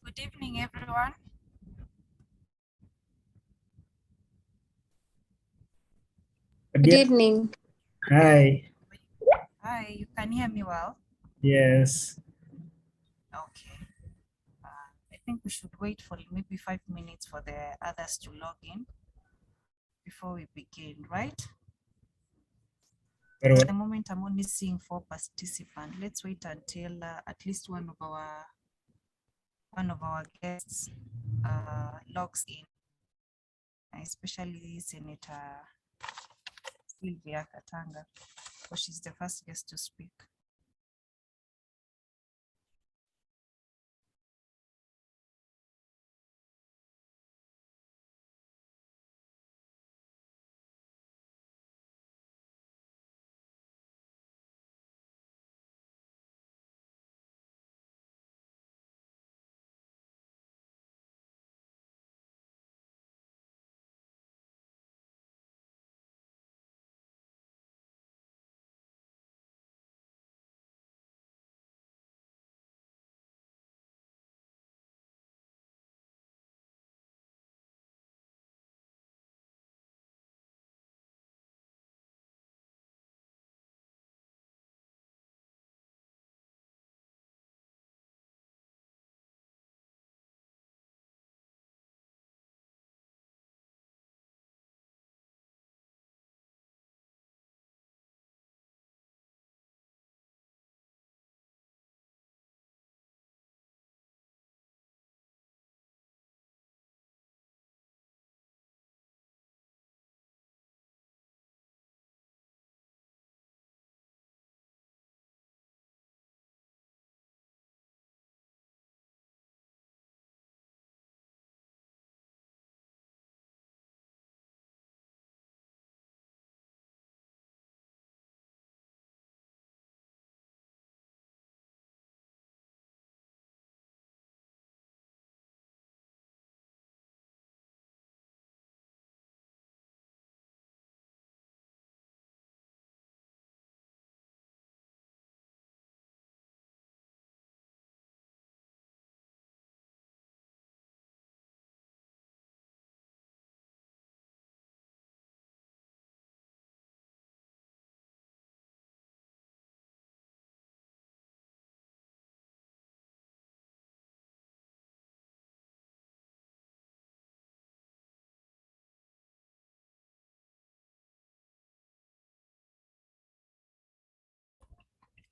Good evening, everyone. Good evening. Hi. Hi, you can hear me well? Yes. Okay. I think we should wait for maybe 5 minutes for the others to log in before we begin, right? Very well. At the moment, I'm only seeing 4 participants. Let's wait until at least one of our guests logs in, especially Senator Sylvia Kasanga, because she's the first guest to speak.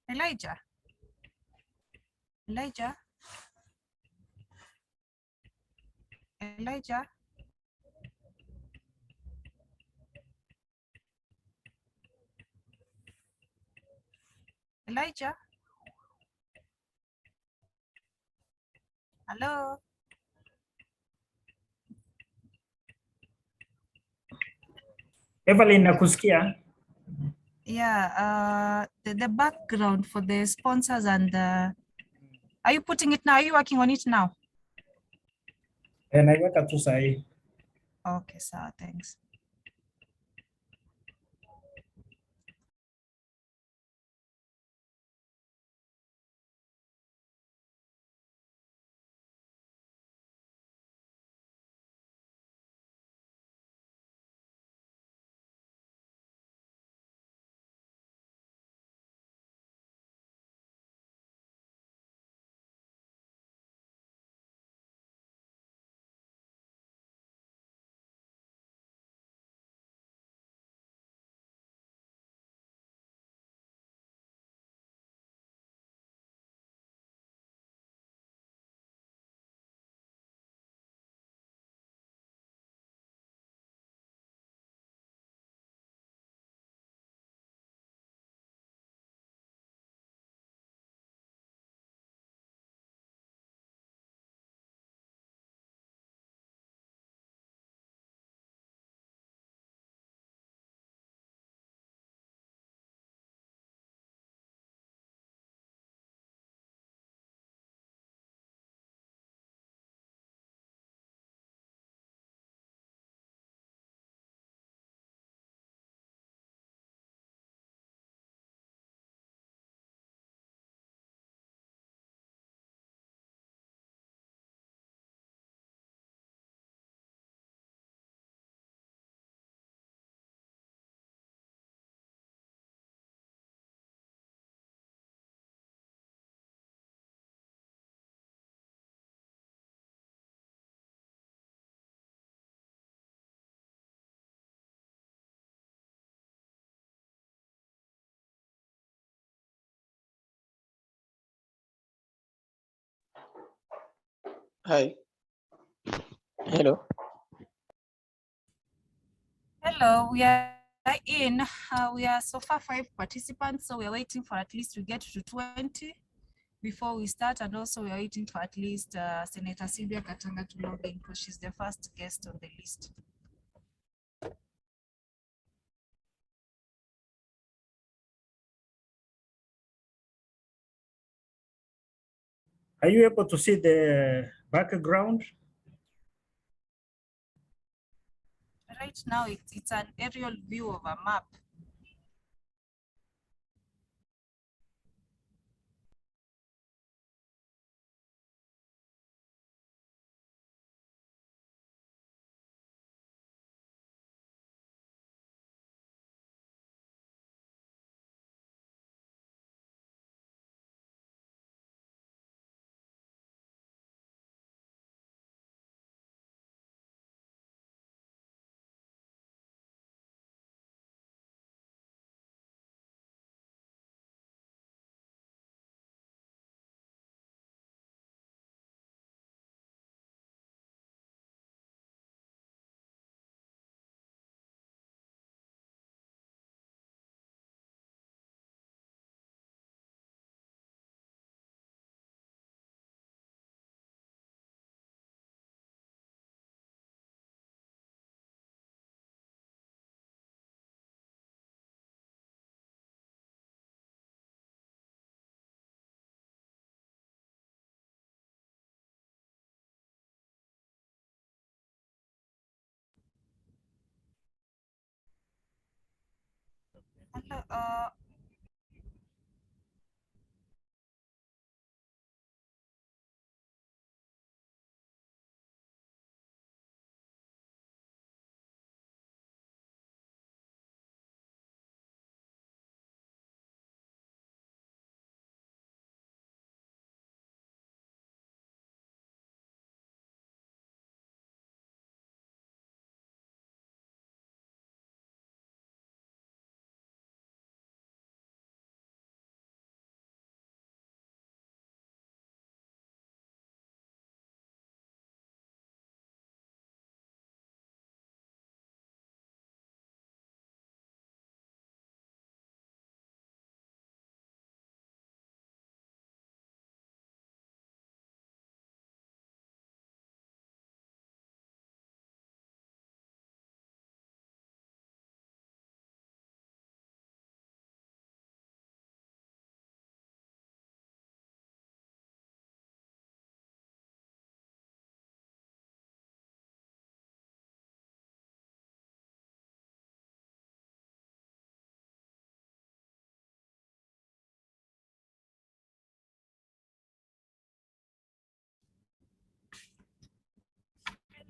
Elijah? Elijah? Elijah? Elijah? Hello? Evelyn, nakusikia? Yeah, the background for the sponsors and are you putting it now? Are you working on it now? Naiweka tu sahi. Okay, so thanks. Hi. Hello. Hello, we are in. We are so far 5 participants, so we are waiting for at least we get to 20 before we start, and also we are waiting for at least Senator Sylvia Kasanga to log in because she's the first guest on the list. Are you able to see the background? Right now, it's an aerial view of a map. Hello,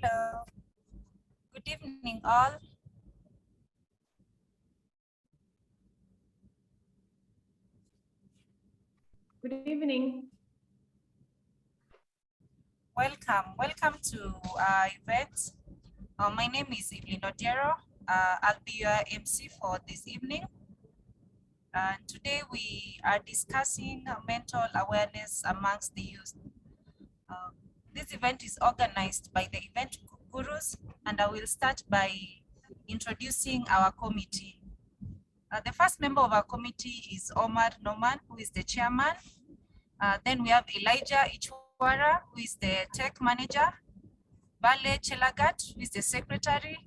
hello. Good evening, all. Good evening. Welcome to our event. My name is Evelyn Odiero. I'll be your MC for this evening. Today we are discussing mental awareness amongst the youth. This event is organized by the event gurus, and I will start by introducing our committee. The first member of our committee is Omar Noman, who is the chairman. Then we have Elijah Ichwara, who is the tech manager. Bale Chelagat, who is the secretary.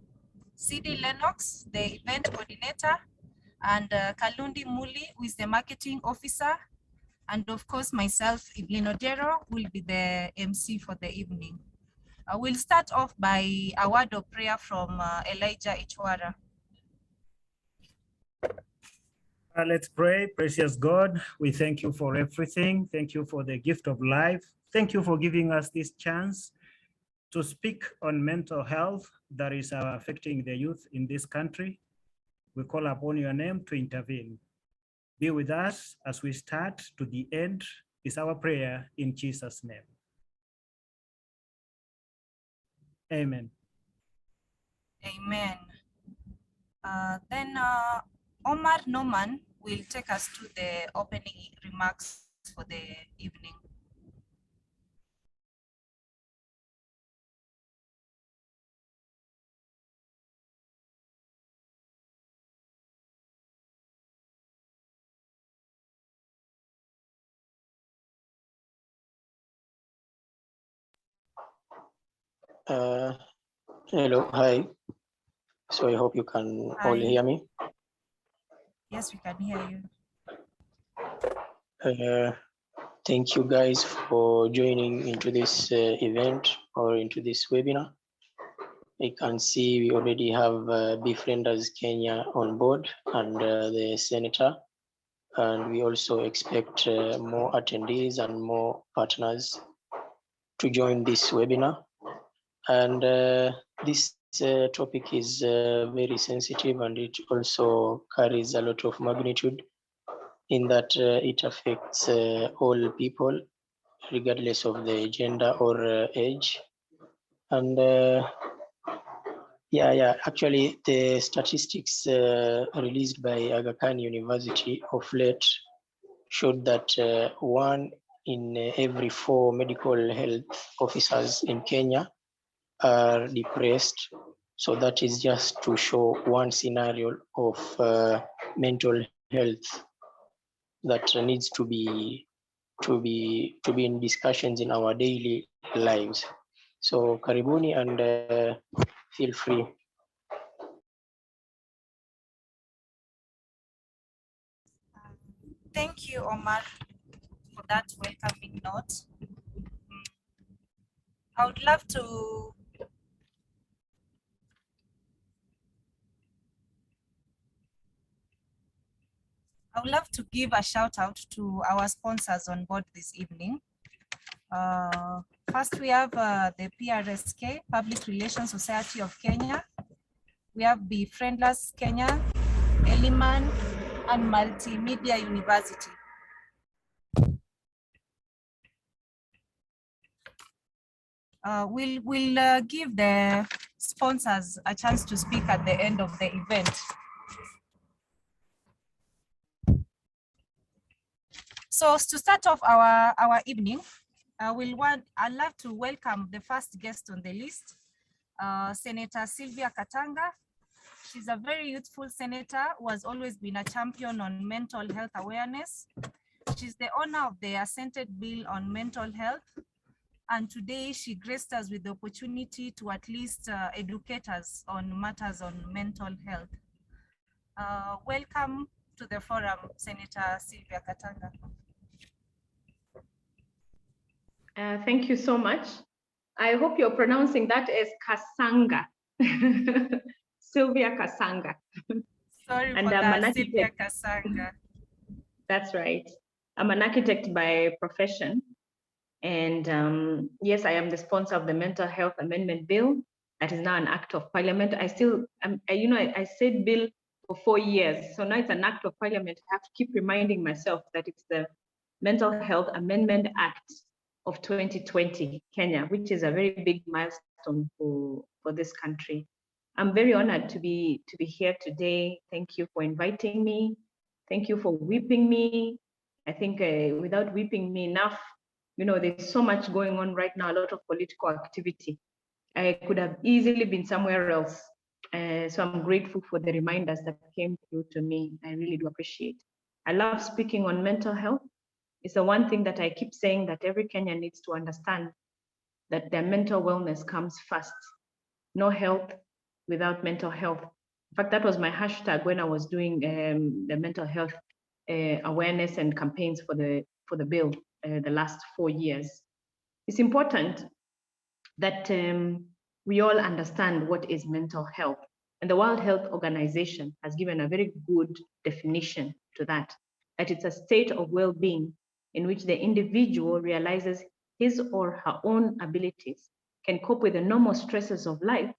CD Lennox, the event coordinator. And Kalundi Muli, who is the marketing officer. And of course, myself, Evelyn Odiero, will be the MC for the evening. We'll start off by a word of prayer from Elijah Ichwara. Let's pray. Precious God, we thank you for everything. Thank you for the gift of life. Thank you for giving us this chance to speak on mental health that is affecting the youth in this country. We call upon your name to intervene. Be with us as we start to the end is our prayer in Jesus' name. Amen. Amen. Then Omar Noman will take us to the opening remarks for the evening. Hello, hi. So I hope you can all Hi. hear me. Yes, we can hear you. Thank you guys for joining into this event or into this webinar. I can see we already have Befrienders Kenya on board and the senator, and we also expect more attendees and more partners to join this webinar. And this topic is very sensitive, and it also carries a lot of magnitude in that it affects all people, regardless of the gender or age. And actually the statistics released by Aga Khan University of late showed that 1 in every 4 medical health officers in Kenya are depressed. So that is just to show one scenario of mental health that needs to be in discussions in our daily lives. So karibuni and feel free. Thank you, Omar, for that welcoming note. I would love to give a shout out to our sponsors on board this evening. First, we have the PRSK, Public Relations Society of Kenya. We have Befrienders Kenya, Eliman, and Multimedia University. We'll give the sponsors a chance to speak at the end of the event. So to start off our evening, I'd love to welcome the first guest on the list, Senator Sylvia Kasanga. She's a very youthful senator who has always been a champion on mental health awareness. She's the owner of the assented bill on mental health. And today she graced us with the opportunity to at least educate us on matters on mental health. Welcome to the forum, Senator Sylvia Kasanga. Thank you so much. I hope you're pronouncing that as Kasanga. Sylvia Kasanga. Sorry And for I'm that, Sylvia Kasanga. That's right. I'm an architect by profession. And yes, I am the sponsor of the Mental Health Amendment Bill that is now an act of parliament. I said bill for 4 years. So now it's an act of parliament. I have to keep reminding myself that it's the Mental Health Amendment Act of 2020, Kenya, which is a very big milestone for this country. I'm very honored to be here today. Thank you for inviting me. Thank you for whipping me. I think without whipping me enough, there's so much going on right now, a lot of political activity. I could have easily been somewhere else. So I'm grateful for the reminders that came through to me. I really do appreciate. I love speaking on mental health. It's the one thing that I keep saying that every Kenyan needs to understand, that their mental wellness comes first. No health without mental health. In fact, that was my hashtag when I was doing the mental health awareness and campaigns for the bill the last 4 years. It's important that we all understand what is mental health. And the World Health Organization has given a very good definition to that it's a state of well-being in which the individual realizes his or her own abilities, can cope with the normal stresses of life,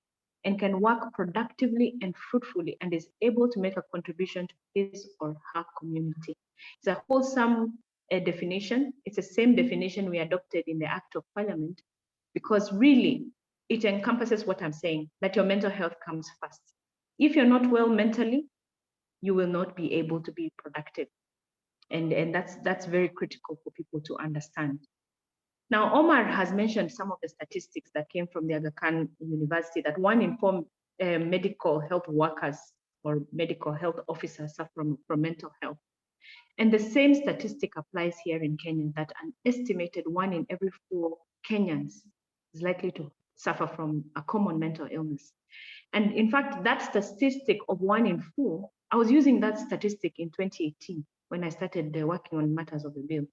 and can work productively and fruitfully, and is able to make a contribution to his or her community. It's a wholesome definition. It's the same definition we adopted in the Act of Parliament, because really it encompasses what I'm saying, that your mental health comes first. If you're not well mentally, you will not be able to be productive. And that's very critical for people to understand. Now, Omar has mentioned some of the statistics that came from the Aga Khan University, that 1 in 4 medical health workers or medical health officers suffer from mental health. And the same statistic applies here in Kenya, that an estimated 1 in every 4 Kenyans is likely to suffer from a common mental illness. And in fact, that statistic of 1 in 4, I was using that statistic in 2018 when I started working on matters of the bill.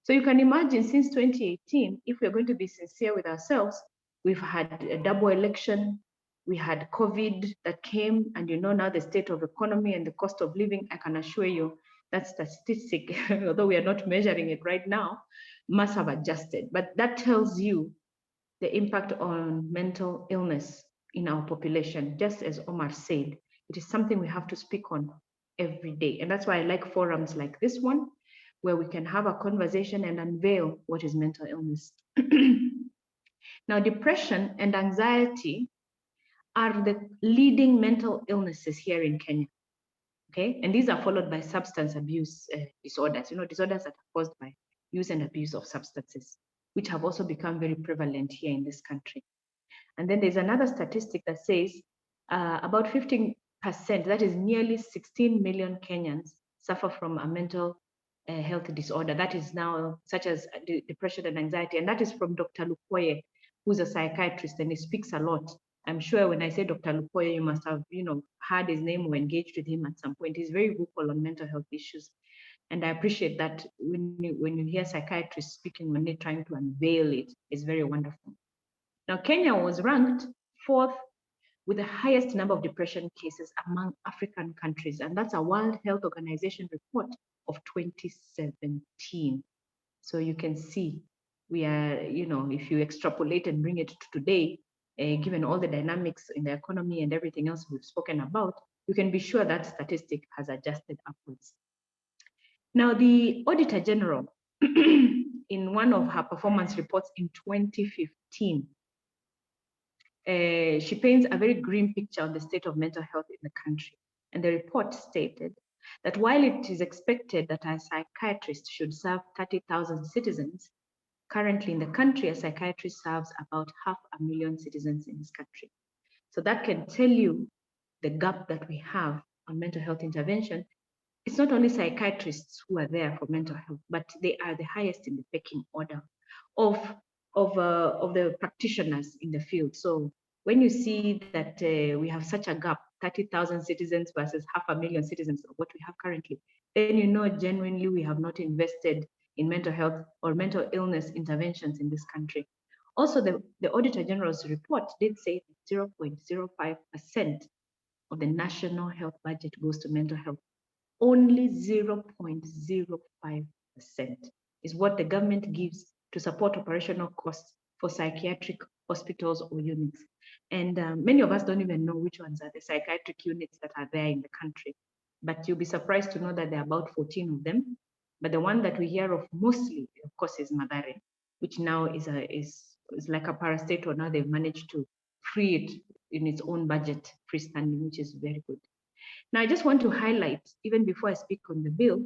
So you can imagine since 2018, if we're going to be sincere with ourselves, we've had a double election, we had COVID that came, and now the state of economy and the cost of living, I can assure you that statistic, although we are not measuring it right now, must have adjusted. But that tells you the impact on mental illness in our population. Just as Omar said, it is something we have to speak on every day. And that's why I like forums like this one, where we can have a conversation and unveil what is mental illness. Now, depression and anxiety are the leading mental illnesses here in Kenya. Okay, and these are followed by substance abuse disorders, disorders that are caused by use and abuse of substances, which have also become very prevalent here in this country. And then there's another statistic that says about 15%, that is nearly 16 million Kenyans, suffer from a mental health disorder that is now such as depression and anxiety. And that is from Dr. Lukoye, who's a psychiatrist, and he speaks a lot. I'm sure when I say Dr. Lukoye, you must have, heard his name or engaged with him at some point. He's very vocal on mental health issues. And I appreciate that when you hear psychiatrists speaking on it, trying to unveil it, is very wonderful. Now, Kenya was ranked 4th with the highest number of depression cases among African countries. And that's a World Health Organization report of 2017. So you can see we are, if you extrapolate and bring it to today, given all the dynamics in the economy and everything else we've spoken about, you can be sure that statistic has adjusted upwards. Now, the Auditor General, in one of her performance reports in 2015, she paints a very grim picture of the state of mental health in the country. And the report stated that while it is expected that a psychiatrist should serve 30,000 citizens, currently in the country, a psychiatrist serves about 500,000 citizens in this country. So that can tell you the gap that we have on mental health intervention. It's not only psychiatrists who are there for mental health, but they are the highest in the pecking order of the practitioners in the field. So when you see that we have such a gap, 30,000 citizens versus 500,000 citizens of what we have currently, then genuinely we have not invested in mental health or mental illness interventions in this country. Also, the Auditor General's report did say that 0.05% of the national health budget goes to mental health. Only 0.05% is what the government gives to support operational costs for psychiatric hospitals or units. And many of us don't even know which ones are the psychiatric units that are there in the country. But you'll be surprised to know that there are about 14 of them. But the one that we hear of mostly, of course, is Mathare, which now is like a parastatal. Now they've managed to free it in its own budget, freestanding, which is very good. Now, I just want to highlight, even before I speak on the bill,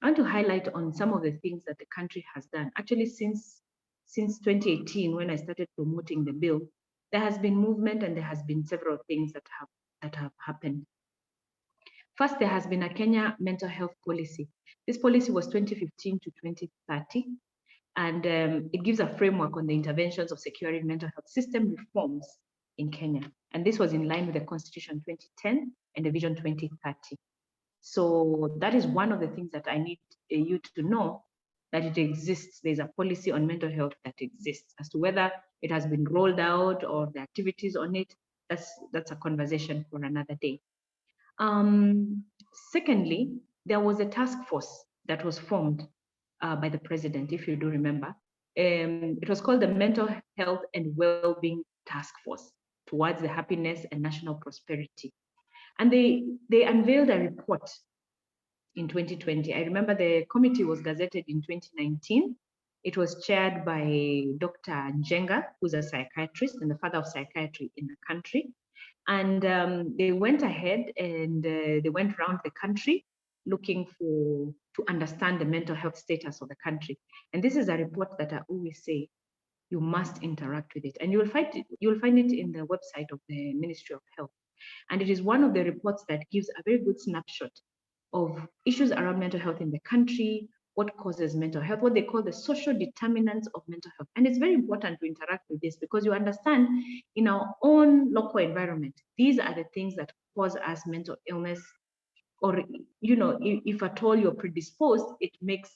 I want to highlight on some of the things that the country has done. Actually, since 2018, when I started promoting the bill, there has been movement and there has been several things that have happened. First, there has been a Kenya mental health policy. This policy was 2015 to 2030, and it gives a framework on the interventions of securing mental health system reforms in Kenya. And this was in line with the Constitution 2010 and the Vision 2030. So that is one of the things that I need you to know, that it exists. There's a policy on mental health that exists. As to whether it has been rolled out or the activities on it, that's a conversation for another day. Secondly, there was a task force that was formed by the president, if you do remember. It was called the Mental Health and Wellbeing Task Force towards the happiness and national prosperity. And they unveiled a report in 2020. I remember the committee was gazetted in 2019. It was chaired by Dr. Njenga, who's a psychiatrist and the father of psychiatry in the country. And they went ahead and they went around the country looking to understand the mental health status of the country. And this is a report that I always say, you must interact with it. And you will find it in the website of the Ministry of Health. And it is one of the reports that gives a very good snapshot of issues around mental health in the country, what causes mental health, what they call the social determinants of mental health. And it's very important to interact with this because you understand in our own local environment, these are the things that cause us mental illness, or, you know, if at all you're predisposed, it makes,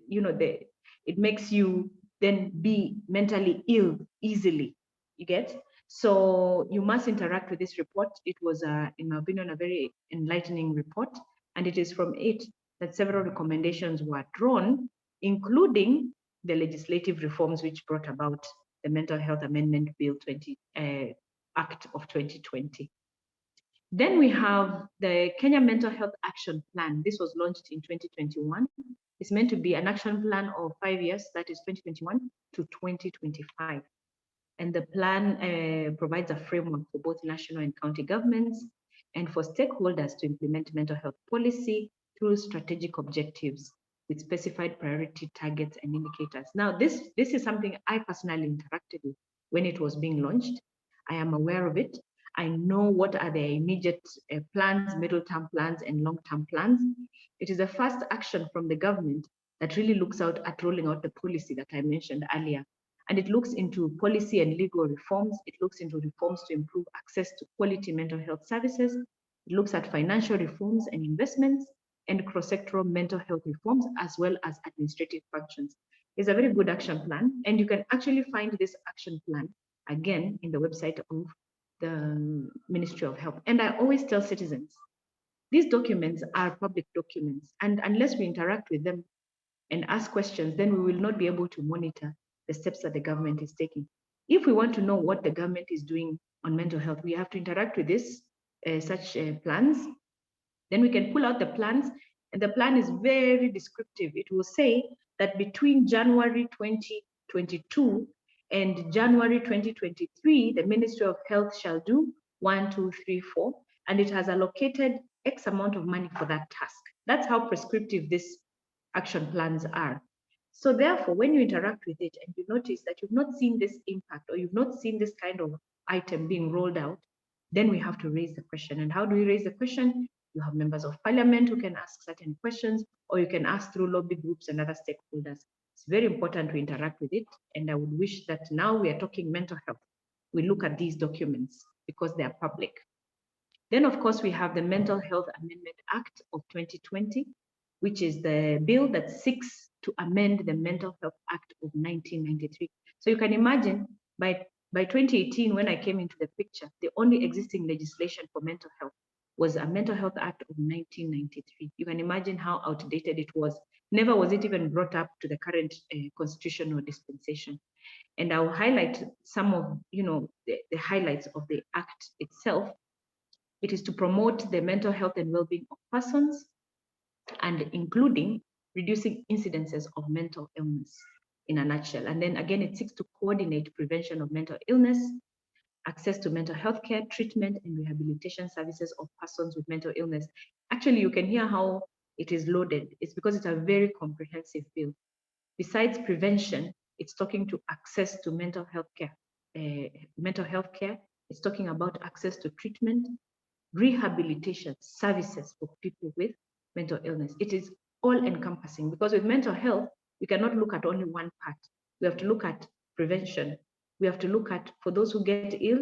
you know, it makes you then be mentally ill easily, you get? So you must interact with this report. It was, in my opinion, a very enlightening report, and it is from it that several recommendations were drawn, including the legislative reforms which brought about the Mental Health Amendment Bill Act of 2020. Then we have the Kenya Mental Health Action Plan. This was launched in 2021. It's meant to be an action plan of 5 years, that is 2021 to 2025. And the plan provides a framework for both national and county governments and for stakeholders to implement mental health policy through strategic objectives with specified priority targets and indicators. Now, this is something I personally interacted with when it was being launched. I am aware of it. I know what are the immediate plans, middle-term plans, and long-term plans. It is a first action from the government that really looks out at rolling out the policy that I mentioned earlier. And it looks into policy and legal reforms. It looks into reforms to improve access to quality mental health services. It looks at financial reforms and investments and cross-sectoral mental health reforms, as well as administrative functions. It's a very good action plan. And you can actually find this action plan, again, in the website of the Ministry of Health. And I always tell citizens, these documents are public documents. And unless we interact with them and ask questions, then we will not be able to monitor the steps that the government is taking. If we want to know what the government is doing on mental health, we have to interact with this, such plans. Then we can pull out the plans, and the plan is very descriptive. It will say that between January 2022 and January 2023, the Ministry of Health shall do 1, 2, 3, 4, and it has allocated X amount of money for that task. That's how prescriptive these action plans are. So therefore, when you interact with it and you notice that you've not seen this impact or you've not seen this kind of item being rolled out, then we have to raise the question. And how do we raise the question? You have members of parliament who can ask certain questions, or you can ask through lobby groups and other stakeholders. It's very important to interact with it. And I would wish that now we are talking mental health, we look at these documents because they are public. Then, of course, we have the Mental Health Amendment Act of 2020, which is the bill that seeks to amend the Mental Health Act of 1993. So you can imagine by 2018, when I came into the picture, the only existing legislation for mental health was a Mental Health Act of 1993. You can imagine how outdated it was. Never was it even brought up to the current constitution or dispensation. And I'll highlight some of, the highlights of the act itself. It is to promote the mental health and well-being of persons, and including reducing incidences of mental illness in a nutshell. And then again, it seeks to coordinate prevention of mental illness, access to mental health care, treatment, and rehabilitation services of persons with mental illness. Actually, you can hear how it is loaded. It's because it's a very comprehensive bill. Besides prevention, it's talking to access to mental health care. It's talking about access to treatment, rehabilitation services for people with mental illness. It is all encompassing, because with mental health, we cannot look at only one part. We have to look at prevention. We have to look at, for those who get ill,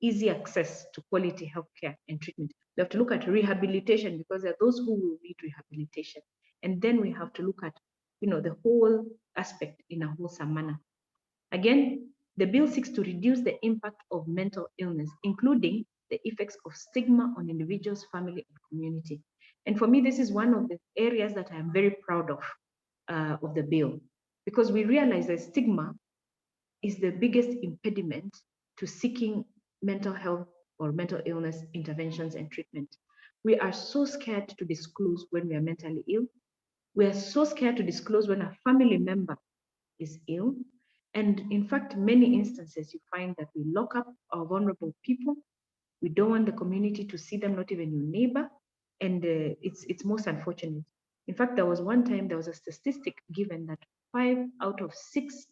easy access to quality healthcare and treatment. We have to look at rehabilitation, because there are those who will need rehabilitation. And then we have to look at, the whole aspect in a wholesome manner. Again, the bill seeks to reduce the impact of mental illness, including the effects of stigma on individuals, family, and community. And for me, this is one of the areas that I am very proud of the bill, because we realize that stigma is the biggest impediment to seeking mental health or mental illness interventions and treatment. We are so scared to disclose when we are mentally ill. We are so scared to disclose when a family member is ill. And in fact, many instances you find that we lock up our vulnerable people. We don't want the community to see them, not even your neighbor. And it's most unfortunate. In fact, there was one time, there was a statistic given that 5 out of 6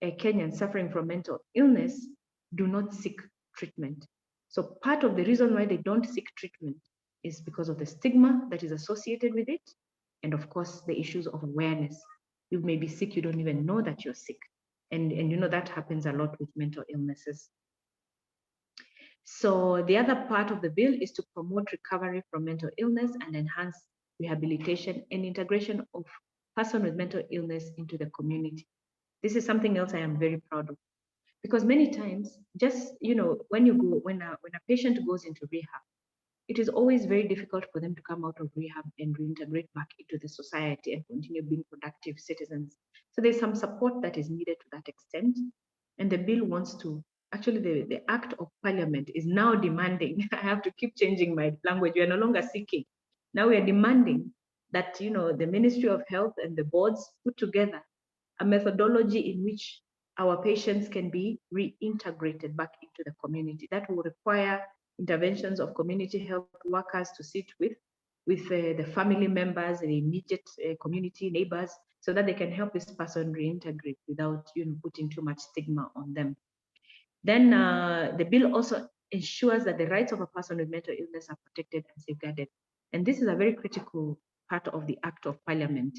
Kenyans suffering from mental illness do not seek treatment. So part of the reason why they don't seek treatment is because of the stigma that is associated with it. And of course, the issues of awareness. You may be sick, you don't even know that you're sick. And you know, that happens a lot with mental illnesses. So the other part of the bill is to promote recovery from mental illness and enhance rehabilitation and integration of person with mental illness into the community. This is something else I am very proud of, because many times, just, you know, when a patient goes into rehab, it is always very difficult for them to come out of rehab and reintegrate back into the society and continue being productive citizens. So there's some support that is needed to that extent. And the bill wants to, actually the Act of Parliament is now demanding, I have to keep changing my language, we are no longer seeking. Now we are demanding that, you know, the Ministry of Health and the boards put together a methodology in which our patients can be reintegrated back into the community. That will require interventions of community health workers to sit with the family members, the immediate community neighbors, so that they can help this person reintegrate without, you know, putting too much stigma on them. Then the bill also ensures that the rights of a person with mental illness are protected and safeguarded. And this is a very critical part of the Act of Parliament.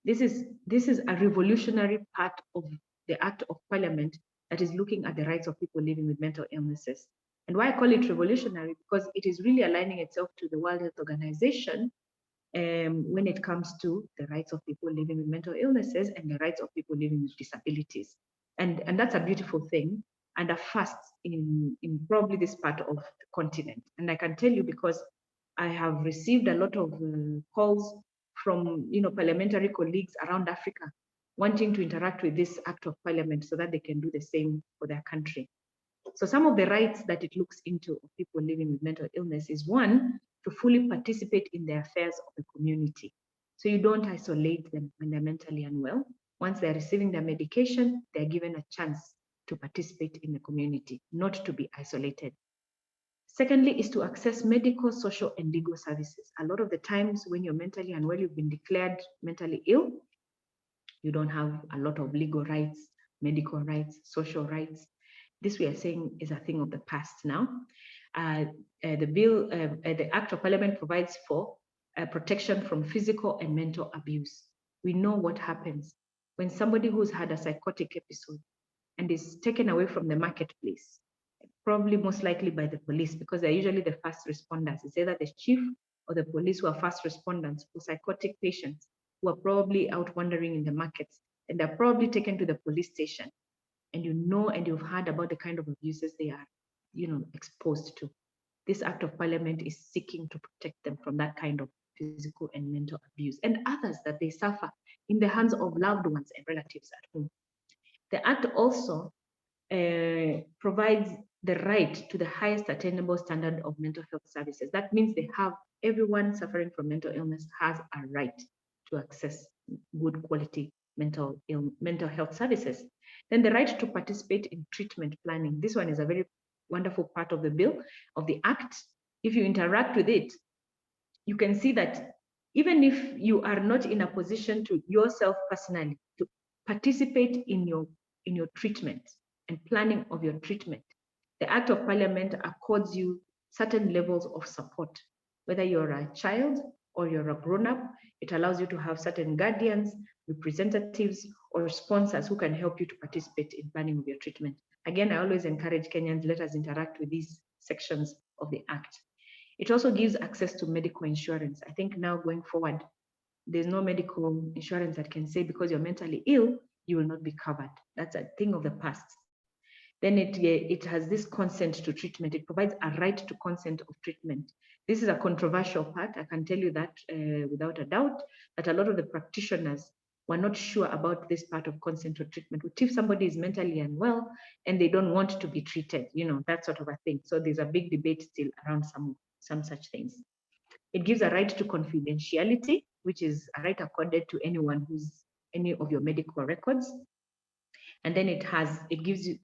This is a revolutionary part of the Act of Parliament that is looking at the rights of people living with mental illnesses. And why I call it revolutionary, because it is really aligning itself to the World Health Organization when it comes to the rights of people living with mental illnesses and the rights of people living with disabilities. And that's a beautiful thing and a first in probably this part of the continent. And I can tell you because I have received a lot of calls from, you know, parliamentary colleagues around Africa wanting to interact with this Act of Parliament so that they can do the same for their country. So some of the rights that it looks into of people living with mental illness is, one, to fully participate in the affairs of the community. So you don't isolate them when they're mentally unwell. Once they're receiving their medication, they're given a chance to participate in the community, not to be isolated. Secondly, is to access medical, social, and legal services. A lot of the times when you're mentally unwell, you've been declared mentally ill, you don't have a lot of legal rights, medical rights, social rights. This we are saying is a thing of the past now. The Act of Parliament provides for protection from physical and mental abuse. We know what happens when somebody who's had a psychotic episode and is taken away from the marketplace, probably most likely by the police, because they're usually the first responders. It's either the chief or the police who are first responders for psychotic patients who are probably out wandering in the markets, and they're probably taken to the police station. And you know, and you've heard about the kind of abuses they are, you know, exposed to. This Act of Parliament is seeking to protect them from that kind of physical and mental abuse and others that they suffer in the hands of loved ones and relatives at home. The Act also provides the right to the highest attainable standard of mental health services. That means everyone suffering from mental illness has a right to access good quality mental health services. Then the right to participate in treatment planning. This one is a very wonderful part of the bill, of the Act. If you interact with it, you can see that even if you are not in a position to yourself personally to participate in your treatment and planning of your treatment, the Act of Parliament accords you certain levels of support. Whether you're a child or you're a grown-up, it allows you to have certain guardians, representatives, or sponsors who can help you to participate in planning of your treatment. Again, I always encourage Kenyans, let us interact with these sections of the Act. It also gives access to medical insurance. I think now going forward, there's no medical insurance that can say because you're mentally ill, you will not be covered. That's a thing of the past. Then it has this consent to treatment. It provides a right to consent of treatment. This is a controversial part. I can tell you that without a doubt, that a lot of the practitioners were not sure about this part of consent to treatment. If somebody is mentally unwell and they don't want to be treated, you know, that sort of a thing. So there's a big debate still around some such things. It gives a right to confidentiality, which is a right accorded to anyone who's any of your medical records. And then it gives you,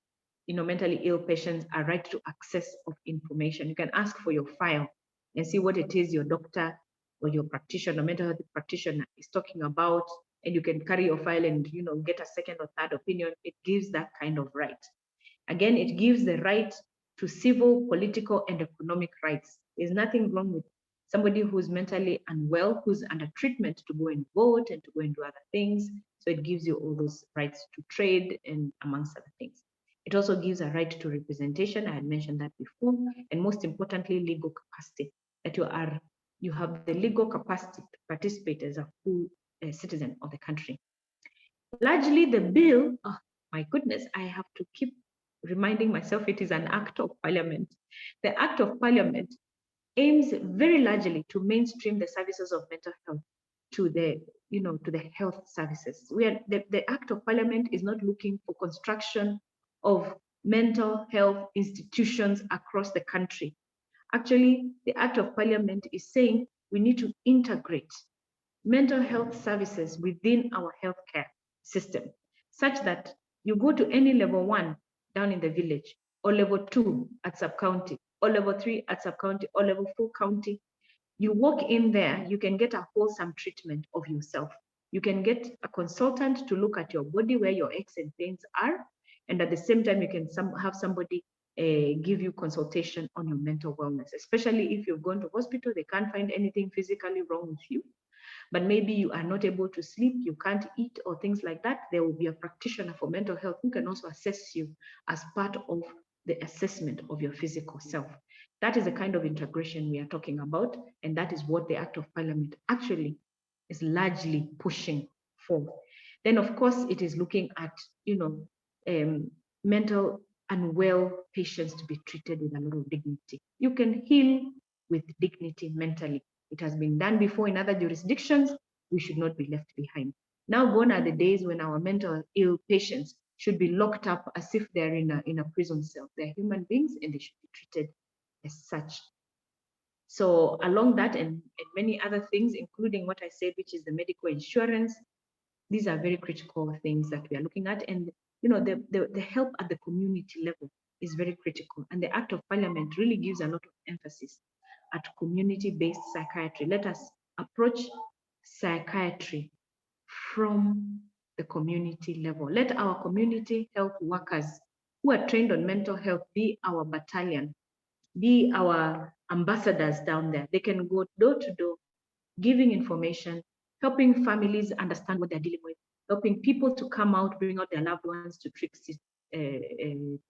mentally ill patients a right to access of information. You can ask for your file and see what it is your doctor or your practitioner, mental health practitioner is talking about, and you can carry your file and get a second or third opinion. It gives that kind of right. Again, it gives the right to civil, political, and economic rights. There's nothing wrong with somebody who's mentally unwell, who's under treatment to go and vote and to go and do other things. So it gives you all those rights to trade and amongst other things. It also gives a right to representation. I had mentioned that before. And most importantly, legal capacity, that you have the legal capacity to participate as a full citizen of the country. Largely the bill, oh my goodness, I have to keep reminding myself it is an act of parliament. The act of parliament aims very largely to mainstream the services of mental health to the, to the health services. The act of parliament is not looking for construction of mental health institutions across the country. Actually, the act of parliament is saying we need to integrate mental health services within our healthcare system, such that you go to any level 1 down in the village, or level 2 at sub-county, or level 3 at sub-county, or level 4 county. You walk in there, you can get a wholesome treatment of yourself. You can get a consultant to look at your body, where your aches and pains are, and at the same time, you can have somebody give you consultation on your mental wellness, especially if you've gone to hospital, they can't find anything physically wrong with you, but maybe you are not able to sleep, you can't eat, or things like that. There will be a practitioner for mental health who can also assess you as part of the assessment of your physical self. That is the kind of integration we are talking about, and that is what the Act of Parliament actually is largely pushing for. Then, of course, it is looking at, mental unwell patients to be treated with a lot of dignity. You can heal with dignity mentally. It has been done before in other jurisdictions. We should not be left behind. Now gone are the days when our mental ill patients should be locked up as if they're in a prison cell. They're human beings and they should be treated as such. So along that and many other things, including what I said, which is the medical insurance, these are very critical things that we are looking at. And the help at the community level is very critical. And the Act of Parliament really gives a lot of emphasis at community-based psychiatry. Let us approach psychiatry from the community level. Let our community health workers who are trained on mental health be our battalion, be our ambassadors down there. They can go door to door, giving information, helping families understand what they're dealing with, helping people to come out, bring out their loved ones to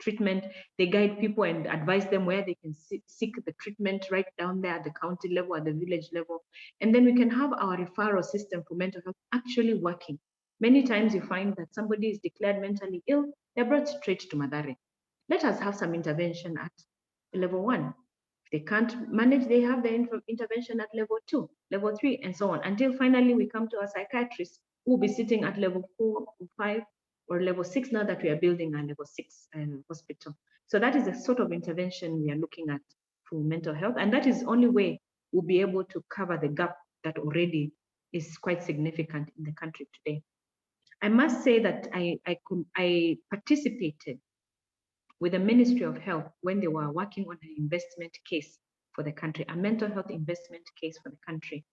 treatment. They guide people and advise them where they can seek the treatment right down there at the county level, at the village level. And then we can have our referral system for mental health actually working. Many times you find that somebody is declared mentally ill, they're brought straight to Madare. Let us have some intervention at level 1. If they can't manage, they have the intervention at level 2, level 3, and so on, until finally we come to a psychiatrist who will be sitting at level 4 or 5 or level 6 now that we are building a level 6 hospital. So that is the sort of intervention we are looking at for mental health. And that is the only way we'll be able to cover the gap that already is quite significant in the country today. I must say that I participated with the Ministry of Health when they were working on an investment case for the country, a mental health investment case for the country.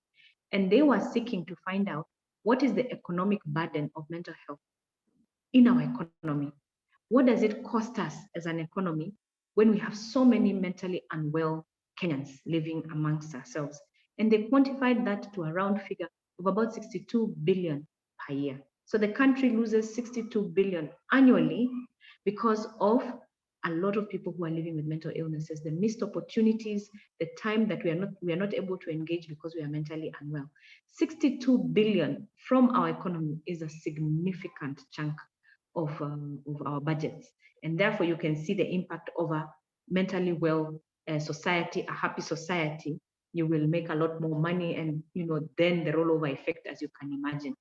And they were seeking to find out what is the economic burden of mental health in our economy. What does it cost us as an economy when we have so many mentally unwell Kenyans living amongst ourselves? And they quantified that to a round figure of about 62 billion per year. So the country loses 62 billion annually because of a lot of people who are living with mental illnesses, the missed opportunities, the time that we are not able to engage because we are mentally unwell. 62 billion from our economy is a significant chunk of our budgets. And therefore you can see the impact of a mentally well society, a happy society. You will make a lot more money, and then the rollover effect, as you can imagine.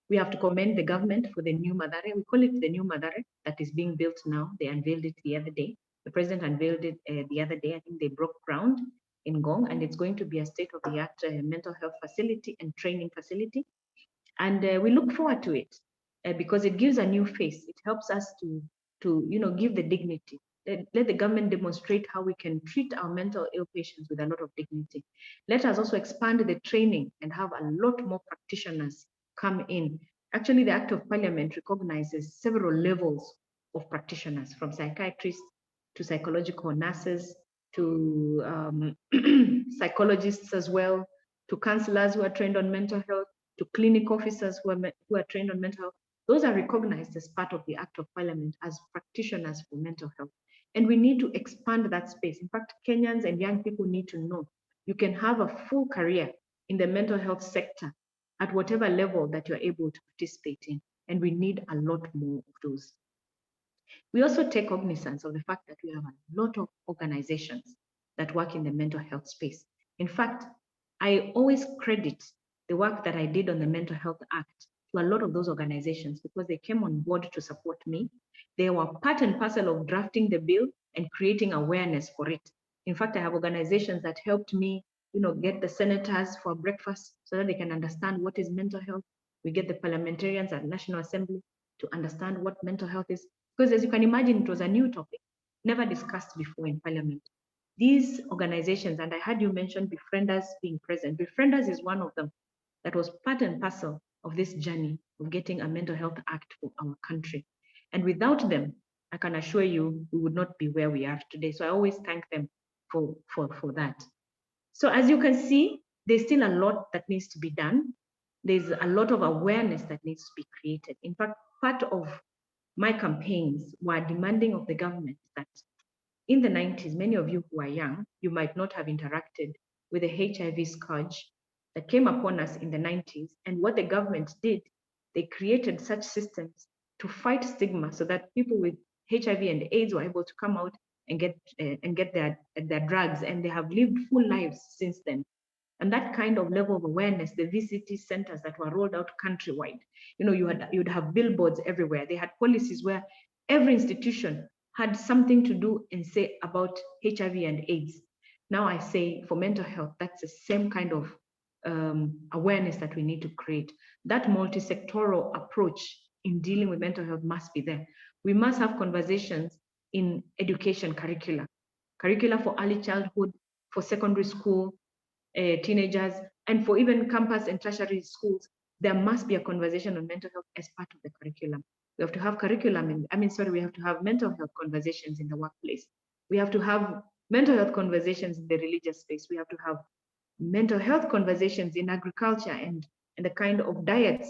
We have to commend the government for the new Madare. We call it the new Madare that is being built now. They unveiled it the other day. The president unveiled it the other day. I think they broke ground in Gong, and it's going to be a state-of-the-art mental health facility and training facility. And we look forward to it because it gives a new face. It helps us to give the dignity. Let the government demonstrate how we can treat our mental ill patients with a lot of dignity. Let us also expand the training and have a lot more practitioners come in. Actually, the Act of Parliament recognizes several levels of practitioners, from psychiatrists to psychological nurses to psychologists as well, to counselors who are trained on mental health, to clinic officers who are trained on mental health. Those are recognized as part of the Act of Parliament as practitioners for mental health. And we need to expand that space. In fact, Kenyans and young people need to know you can have a full career in the mental health sector at whatever level that you're able to participate in. And we need a lot more of those. We also take cognizance of the fact that we have a lot of organizations that work in the mental health space. In fact, I always credit the work that I did on the Mental Health Act to a lot of those organizations because they came on board to support me. They were part and parcel of drafting the bill and creating awareness for it. In fact, I have organizations that helped me, get the senators for breakfast so that they can understand what is mental health. We get the parliamentarians at National Assembly to understand what mental health is. Because as you can imagine, it was a new topic, never discussed before in Parliament. These organizations, and I heard you mention Befrienders being present. Befrienders is one of them that was part and parcel of this journey of getting a mental health act for our country. And without them, I can assure you, we would not be where we are today. So I always thank them for that. So as you can see, there's still a lot that needs to be done. There's a lot of awareness that needs to be created. In fact, part of my campaigns were demanding of the government that in the 90s, many of you who are young, you might not have interacted with the HIV scourge that came upon us in the 90s. And what the government did, they created such systems to fight stigma so that people with HIV and AIDS were able to come out and get their drugs, and they have lived full lives since then. And that kind of level of awareness, the VCT centers that were rolled out countrywide, you'd have billboards everywhere. They had policies where every institution had something to do and say about HIV and AIDS. Now I say for mental health, that's the same kind of awareness that we need to create. That multi-sectoral approach in dealing with mental health must be there. We must have conversations in education curricula for early childhood, for secondary school, teenagers, and for even campus and tertiary schools. There must be a conversation on mental health as part of the curriculum. We have to have we have to have mental health conversations in the workplace. We have to have mental health conversations in the religious space. We have to have mental health conversations in agriculture and the kind of diets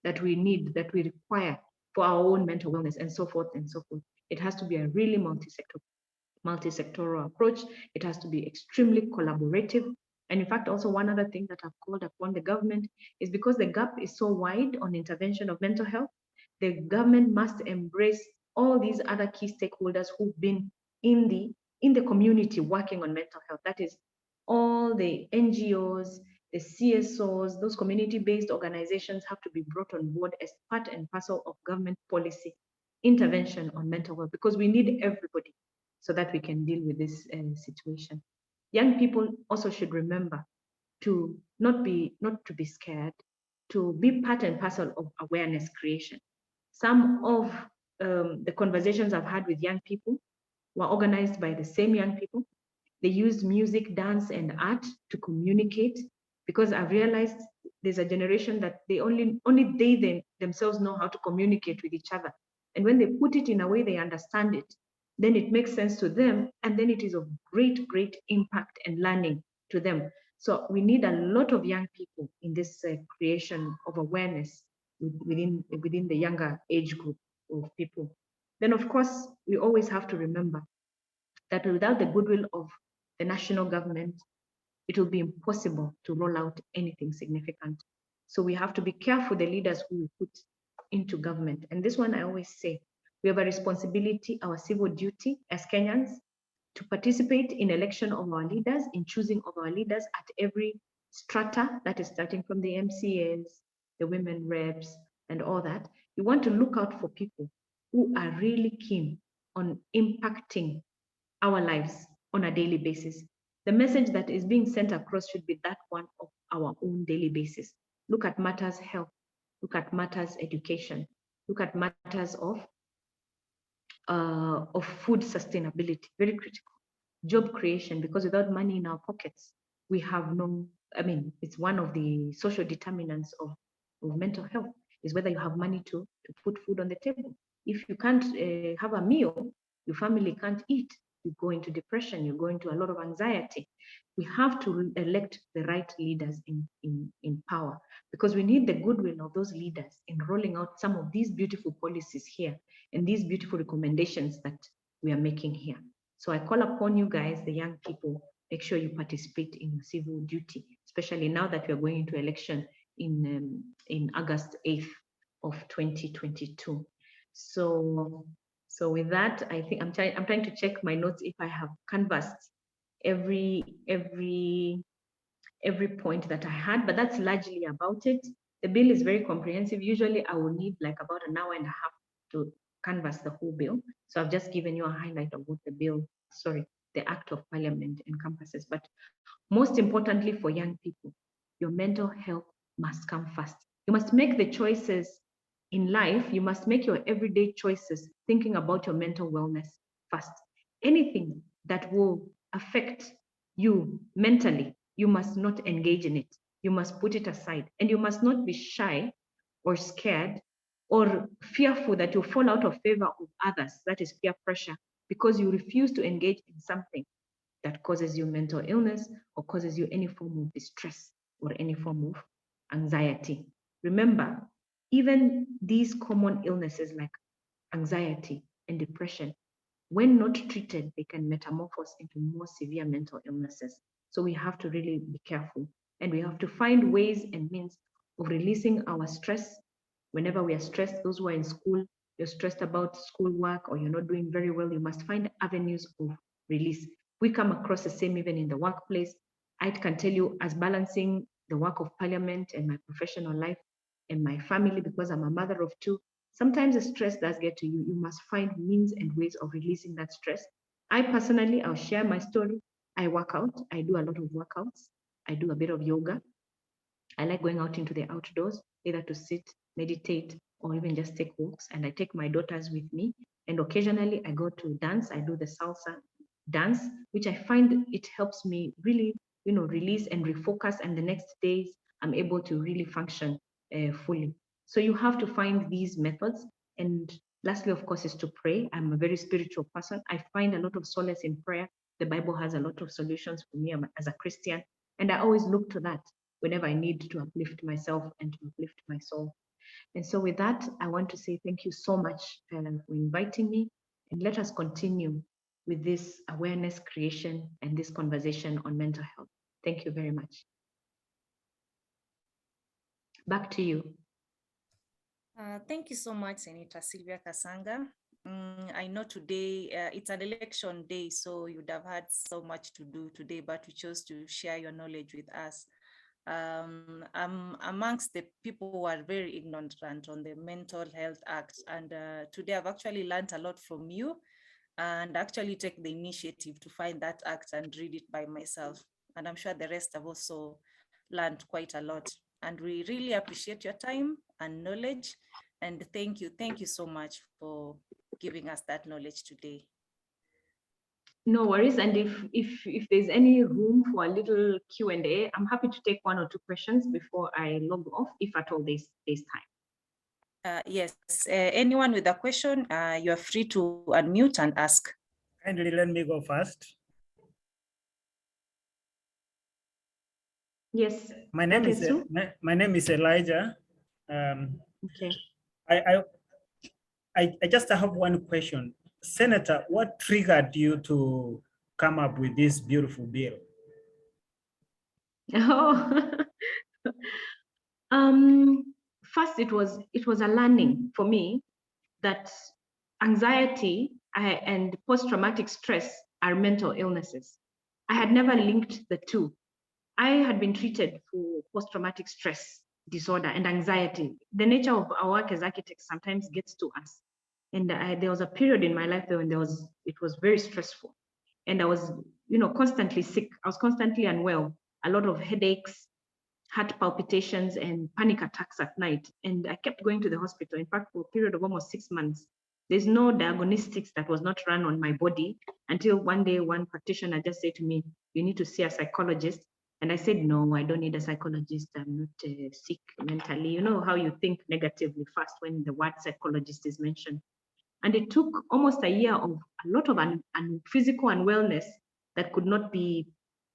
that we need, that we require for our own mental wellness, and so forth and so forth. It has to be a really multi-sectoral approach. It has to be extremely collaborative. And in fact, also one other thing that I've called upon the government is because the gap is so wide on intervention of mental health, the government must embrace all these other key stakeholders who've been in the community working on mental health. That is all the NGOs, the CSOs, those community-based organizations have to be brought on board as part and parcel of government policy intervention on mental health, because we need everybody so that we can deal with this situation. Young people also should remember to not to be scared, to be part and parcel of awareness creation. Some of the conversations I've had with young people were organized by the same young people. They used music, dance, and art to communicate, because I've realized there's a generation that only they themselves know how to communicate with each other. And when they put it in a way they understand it, then it makes sense to them, and then it is of great, great impact and learning to them. So we need a lot of young people in this creation of awareness within the younger age group of people. Then, of course, we always have to remember that without the goodwill of the national government, it will be impossible to roll out anything significant. So we have to be careful, the leaders who we put into government. And this one I always say, we have a responsibility, our civil duty as Kenyans, to participate in election of our leaders, in choosing of our leaders at every strata, that is starting from the MCAs, the women reps, and all that. You want to look out for people who are really keen on impacting our lives on a daily basis. The message that is being sent across should be that one of our own daily basis. Look at matters health, look at matters education, look at matters of food sustainability, very critical. Job creation, because without money in our pockets, we have no, it's one of the social determinants of mental health, is whether you have money to put food on the table. If you can't have a meal, your family can't eat. you go into depression, you go into a lot of anxiety. We have to elect the right leaders in power, because we need the goodwill of those leaders in rolling out some of these beautiful policies here and these beautiful recommendations that we are making here. So I call upon you guys, the young people, make sure you participate in your civil duty, especially now that we are going into election in August 8th of 2022. So with that, I think I'm trying to check my notes if I have canvassed every point that I had, but that's largely about it. The bill is very comprehensive. Usually I will need like about an hour and a half to canvass the whole bill. So I've just given you a highlight of what the Act of Parliament encompasses. But most importantly for young people, your mental health must come first. You must make the choices in life. You must make your everyday choices thinking about your mental wellness first. Anything that will affect you mentally, you must not engage in it. You must put it aside, and you must not be shy or scared or fearful that you'll fall out of favor of others. That is peer pressure, because you refuse to engage in something that causes you mental illness or causes you any form of distress or any form of anxiety. Remember, even these common illnesses like anxiety and depression, when not treated, they can metamorphose into more severe mental illnesses. So we have to really be careful, and we have to find ways and means of releasing our stress. Whenever we are stressed, those who are in school, you're stressed about schoolwork or you're not doing very well, you must find avenues of release. We come across the same even in the workplace. I can tell you, as balancing the work of Parliament and my professional life and my family, because I'm a mother of two, sometimes the stress does get to you. You must find means and ways of releasing that stress. I personally, I'll share my story. I work out. I do a lot of workouts. I do a bit of yoga. I like going out into the outdoors, either to sit, meditate, or even just take walks. And I take my daughters with me. And occasionally I go to dance. I do the salsa dance, which I find it helps me really, release and refocus. And the next days, I'm able to really function fully. So you have to find these methods. And lastly, of course, is to pray. I'm a very spiritual person. I find a lot of solace in prayer. The Bible has a lot of solutions for me as a Christian. And I always look to that whenever I need to uplift myself and to uplift my soul. And so with that, I want to say thank you so much for inviting me, and let us continue with this awareness creation and this conversation on mental health. Thank you very much. Back to you. Thank you so much, Senator Sylvia Kasanga. I know today it's an election day, so you'd have had so much to do today, but we chose to share your knowledge with us. I'm amongst the people who are very ignorant on the Mental Health Act, and today I've actually learned a lot from you, and actually take the initiative to find that act and read it by myself. And I'm sure the rest have also learned quite a lot. And we really appreciate your time and knowledge. And thank you so much for giving us that knowledge today. No worries. And if there's any room for a little Q&A, I'm happy to take one or two questions before I log off, if at all there's time. Yes, anyone with a question, you're free to unmute and ask. Kindly let me go first. Yes. My name is Elijah. Okay. I just have one question. Senator, what triggered you to come up with this beautiful bill? Oh, first it was a learning for me that anxiety and post-traumatic stress are mental illnesses. I had never linked the two. I had been treated for post-traumatic stress disorder and anxiety. The nature of our work as architects sometimes gets to us. And there was a period in my life when it was very stressful. And I was, constantly sick. I was constantly unwell, a lot of headaches, heart palpitations, and panic attacks at night. And I kept going to the hospital. In fact, for a period of almost 6 months, there's no diagnostics that was not run on my body until one day, one practitioner just said to me, "You need to see a psychologist." And I said, "No, I don't need a psychologist. I'm not sick mentally." You know how you think negatively first when the word psychologist is mentioned. And it took almost a year of a lot of physical unwellness that could not be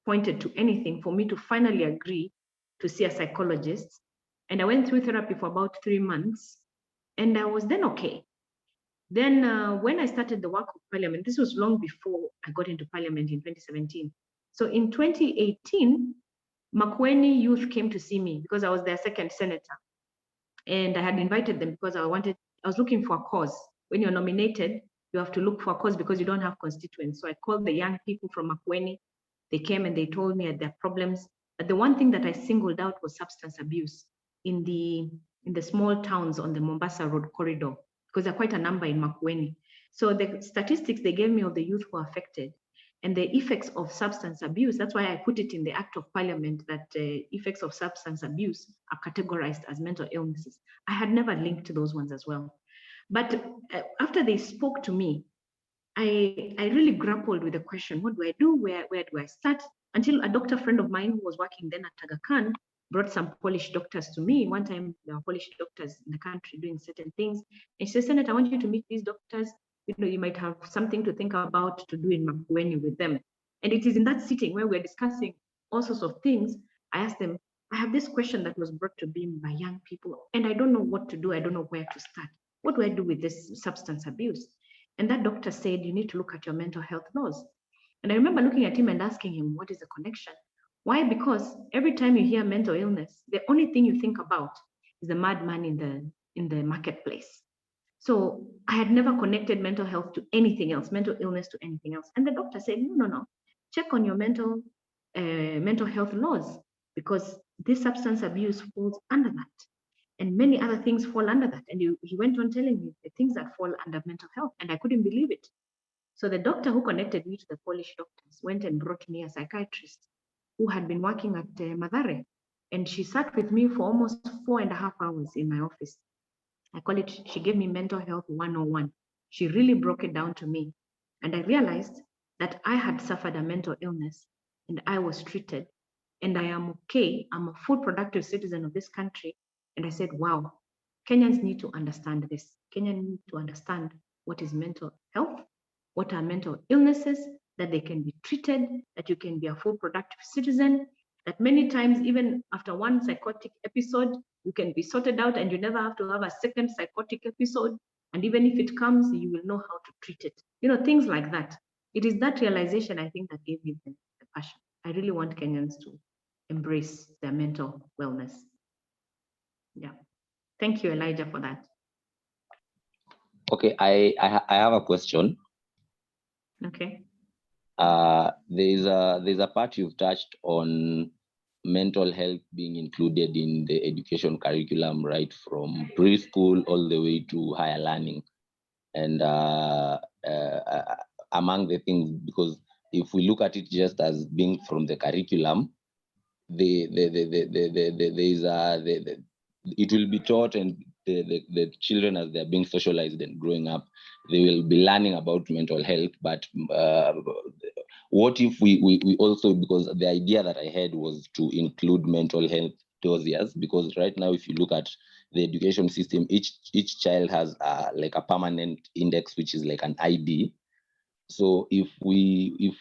pointed to anything for me to finally agree to see a psychologist. And I went through therapy for about 3 months, and I was then okay. Then when I started the work of parliament, this was long before I got into parliament in 2017. So in 2018, Makueni youth came to see me because I was their second senator. And I had invited them because I was looking for a cause. When you're nominated, you have to look for a cause because you don't have constituents. So I called the young people from Makueni. They came and they told me their problems. But the one thing that I singled out was substance abuse in the small towns on the Mombasa Road corridor, because there are quite a number in Makueni. So the statistics they gave me of the youth who are affected and the effects of substance abuse, that's why I put it in the Act of Parliament that effects of substance abuse are categorized as mental illnesses. I had never linked to those ones as well. But after they spoke to me, I really grappled with the question, what do I do? Where do I start? Until a doctor friend of mine who was working then at Aga Khan brought some Polish doctors to me. One time there were Polish doctors in the country doing certain things. And she said, Senator, I want you to meet these doctors. You might have something to think about to do in Makueni with them. And it is in that sitting where we're discussing all sorts of things. I asked them, I have this question that was brought to me by young people, and I don't know what to do. I don't know where to start. What do I do with this substance abuse? And that doctor said, you need to look at your mental health laws. And I remember looking at him and asking him, what is the connection? Why? Because every time you hear mental illness, the only thing you think about is the madman in the marketplace. So I had never connected mental health to anything else, mental illness to anything else. And the doctor said, no, check on your mental health laws, because this substance abuse falls under that. And many other things fall under that. And he went on telling me the things that fall under mental health, and I couldn't believe it. So the doctor who connected me to the Polish doctors went and brought me a psychiatrist who had been working at Madare. And she sat with me for almost 4.5 hours in my office. I call it, she gave me mental health 101. She really broke it down to me. And I realized that I had suffered a mental illness and I was treated, and I am okay. I'm a full productive citizen of this country. And I said, wow, Kenyans need to understand this. Kenyans need to understand what is mental health, what are mental illnesses, that they can be treated, that you can be a full productive citizen, that many times, even after one psychotic episode, you can be sorted out and you never have to have a second psychotic episode. And even if it comes, you will know how to treat it. Things like that. It is that realization, I think, that gave me the passion. I really want Kenyans to embrace their mental wellness. Yeah. Thank you, Elijah, for that. Okay, I have a question. Okay. There's a part you've touched on mental health being included in the education curriculum, right from preschool all the way to higher learning. And among the things, because if we look at it just as being from the curriculum, it will be taught, and the children, as they're being socialized and growing up, they will be learning about mental health. But what if we also, because the idea that I had was to include mental health dossiers, because right now, if you look at the education system, each child has like a permanent index, which is like an ID. So if we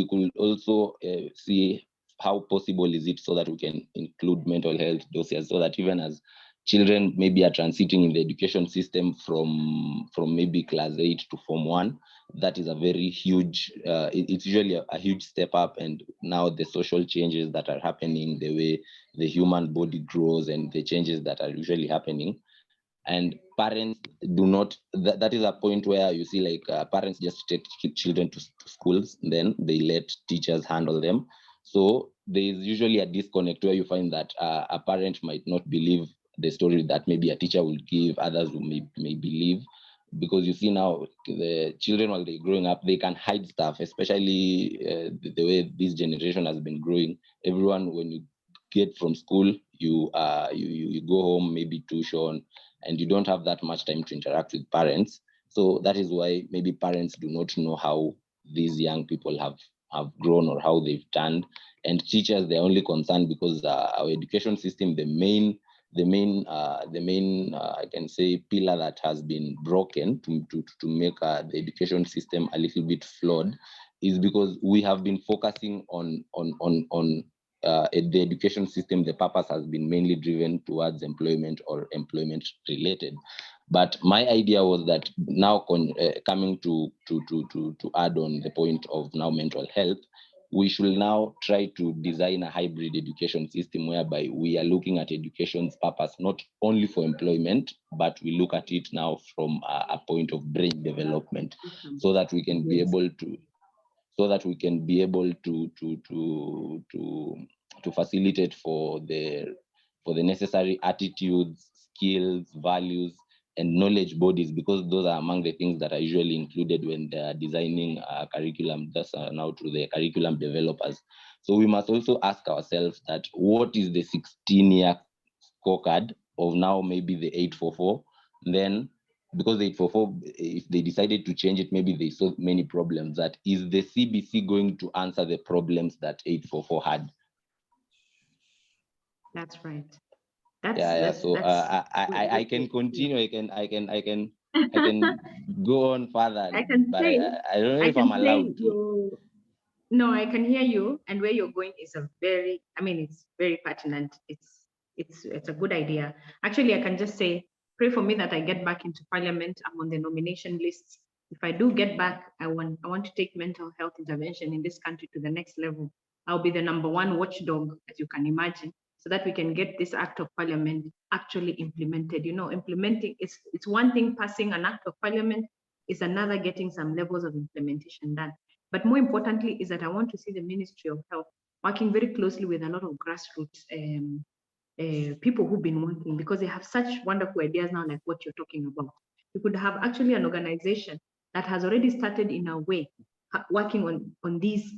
could also see how possible is it so that we can include mental health dossiers, so that even as children maybe are transiting in the education system from maybe class 8 to form 1, that is a very huge, it's usually a huge step up. And now the social changes that are happening, the way the human body grows and the changes that are usually happening, and parents do not, that is a point where you see like parents just take children to schools, then they let teachers handle them. So there is usually a disconnect where you find that a parent might not believe the story that maybe a teacher will give, others who may believe, because you see now the children, while they're growing up, they can hide stuff, especially the way this generation has been growing. Everyone, when you get from school, you go home, maybe tuition, and you don't have that much time to interact with parents. So that is why maybe parents do not know how these young people have grown or how they've turned. And teachers, they're only concerned because our education system, the main the main I can say pillar that has been broken to make the education system a little bit flawed is because we have been focusing on the education system. The purpose has been mainly driven towards employment or employment related. But my idea was that now coming to add on the point of now mental health, we should now try to design a hybrid education system whereby we are looking at education's purpose not only for employment, but we look at it now from a point of brain development, so that we can be able to facilitate for the necessary attitudes, skills, values, and knowledge bodies, because those are among the things that are usually included when they're designing a curriculum. That's now to the curriculum developers. So we must also ask ourselves that what is the 16-year scorecard of now maybe the 844? Then, because the 844, if they decided to change it, maybe they saw many problems. That is the CBC going to answer the problems that 844 had? That's right. So I can continue. I can go on further. I can but say, I don't know if I'm allowed to. No, I can hear you, and where you're going is it's very pertinent. It's a good idea. Actually, I can just say, pray for me that I get back into parliament. I'm on the nomination list. If I do get back, I want to take mental health intervention in this country to the next level. I'll be the #1 watchdog, as you can imagine, so that we can get this act of parliament actually implemented. Implementing, it's one thing passing an act of parliament, is another getting some levels of implementation done. But more importantly is that I want to see the Ministry of Health working very closely with a lot of grassroots people who've been working, because they have such wonderful ideas now, like what you're talking about. You could have actually an organization that has already started in a way, working on these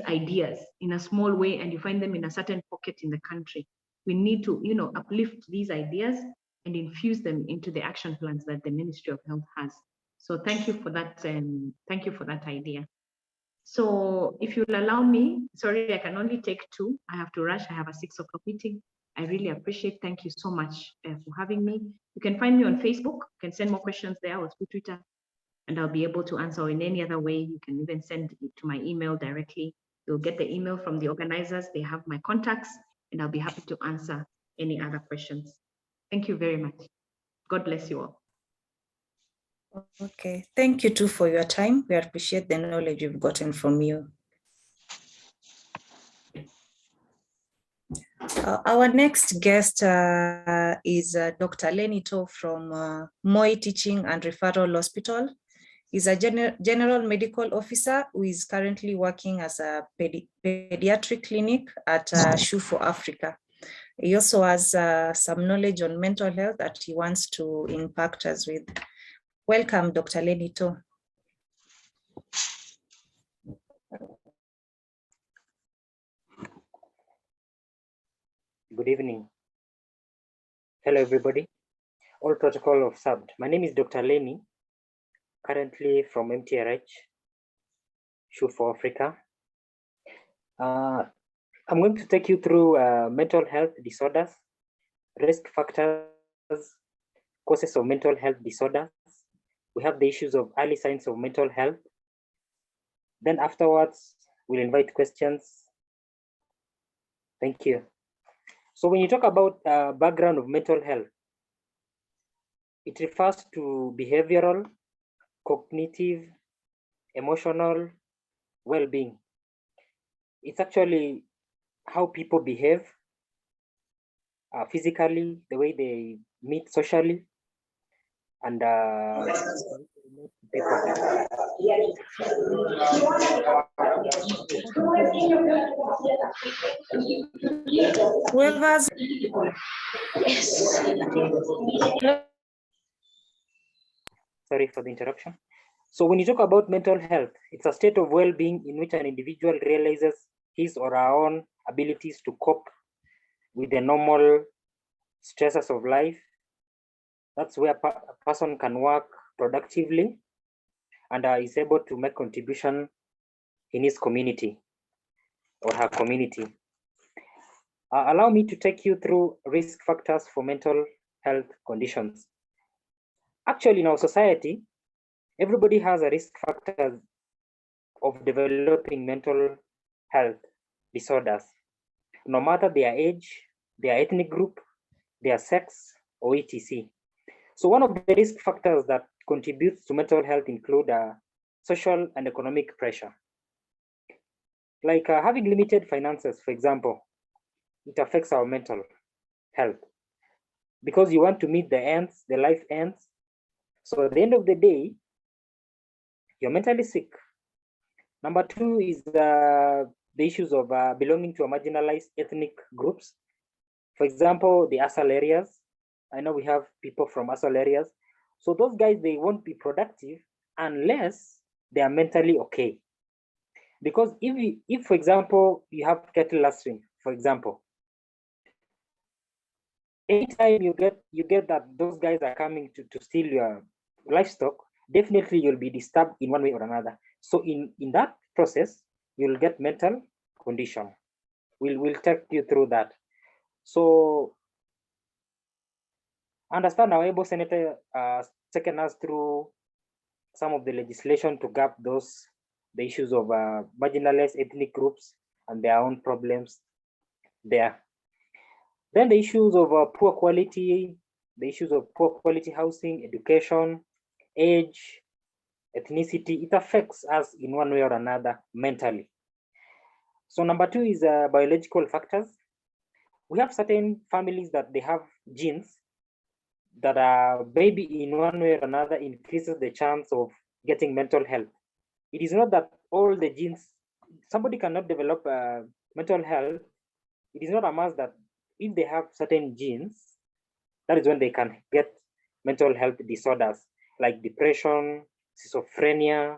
ideas in a small way, and you find them in a certain pocket in the country. We need to, uplift these ideas and infuse them into the action plans that the Ministry of Health has. So thank you for that. Thank you for that idea. So if you'll allow me, sorry, I can only take 2. I have to rush. I have a 6 o'clock meeting. I really appreciate. Thank you so much for having me. You can find me on Facebook. You can send more questions there, or through Twitter, and I'll be able to answer in any other way. You can even send it to my email directly. You'll get the email from the organizers. They have my contacts, and I'll be happy to answer any other questions. Thank you very much. God bless you all. Okay, thank you too for your time. We appreciate the knowledge you've gotten from you. Our next guest is Dr. Lenny To from Moi Teaching and Referral Hospital. He's a general medical officer who is currently working as a pediatric clinic at SHU for Africa. He also has some knowledge on mental health that he wants to impact us with. Welcome, Dr. Lenny To. Good evening. Hello, everybody. All protocol observed. My name is Dr. Lenny, currently from MTRH, SHU for Africa. I'm going to take you through mental health disorders, risk factors, causes of mental health disorders. We have the issues of early signs of mental health. Then afterwards, we'll invite questions. Thank you. So when you talk about background of mental health, it refers to behavioral, cognitive, emotional well-being. It's actually how people behave physically, the way they meet socially, and people. Whoever's Sorry for the interruption. So when you talk about mental health, it's a state of well-being in which an individual realizes his or her own abilities to cope with the normal stresses of life. That's where a person can work productively and is able to make contribution in his community or her community. Allow me to take you through risk factors for mental health conditions. Actually, in our society, everybody has a risk factor of developing mental health disorders, no matter their age, their ethnic group, their sex, or etc. So one of the risk factors that contributes to mental health include social and economic pressure. Like having limited finances, for example, it affects our mental health because you want to meet the ends, the life ends. So at the end of the day, you're mentally sick. Number two is the issues of belonging to a marginalized ethnic groups. For example, the ASAL areas. I know we have people from ASAL areas. So those guys, they won't be productive unless they are mentally okay. Because if for example, you have cattle rustling, for example, anytime you get that those guys are coming to steal your livestock, definitely you'll be disturbed in one way or another. So in that process, you'll get mental condition. We'll take you through that. So understand our able senator taken us through some of the legislation to gap the issues of marginalized ethnic groups and their own problems there. Then the issues of poor quality housing, education, age, ethnicity, it affects us in one way or another mentally. So number two is biological factors. We have certain families that they have genes that are maybe in one way or another increases the chance of getting mental health. It is not that all the genes, somebody cannot develop mental health. It is not a must that if they have certain genes, that is when they can get mental health disorders like depression, schizophrenia.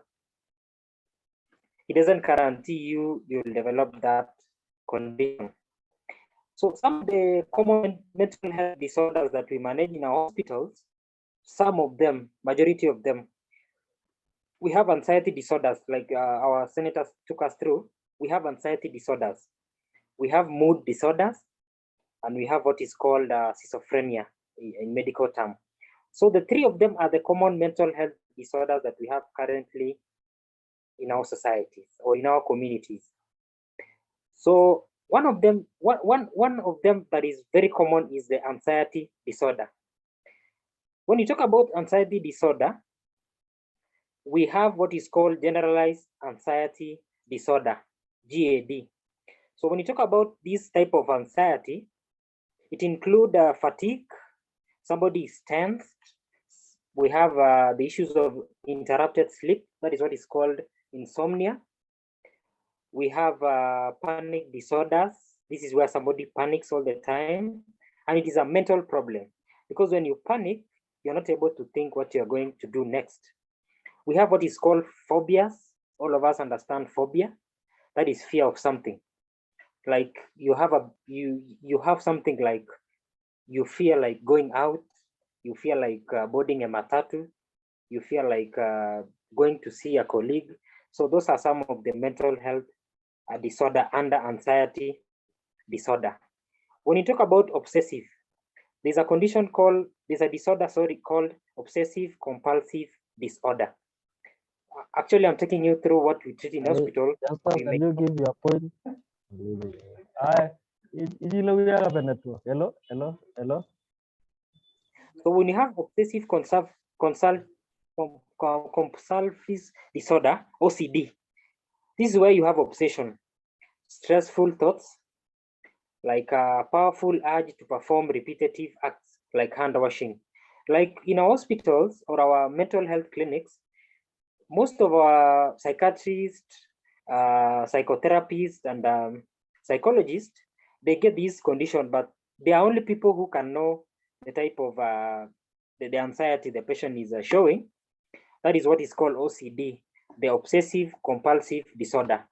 It doesn't guarantee you'll develop that condition. So some of the common mental health disorders that we manage in our hospitals, some of them, majority of them, we have anxiety disorders, like our senators took us through. We have anxiety disorders, we have mood disorders, and we have what is called schizophrenia in medical term. So the three of them are the common mental health disorders that we have currently in our societies or in our communities. So one of them that is very common is the anxiety disorder. When you talk about anxiety disorder, we have what is called generalized anxiety disorder, GAD. So when you talk about this type of anxiety, it includes fatigue, somebody is tense. We have the issues of interrupted sleep, that is what is called insomnia. We have panic disorders. This is where somebody panics all the time, and it is a mental problem because when you panic, you're not able to think what you're going to do next. We have what is called phobias. All of us understand phobia. That is fear of something. Like you have something like you fear like going out, you feel like boarding a matatu, you feel like going to see a colleague. So those are some of the mental health disorder under anxiety disorder. When you talk about obsessive, there's a disorder called obsessive compulsive disorder. Actually, I'm taking you through what we treat in hospital. Can you give your point? So when you have obsessive compulsive disorder, OCD, this is where you have obsession, stressful thoughts, like a powerful urge to perform repetitive acts like hand washing. Like in our hospitals or our mental health clinics, most of our psychiatrists, psychotherapists, and psychologists, they get this condition, but they are only people who can know the type of the anxiety the patient is showing. That is what is called OCD, the obsessive compulsive disorder.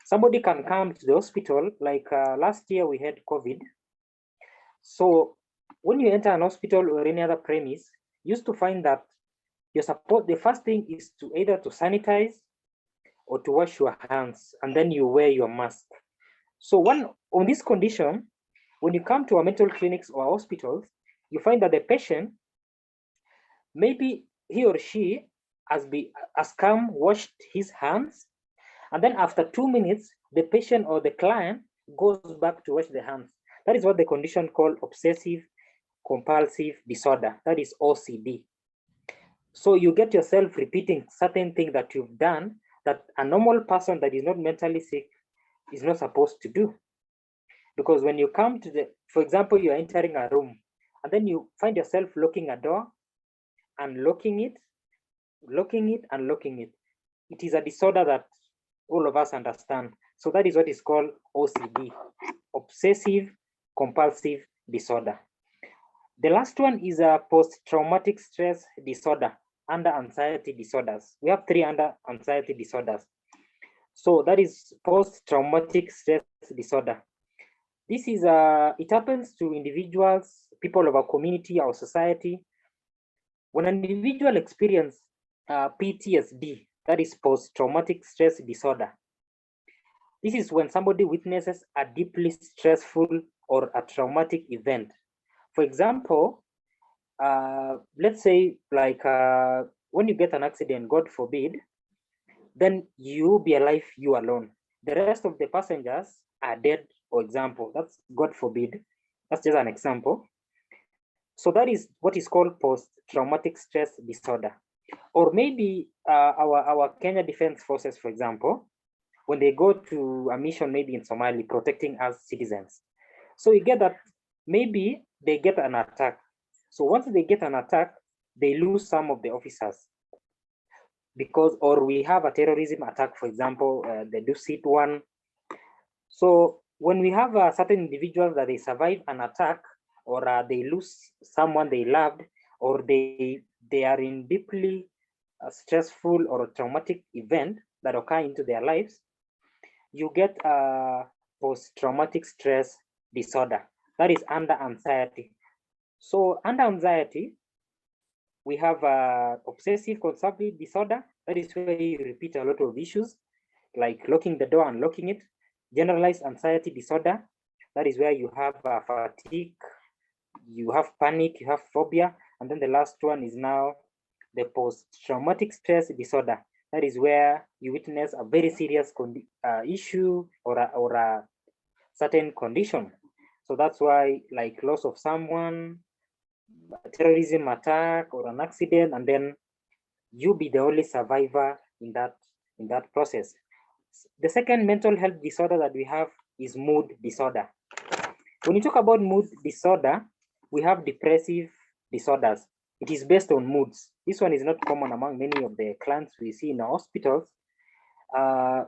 Somebody can come to the hospital, like last year we had COVID. So when you enter an hospital or any other premise, you used to find that the first thing is to either to sanitize or to wash your hands, and then you wear your mask. So on this condition, when you come to our mental clinics or hospitals, you find that the patient, maybe he or she has come, washed his hands, and then after 2 minutes, the patient or the client goes back to wash the hands. That is what the condition called obsessive compulsive disorder, that is OCD. So you get yourself repeating certain things that you've done that a normal person that is not mentally sick is not supposed to do. Because when you come to for example, you're entering a room and then you find yourself locking a door and locking it and locking it. It is a disorder that all of us understand. So that is what is called OCD, obsessive compulsive disorder. The last one is a post-traumatic stress disorder under anxiety disorders. We have 3 under anxiety disorders. So that is post-traumatic stress disorder. This is it happens to individuals, people of our community, our society. When an individual experiences PTSD, that is post-traumatic stress disorder, this is when somebody witnesses a deeply stressful or a traumatic event. For example, let's say like when you get an accident, God forbid, then you be alive, you alone. The rest of the passengers are dead, for example. That's God forbid. That's just an example. So that is what is called post-traumatic stress disorder. Or maybe our Kenya Defense Forces, for example, when they go to a mission, maybe in Somalia, protecting us citizens. So you get that maybe they get an attack. So once they get an attack, they lose some of the officers. Because, or we have a terrorism attack, for example, the Dusit one. So when we have a certain individual that they survive an attack, or they lose someone they loved, or they are in deeply stressful or traumatic event that occur into their lives, you get a post-traumatic stress disorder. That is under anxiety. So under anxiety, we have obsessive compulsive disorder. That is where you repeat a lot of issues, like locking the door and locking it. Generalized anxiety disorder. That is where you have fatigue, you have panic, you have phobia. And then the last one is now the post-traumatic stress disorder. That is where you witness a very serious issue or a certain condition. So that's why, like loss of someone, a terrorism attack, or an accident, and then you be the only survivor in that process. The second mental health disorder that we have is mood disorder. When you talk about mood disorder, we have depressive disorders. It is based on moods. This one is not common among many of the clients we see in our hospitals. The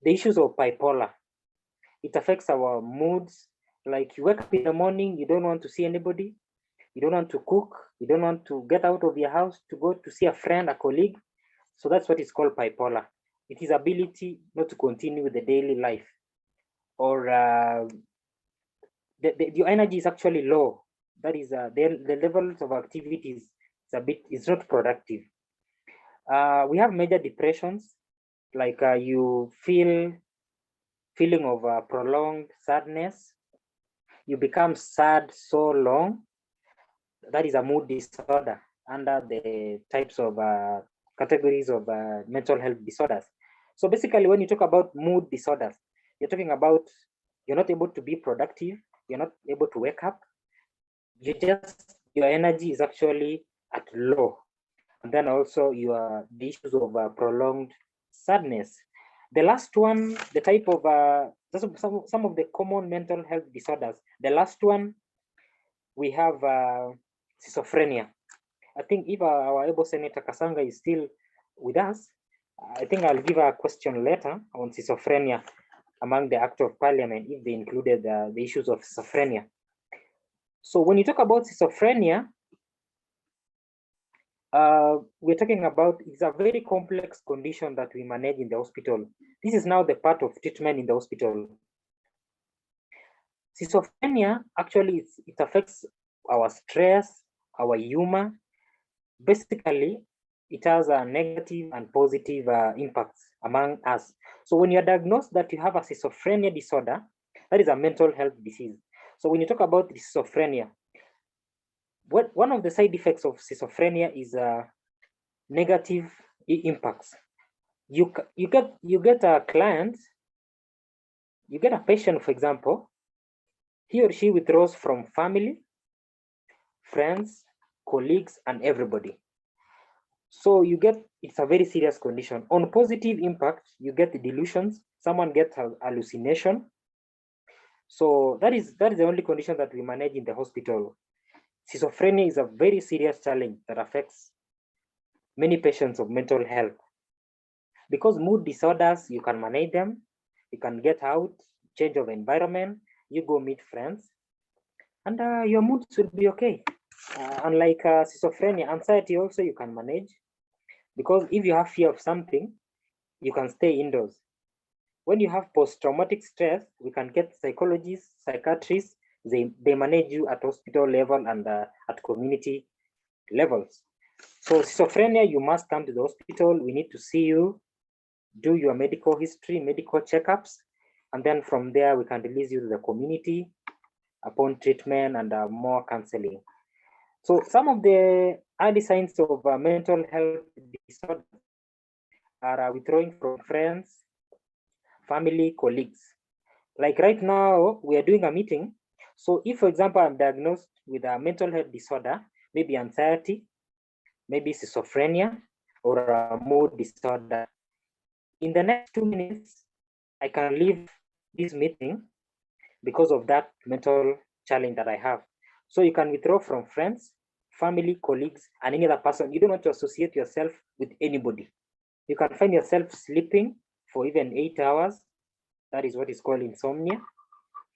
issues of bipolar. It affects our moods. Like you wake up in the morning, you don't want to see anybody. You don't want to cook. You don't want to get out of your house to go to see a friend, a colleague. So that's what is called bipolar. It is ability not to continue with the daily life, or your energy is actually low. That is the levels of activities is not productive. We have major depressions, like you feeling of prolonged sadness. You become sad so long. That is a mood disorder under the types of categories of mental health disorders. So basically, when you talk about mood disorders, you're talking about you're not able to be productive, you're not able to wake up, your energy is actually at low. And then also the issues of prolonged sadness. The last one, the type of some of the common mental health disorders. The last one, we have schizophrenia. I think if our able Senator Kasanga is still with us, I think I'll give a question later on schizophrenia among the Act of Parliament if they included the issues of schizophrenia. So when you talk about schizophrenia, we're talking about, it's a very complex condition that we manage in the hospital. This is now the part of treatment in the hospital. Schizophrenia, actually, it affects our stress, our humor. Basically, it has a negative and positive impacts among us. So when you're diagnosed that you have a schizophrenia disorder, that is a mental health disease. So when you talk about schizophrenia, one of the side effects of schizophrenia is negative impacts. You get a client, you get a patient, for example, he or she withdraws from family, friends, colleagues, and everybody. So you get, it's a very serious condition. On positive impact, you get the delusions, someone gets hallucination. So that is the only condition that we manage in the hospital. Schizophrenia is a very serious challenge that affects many patients of mental health. Because mood disorders, you can manage them, you can get out, change of environment, you go meet friends, and your mood will be okay. Unlike schizophrenia, anxiety also you can manage, because if you have fear of something, you can stay indoors. When you have post-traumatic stress, we can get psychologists, psychiatrists, they manage you at hospital level and at community levels. So schizophrenia, you must come to the hospital, we need to see you, do your medical history, medical checkups, and then from there we can release you to the community upon treatment and more counseling. So some of the early signs of mental health disorder are withdrawing from friends, family, colleagues. Like right now, we are doing a meeting. So if, for example, I'm diagnosed with a mental health disorder, maybe anxiety, maybe schizophrenia, or a mood disorder, in the next 2 minutes, I can leave this meeting because of that mental challenge that I have. So you can withdraw from friends, family, colleagues, and any other person. You don't want to associate yourself with anybody. You can find yourself sleeping for even 8 hours. That is what is called insomnia.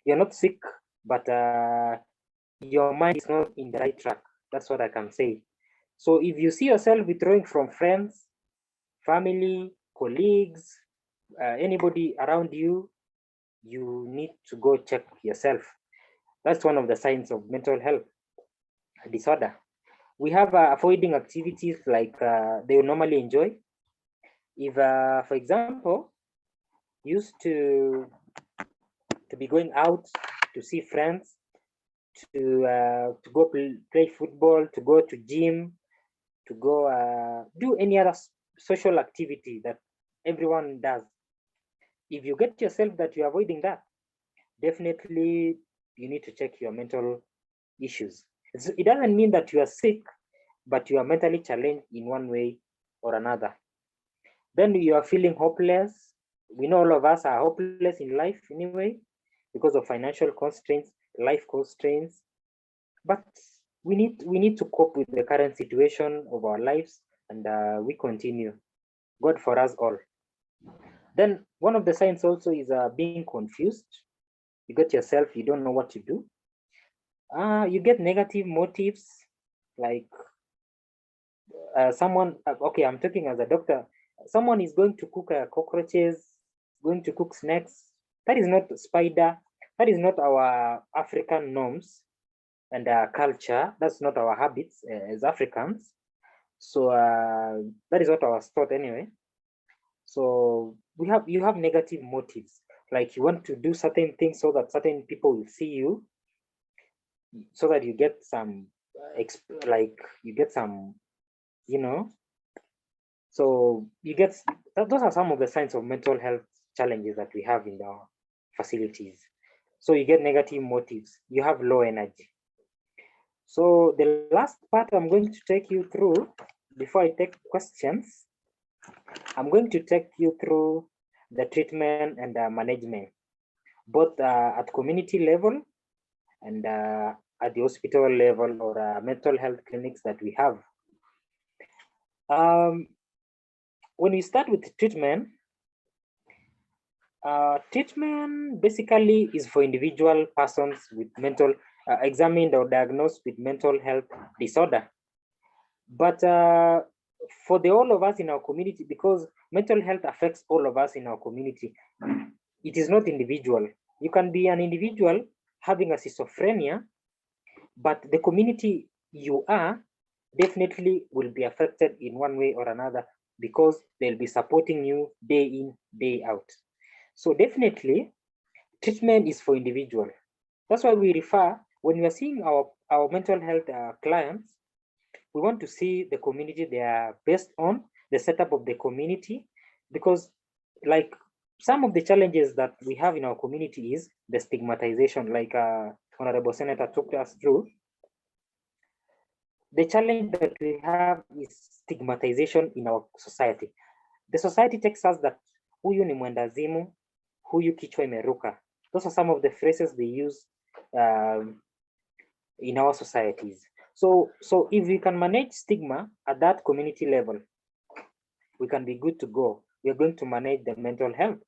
You're not sick, but your mind is not in the right track. That's what I can say. So if you see yourself withdrawing from friends, family, colleagues, anybody around you, you need to go check yourself. That's one of the signs of mental health disorder. We have avoiding activities like they normally enjoy. If, for example, used to be going out to see friends, to go play football, to go to gym, to go do any other social activity that everyone does. If you get yourself that you're avoiding that, definitely you need to check your mental issues. It doesn't mean that you are sick, but you are mentally challenged in one way or another. Then you are feeling hopeless. We know all of us are hopeless in life anyway, because of financial constraints, life constraints. But we need to cope with the current situation of our lives, and we continue. God for us all. Then one of the signs also is being confused. You get yourself, you don't know what to do. You get negative motives, like someone, okay, I'm talking as a doctor, someone is going to cook cockroaches, going to cook snakes. That is not spider. That is not our African norms and culture. That's not our habits as Africans. So that is what I was taught anyway. So you have negative motives, like you want to do certain things so that certain people will see you, so that you get some you know. So you get those are some of the signs of mental health challenges that we have in our facilities. So you get negative motives, you have low energy. So the last part I'm going to take you through before I take questions, I'm going to take you through the treatment and management, both at community level and at the hospital level or mental health clinics that we have. When we start with treatment, treatment basically is for individual persons with mental, examined or diagnosed with mental health disorder. But for the all of us in our community, because mental health affects all of us in our community, it is not individual. You can be an individual having a schizophrenia, but the community you are definitely will be affected in one way or another, because they'll be supporting you day in, day out. So definitely treatment is for individual. That's why we refer, when we are seeing our mental health clients, we want to see the community they are based on, the setup of the community, because like some of the challenges that we have in our community is the stigmatization, like Honorable Senator took us through. The challenge that we have is stigmatization in our society. The society takes us that huyu ni mwendazimu, huyu kichwa imeruka. Those are some of the phrases they use in our societies. So if we can manage stigma at that community level, we can be good to go. We are going to manage the mental health.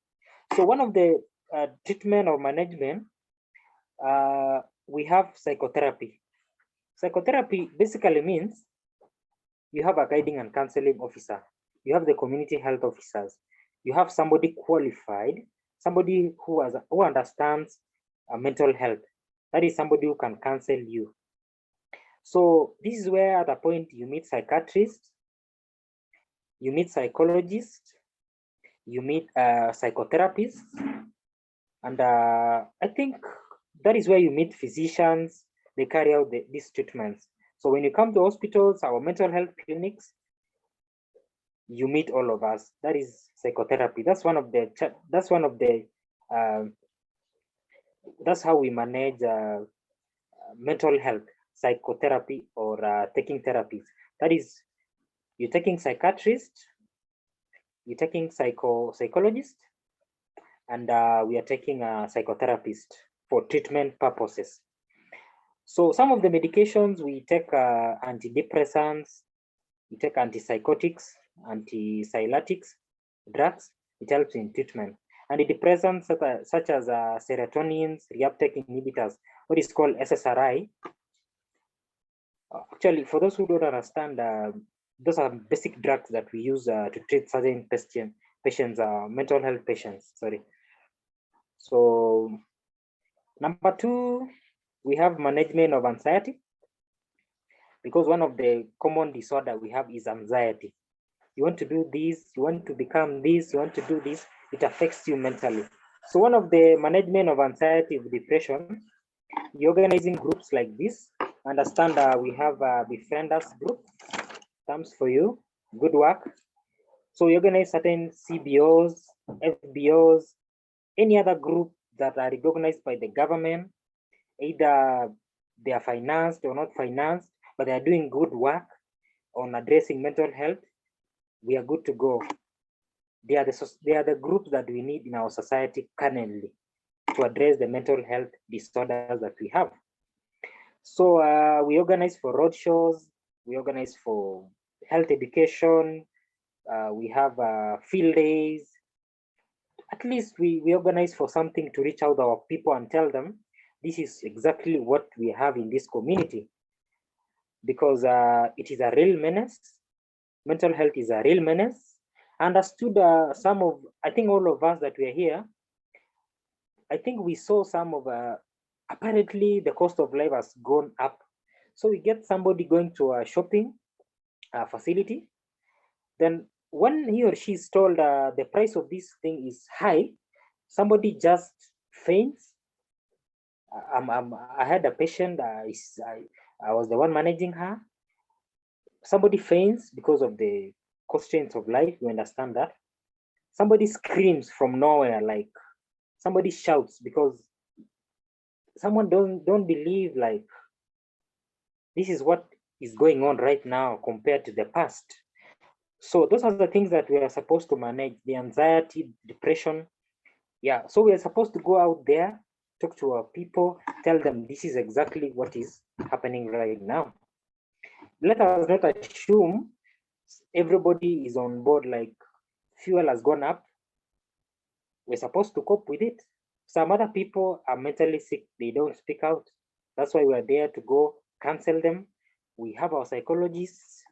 So one of the treatment or management, we have psychotherapy. Psychotherapy basically means you have a guiding and counseling officer. You have the community health officers. You have somebody qualified, somebody who understands mental health. That is somebody who can counsel you. So this is where at a point you meet psychiatrists, you meet psychologists, you meet psychotherapists, and I think that is where you meet physicians. They carry out these treatments. So when you come to hospitals, our mental health clinics, you meet all of us. That is psychotherapy. That's how we manage mental health, psychotherapy, or taking therapies. That is, you're taking psychiatrist, you're taking psychologist, and we are taking a psychotherapist for treatment purposes. So some of the medications we take antidepressants, we take antipsychotics, antipsychotics drugs. It helps in treatment. Antidepressants such as serotonin reuptake inhibitors, what is called SSRI. Actually, for those who don't understand, those are basic drugs that we use to treat certain patients, mental health patients. Sorry. So number 2, we have management of anxiety, because one of the common disorder we have is anxiety. You want to do this, you want to become this, you want to do this, it affects you mentally. So one of the management of anxiety with depression, you're organizing groups like this. Understand we have a Befrienders group, terms for you, good work. So you organize certain CBOs, FBOs, any other group that are recognized by the government, either they are financed or not financed, but they are doing good work on addressing mental health. We are good to go. They are the groups that we need in our society currently to address the mental health disorders that we have. So we organize for road shows, we organize for health education, we have field days. At least we organize for something to reach out to our people and tell them this is exactly what we have in this community, because it is a real menace. Mental health is a real menace. Understood I think all of us that we are here, I think we saw some of, apparently the cost of life has gone up. So we get somebody going to a shopping facility, then when he or she is told the price of this thing is high, somebody just faints. I had a patient, I was the one managing her. Somebody faints because of the constraints of life, you understand that. Somebody screams from nowhere, like somebody shouts because someone don't believe like this is what is going on right now compared to the past. So those are the things that we are supposed to manage, the anxiety, depression. Yeah, so we are supposed to go out there, talk to our people, tell them this is exactly what is happening right now. Let us not assume everybody is on board, like fuel has gone up. We're supposed to cope with it. Some other people are mentally sick, they don't speak out. That's why we're there to go counsel them. We have our psychologists,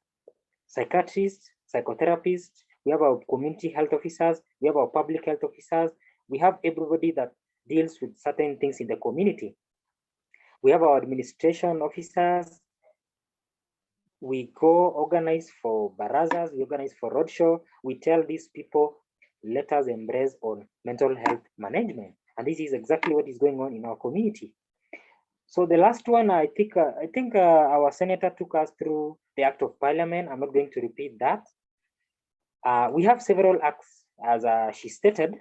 psychiatrists, psychotherapists, we have our community health officers, we have our public health officers, we have everybody that deals with certain things in the community. We have our administration officers. We go organize for barazas, we organize for roadshow. We tell these people, let us embrace on mental health management. And this is exactly what is going on in our community. So the last one, I think our senator took us through the Act of Parliament. I'm not going to repeat that. We have several acts, as she stated.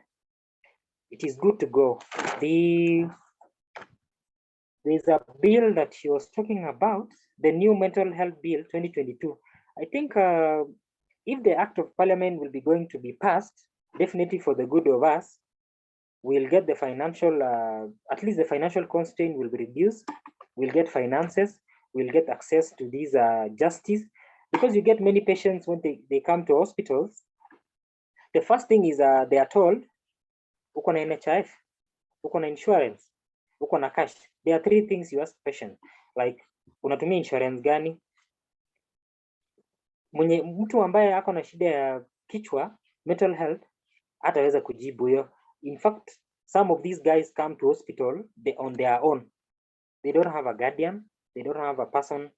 It is good to go. There's a bill that she was talking about, the new Mental Health Bill 2022. I think if the Act of Parliament will be going to be passed, definitely for the good of us, we'll get the financial, at least the financial constraint will be reduced. We'll get finances, we'll get access to these justice, because you get many patients when they come to hospitals. The first thing is they are told, uko na NHIF, uko na insurance, uko na cash. There are three things you ask patient, like unatumia insurance gani? Mtu ambaye ako na shida ya kichwa, mental health, hataweza kujibu hiyo. In fact, some of these guys come to hospital on their own. They don't have a guardian, they don't have a person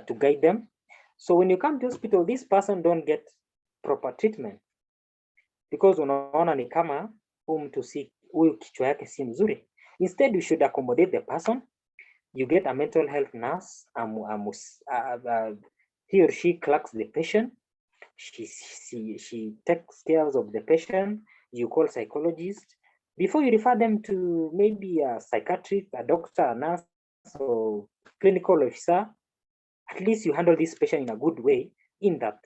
to guide them. So when you come to hospital, this person don't get proper treatment, because unaona ni kama mtu si huyu kichwa yake si mzuri. Instead, you should accommodate the person. You get a mental health nurse. He or she clerks the patient. She takes care of the patient. You call psychologist before you refer them to maybe a psychiatrist, a doctor, a nurse, or clinical officer. At least you handle this patient in a good way, in that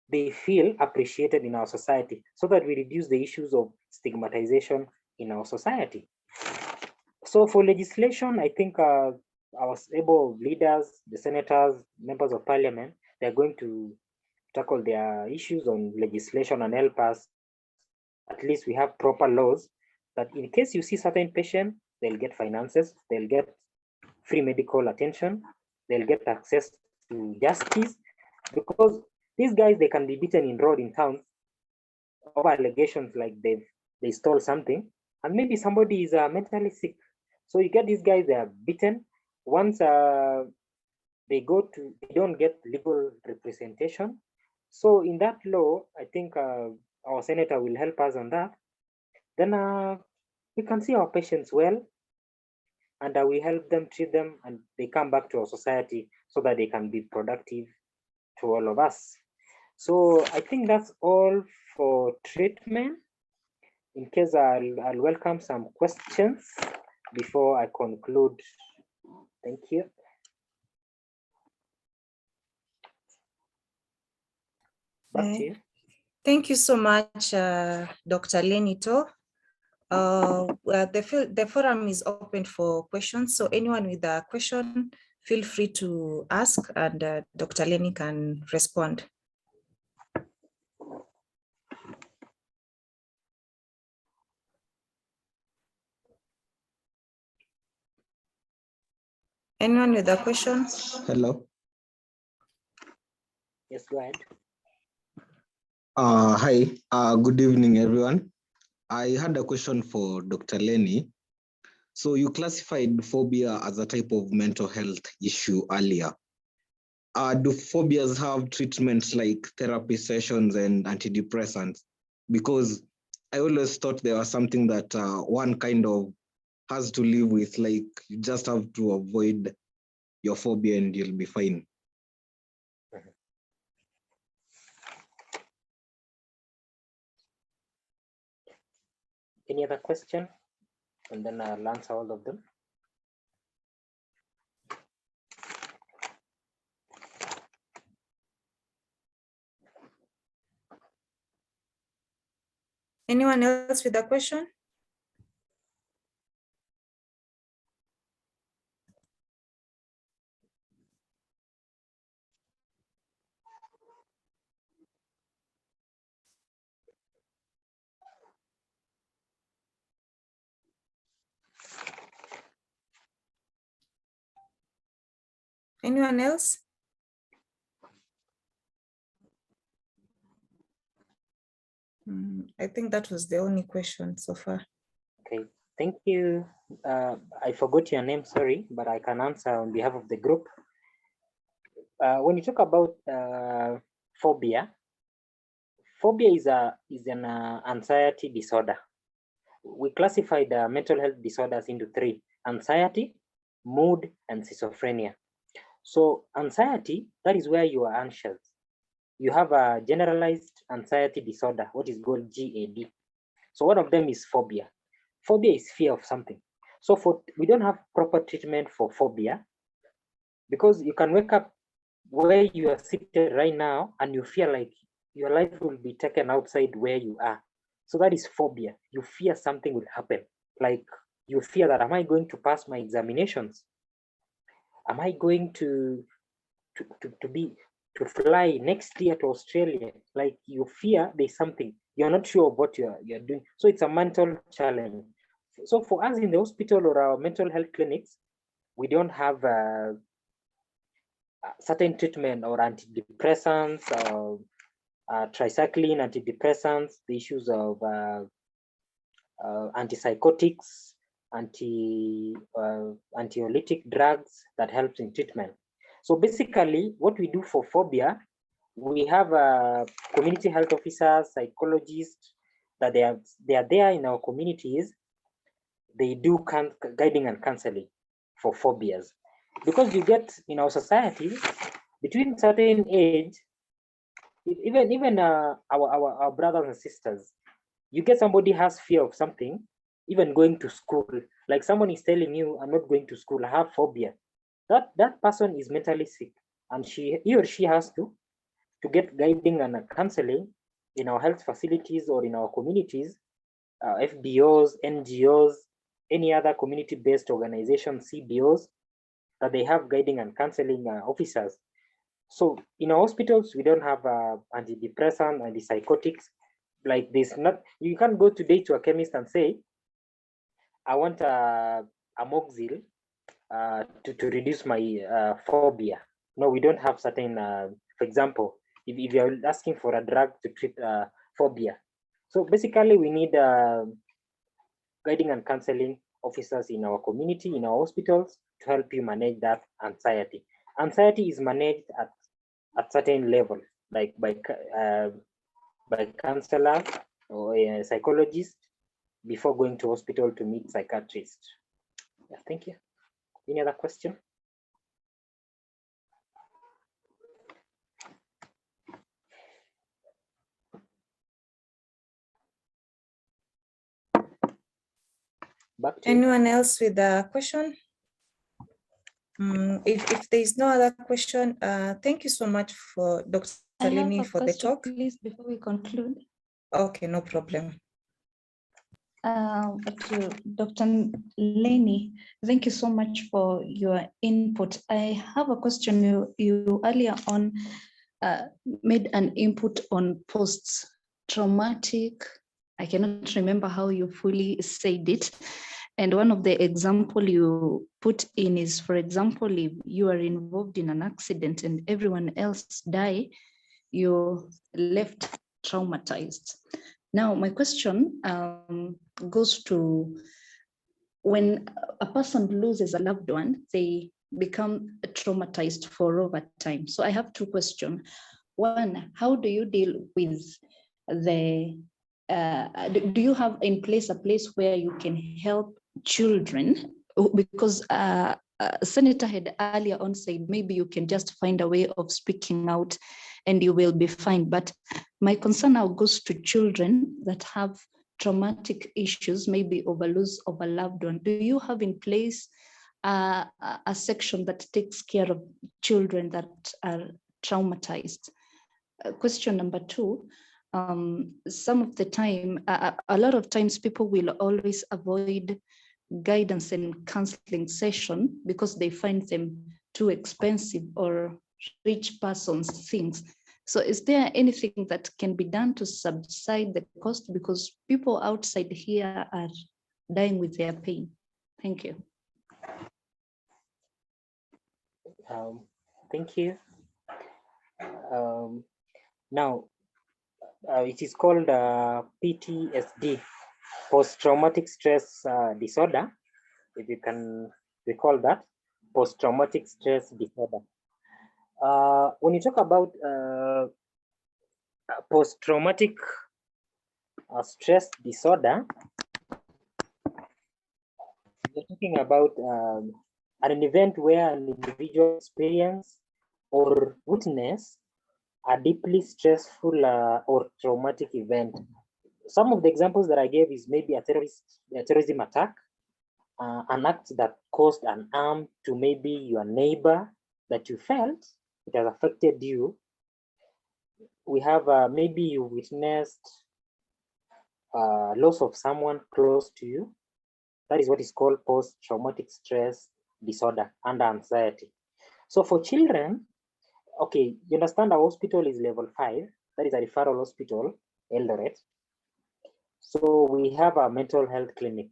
they feel appreciated in our society, so that we reduce the issues of stigmatization in our society. So for legislation, I think our able leaders, the senators, members of parliament, they're going to tackle their issues on legislation and help us. At least we have proper laws that in case you see certain patient, they'll get finances, they'll get free medical attention, they'll get access to justice, because these guys, they can be beaten in road in town over allegations like they stole something, and maybe somebody is mentally sick. So you get these guys, they are beaten. Once they don't get legal representation. So in that law, I think our senator will help us on that. Then we can see our patients well, and we help them, treat them, and they come back to our society so that they can be productive to all of us. So I think that's all for treatment. In case I'll welcome some questions before I conclude. Thank you. Back to you. Thank you so much, Dr. Lenito. The forum is open for questions. So anyone with a question, feel free to ask, and Dr. Lenny can respond. Anyone with a question? Hello. Yes, go ahead. Hi. Good evening, everyone. I had a question for Dr. Lenny. So you classified phobia as a type of mental health issue earlier. Do phobias have treatments like therapy sessions and antidepressants? Because I always thought there was something that one kind of has to live with, like you just have to avoid your phobia and you'll be fine. Any other question? And then I'll answer all of them. Anyone else with a question? Anyone else? I think that was the only question so far. Okay, thank you. I forgot your name, sorry, but I can answer on behalf of the group. When you talk about phobia is an anxiety disorder. We classify the mental health disorders into three: anxiety, mood, and schizophrenia. So anxiety, that is where you are anxious. You have a generalized anxiety disorder, what is called GAD. So one of them is phobia. Phobia is fear of something. So we don't have proper treatment for phobia, because you can wake up where you are seated right now and you feel like your life will be taken outside where you are. So that is phobia. You fear something will happen. Like you fear that, am I going to pass my examinations? Am I going to fly next year to Australia? Like you fear there's something. You're not sure of what you're doing. So it's a mental challenge. So for us in the hospital or our mental health clinics, we don't have certain treatment or antidepressants or tricycline antidepressants, the issues of antipsychotics, anxiolytic drugs that helps in treatment. So basically, what we do for phobia, we have community health officers, psychologists, that they are there in our communities. They do guiding and counseling for phobias, because you get in our society between certain age, even our brothers and sisters, you get somebody has fear of something, even going to school. Like someone is telling you, I'm not going to school, I have phobia. That person is mentally sick, and he or she has to get guiding and counseling in our health facilities or in our communities, FBOs, NGOs, any other community-based organization, CBOs, that they have guiding and counseling officers. So in our hospitals, we don't have antidepressant, antipsychotics. Like this, not, you can't go today to a chemist and say, I want a Moxil to reduce my phobia. No, we don't have certain, for example, if you're asking for a drug to treat phobia. So basically we need guiding and counseling officers in our community, in our hospitals, to help you manage that anxiety. Anxiety is managed at certain level, like by counselor or a psychologist before going to hospital to meet psychiatrist. Yeah, thank you. Any other question? Back to you. Anyone else with a question? If there is no other question, thank you so much for Dr. Leni for the talk. Please, before we conclude. Okay, no problem. Dr. Leni, thank you so much for your input. I have a question. You earlier on made an input on post-traumatic. I cannot remember how you fully said it. And one of the example you put in is, for example, if you are involved in an accident and everyone else die, you're left traumatized. Now, my question goes to, when a person loses a loved one, they become traumatized for over time. So I have two questions. One, how do you deal with the, do you have in place a place where you can help children? Because Senator had earlier on said, maybe you can just find a way of speaking out and you will be fine. But my concern now goes to children that have traumatic issues, maybe over loss of a loved one. Do you have in place a section that takes care of children that are traumatized? Question number two, some of the time, a lot of times people will always avoid guidance and counseling session because they find them too expensive or rich person's things. So is there anything that can be done to subside the cost, because people outside here are dying with their pain? Thank you. Thank you. Now, it is called PTSD, post-traumatic stress disorder, if you can recall that, post-traumatic stress disorder. When you talk about post-traumatic stress disorder, you're talking about an event where an individual experience or witness a deeply stressful or traumatic event. Some of the examples that I gave is maybe a terrorism attack, an act that caused an harm to maybe your neighbor that you felt it has affected you. We have maybe you witnessed loss of someone close to you. That is what is called post-traumatic stress disorder under anxiety. So for children, okay, you understand our hospital is level 5, that is a referral hospital, Eldoret. So we have a mental health clinic.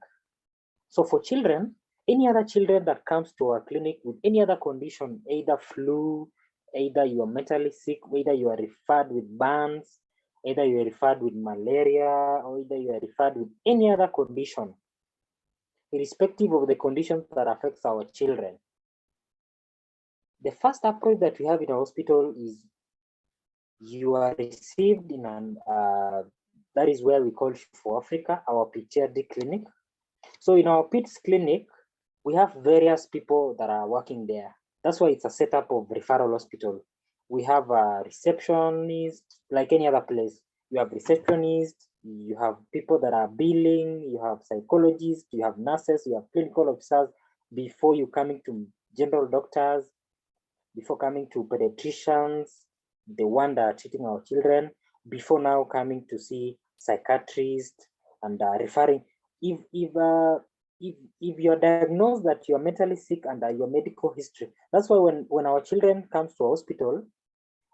So for children, any other children that comes to our clinic with any other condition, either flu, either you are mentally sick, either you are referred with burns, either you are referred with malaria, or either you are referred with any other condition, irrespective of the conditions that affects our children. The first approach that we have in our hospital is you are received in an, that is where we call for Africa, our pediatric clinic. So in our PITS clinic, we have various people that are working there. That's why it's a setup of referral hospital. We have a receptionist, like any other place. You have receptionists, you have people that are billing, you have psychologists, you have nurses, you have clinical officers before you coming to general doctors, before coming to pediatricians, the one that are treating our children, before now coming to see psychiatrists and referring. If you're diagnosed that you're mentally sick under your medical history, that's why when our children comes to hospital,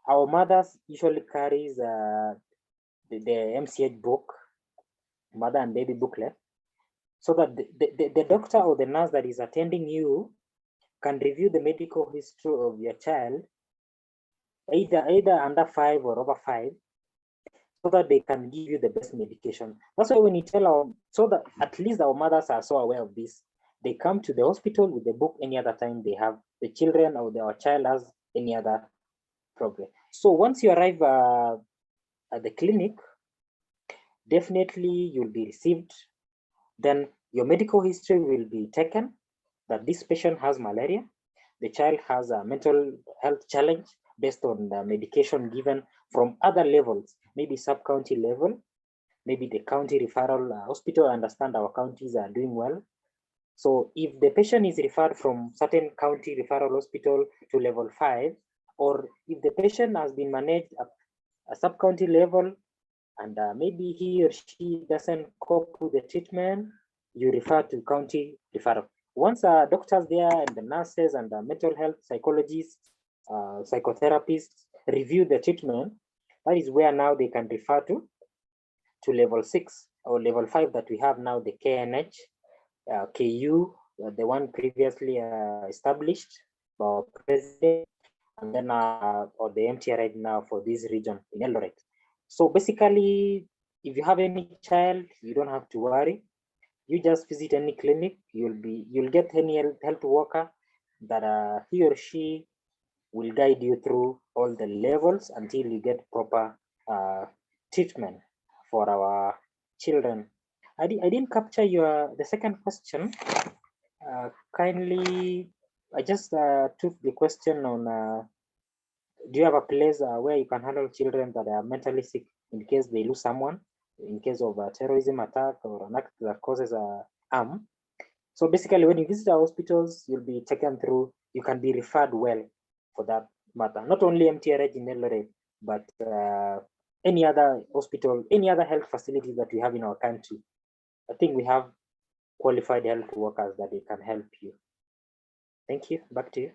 our mothers usually carries the MCH book, mother and baby booklet, so that the doctor or the nurse that is attending you can review the medical history of your child, either under 5 or over 5, so that they can give you the best medication. That's why when you tell so that at least our mothers are so aware of this, they come to the hospital with the book any other time they have the children or our child has any other problem. So once you arrive at the clinic, definitely you'll be received. Then your medical history will be taken, that this patient has malaria, the child has a mental health challenge based on the medication given from other levels, maybe sub-county level, maybe the county referral hospital. I understand our counties are doing well. So if the patient is referred from certain county referral hospital to level 5, or if the patient has been managed at a sub-county level and maybe he or she doesn't cope with the treatment, you refer to county referral. Once doctors there and the nurses and the mental health psychologists, psychotherapists review the treatment, that is where now they can refer to level 6 or level 5 that we have now, the KNH, KU, the one previously established by our president, and then or the MTR right now for this region in Eldoret. So basically, if you have any child, you don't have to worry. You just visit any clinic, you'll get any health worker that he or she will guide you through all the levels until you get proper treatment for our children. I didn't capture the second question. Kindly, I just took the question on do you have a place where you can handle children that are mentally sick in case they lose someone, in case of a terrorism attack or an act that causes harm? So basically, when you visit our hospitals, you'll be taken through, you can be referred well for that matter. Not only MTRH in Eldoret, but any other hospital, any other health facilities that we have in our country. I think we have qualified health workers that they can help you. Thank you. Back to you.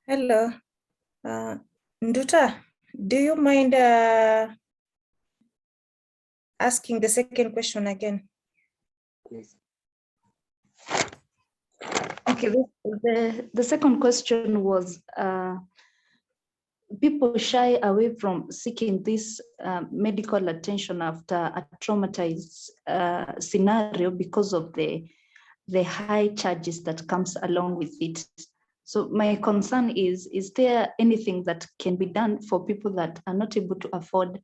Hello, Nduta, do you mind asking the second question again? Please. Okay, the second question was, people shy away from seeking this medical attention after a traumatized scenario because of the high charges that comes along with it. So my concern is there anything that can be done for people that are not able to afford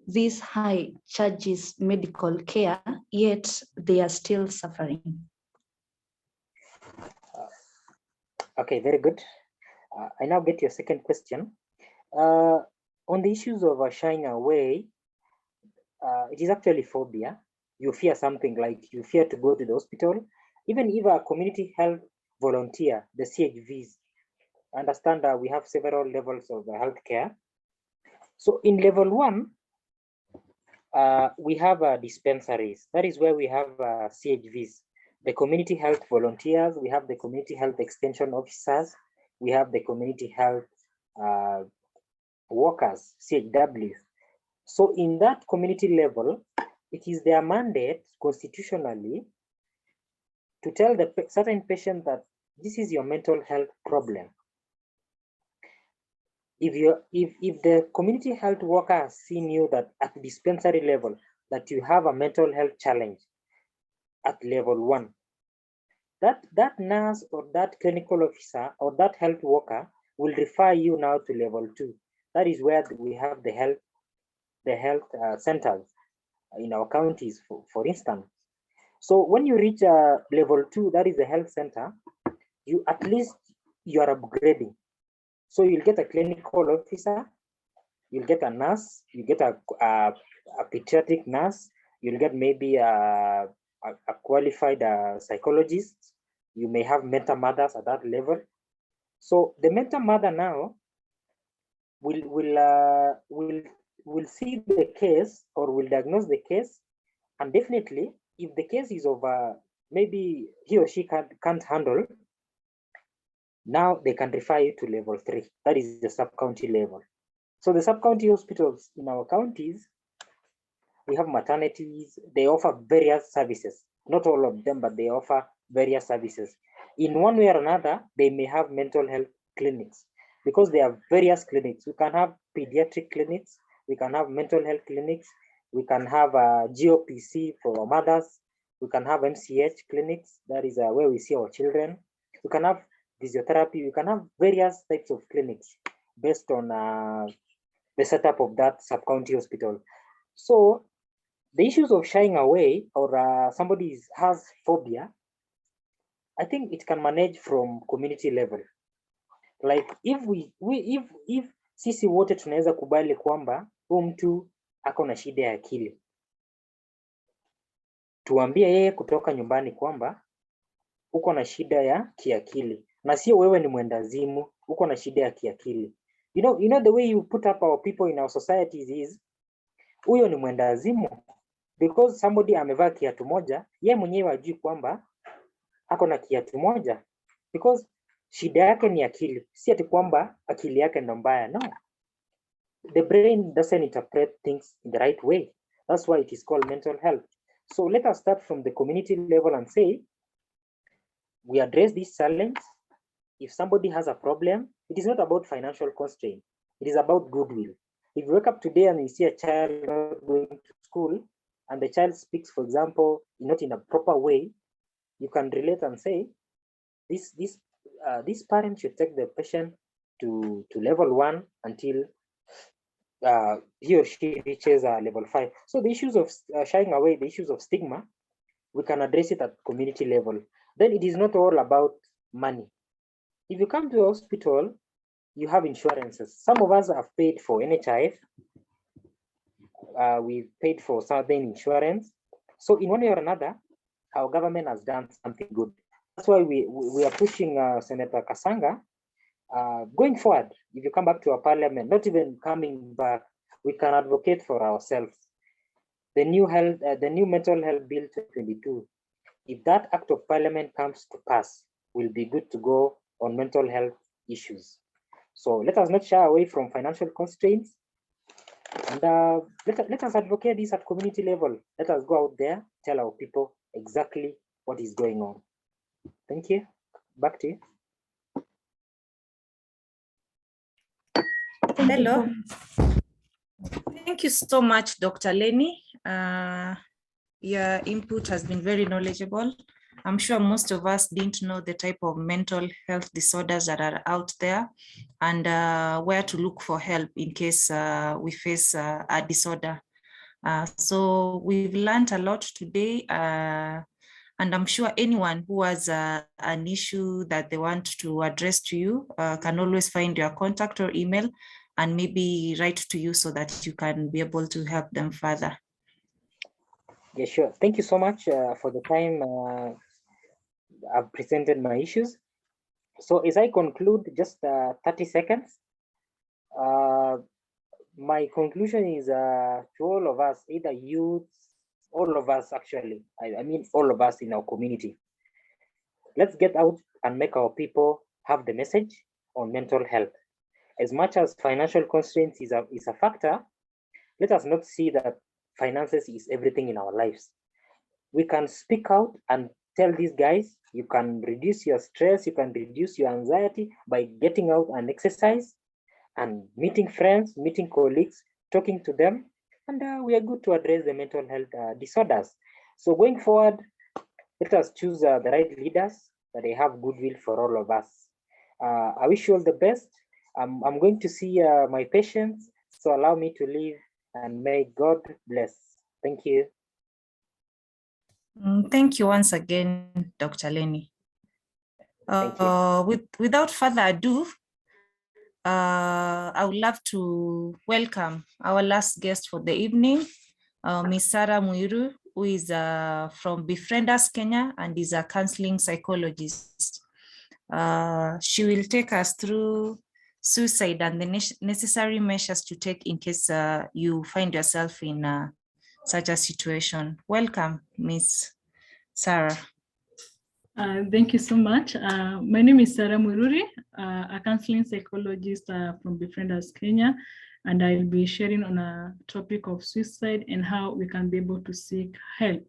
these high charges medical care, yet they are still suffering? Okay, very good. I now get your second question. On the issues of shying away, it is actually phobia. You fear something, like you fear to go to the hospital. Even if a community health volunteer, the CHVs, understand that we have several levels of healthcare. So in level 1, we have dispensaries. That is where we have CHVs, the community health volunteers. We have the community health extension officers. We have the community health workers, CHWs. So in that community level, it is their mandate constitutionally to tell the certain patient that this is your mental health problem. If the community health worker has seen you that at dispensary level that you have a mental health challenge at level 1, that nurse or that clinical officer or that health worker will refer you now to level 2. That is where we have the health centers in our counties, for instance. So when you reach level 2, that is the health center, you at least you are upgrading. So you'll get a clinical officer, you'll get a nurse, you get a pediatric nurse, you'll get maybe a qualified psychologist. You may have mentor mothers at that level. So the mentor mother now will see the case or will diagnose the case, and definitely if the case is of maybe he or she can't handle, now they can refer you to level 3. That is the sub-county level. So the sub-county hospitals in our counties, we have maternities. They offer various services. Not all of them, but they offer various services. In one way or another, they may have mental health clinics because there are various clinics. We can have pediatric clinics. We can have mental health clinics. We can have GOPC for our mothers. We can have MCH clinics. That is where we see our children. We can have physiotherapy. We can have various types of clinics based on the setup of that sub-county hospital. So the issues of shying away or somebody has phobia, I think it can manage from community level. Like if sisi wote tunaweza kubali kwamba huyu mtu ako na shida ya akili, tuambie yeye kutoka nyumbani kwamba uko na shida ya kiakili, na sio wewe ni mwendazimu, uko na shida ya kiakili. You know the way you put up our people in our societies is huyo ni mwendazimu because somebody amevaa kiatu moja, yeye mwenyewe hajui kwamba ako na kiatu moja because shida yake ni akili, si ati kwamba akili yake ndo mbaya. No, the brain doesn't interpret things in the right way. That's why it is called mental health. So let us start from the community level and say we address this challenge. If somebody has a problem, it is not about financial constraint, it is about goodwill. If you wake up today and you see a child not going to school and the child speaks, for example, not in a proper way, you can relate and say this parent should take the patient to level 1 until he or she reaches level 5. So the issues of shying away, the issues of stigma, we can address it at community level. Then it is not all about money. If you come to a hospital, you have insurances. Some of us have paid for NHIF. We've paid for certain insurance. So in one way or another, our government has done something good. That's why we are pushing Senator Kasanga. Going forward, if you come back to our parliament, not even coming back, we can advocate for ourselves. The new mental health bill 2022, if that act of parliament comes to pass, will be good to go on mental health issues. So let us not shy away from financial constraints, and let us advocate this at community level. Let us go out there, tell our people exactly what is going on. Thank you. Back to you. Hello. Thank you so much, Dr. Lenny. Your input has been very knowledgeable. I'm sure most of us didn't know the type of mental health disorders that are out there and where to look for help in case we face a disorder. So we've learned a lot today, and I'm sure anyone who has an issue that they want to address to you can always find your contact or email and maybe write to you so that you can be able to help them further. Yeah, sure. Thank you so much for the time I've presented my issues. So as I conclude, just 30 seconds, my conclusion is to all of us, either youths, all of us actually, I mean all of us in our community, let's get out and make our people have the message on mental health. As much as financial constraints is a factor, let us not see that finances is everything in our lives. We can speak out and tell these guys, you can reduce your stress, you can reduce your anxiety by getting out and exercise and meeting friends, meeting colleagues, talking to them, and we are good to address the mental health disorders. So going forward, let us choose the right leaders that they have goodwill for all of us. I wish you all the best. I'm going to see my patients, so allow me to leave and may God bless. Thank you. Thank you once again, Dr. Lenny. Thank you. Without further ado, I would love to welcome our last guest for the evening, Ms. Sarah Muiru, who is from Befrienders Kenya and is a counseling psychologist. She will take us through suicide and the necessary measures to take in case you find yourself in such a situation. Welcome, Ms. Sarah. Thank you so much. My name is Sarah Mururi, a counseling psychologist from Befrienders Kenya, and I'll be sharing on a topic of suicide and how we can be able to seek help.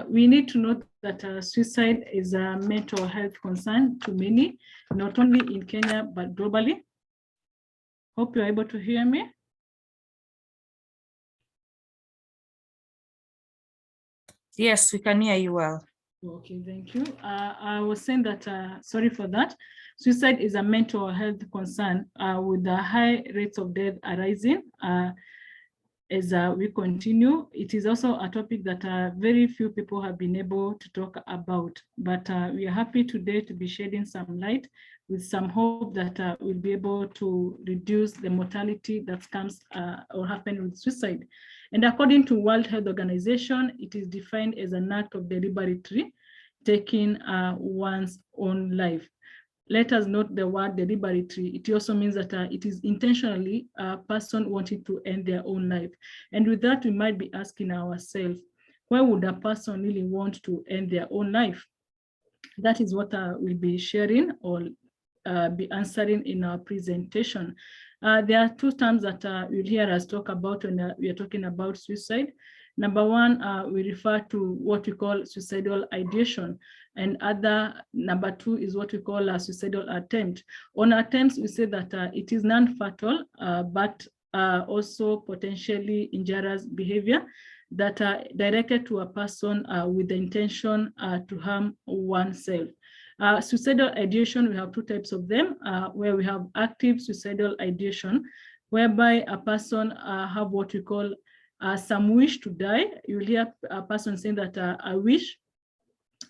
We need to note that suicide is a mental health concern to many, not only in Kenya, but globally. Hope you're able to hear me. Yes, we can hear you well. Okay, thank you. I was saying that, sorry for that. Suicide is a mental health concern with the high rates of death arising as we continue. It is also a topic that very few people have been able to talk about, but we are happy today to be shedding some light with some hope that we'll be able to reduce the mortality that comes or happen with suicide. And according to World Health Organization, it is defined as an act of deliberately taking one's own life. Let us note the word deliberately. It also means that it is intentionally a person wanting to end their own life. And with that, we might be asking ourselves, why would a person really want to end their own life? That is what we'll be sharing or be answering in our presentation. There are two terms that you'll hear us talk about when we are talking about suicide. Number one, we refer to what we call suicidal ideation, and number two is what we call a suicidal attempt. On attempts, we say that it is non-fatal, but also potentially injurious behavior that are directed to a person with the intention to harm oneself. Suicidal ideation, we have two types of them, where we have active suicidal ideation, whereby a person have what we call some wish to die. You'll hear a person saying that I wish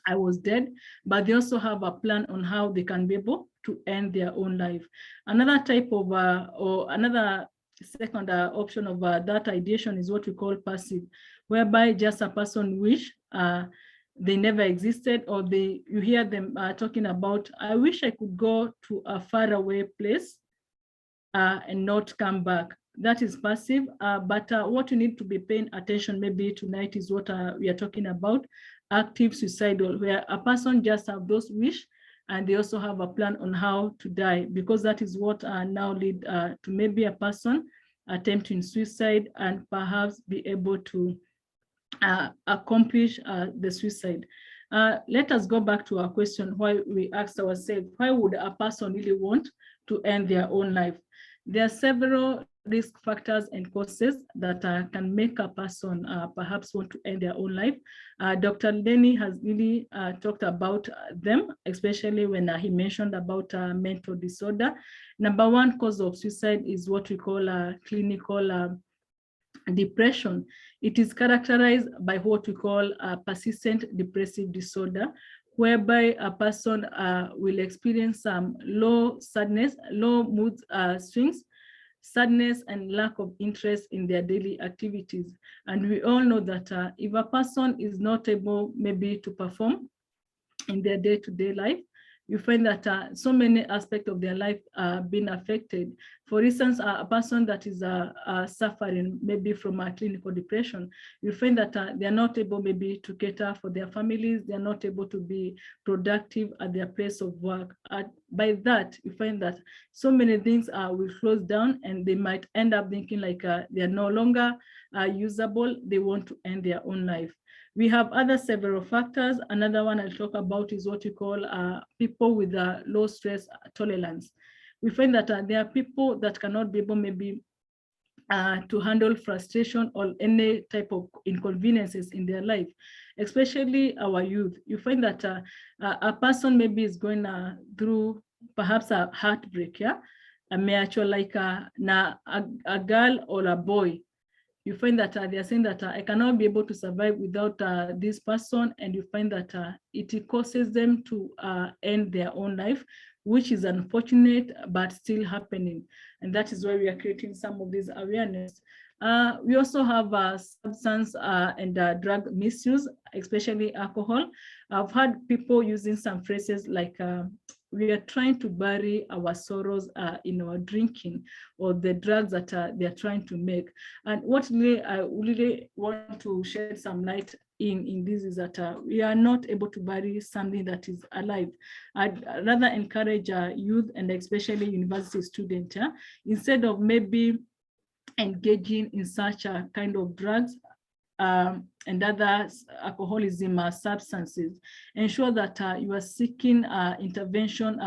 I was dead, but they also have a plan on how they can be able to end their own life. Another type of, or another second option of that ideation is what we call passive, whereby just a person wish they never existed, or you hear them talking about, I wish I could go to a faraway place and not come back. That is passive, but what you need to be paying attention maybe tonight is what we are talking about, active suicidal, where a person just have those wish and they also have a plan on how to die, because that is what now lead to maybe a person attempting suicide and perhaps be able to accomplish the suicide. Let us go back to our question, why we asked ourselves, why would a person really want to end their own life? There are several risk factors and causes that can make a person perhaps want to end their own life. Dr. Lenny has really talked about them, especially when he mentioned about mental disorder. Number one cause of suicide is what we call clinical depression. It is characterized by what we call a persistent depressive disorder, whereby a person will experience some low sadness, low mood swings, sadness, and lack of interest in their daily activities. And we all know that if a person is not able maybe to perform in their day-to-day life, you find that so many aspects of their life are being affected. For instance, a person that is suffering maybe from a clinical depression, you find that they are not able maybe to cater for their families, they are not able to be productive at their place of work. By that, you find that so many things will close down, and they might end up thinking like they are no longer usable, they want to end their own life. We have other several factors. Another one I'll talk about is what we call people with low stress tolerance. We find that there are people that cannot be able maybe to handle frustration or any type of inconveniences in their life, especially our youth. You find that a person maybe is going through perhaps a heartbreak, yeah? A mutual like a girl or a boy. You find that they are saying that I cannot be able to survive without this person, and you find that it causes them to end their own life, which is unfortunate but still happening. And that is why we are creating some of this awareness. We also have substance and drug misuse, especially alcohol. I've heard people using some phrases like, we are trying to bury our sorrows in our drinking, or the drugs that they are trying to make. And what really, I really want to shed some light in this is that we are not able to bury something that is alive. I'd rather encourage youth and especially university students, instead of maybe engaging in such a kind of drugs and other alcoholism substances, ensure that you are seeking intervention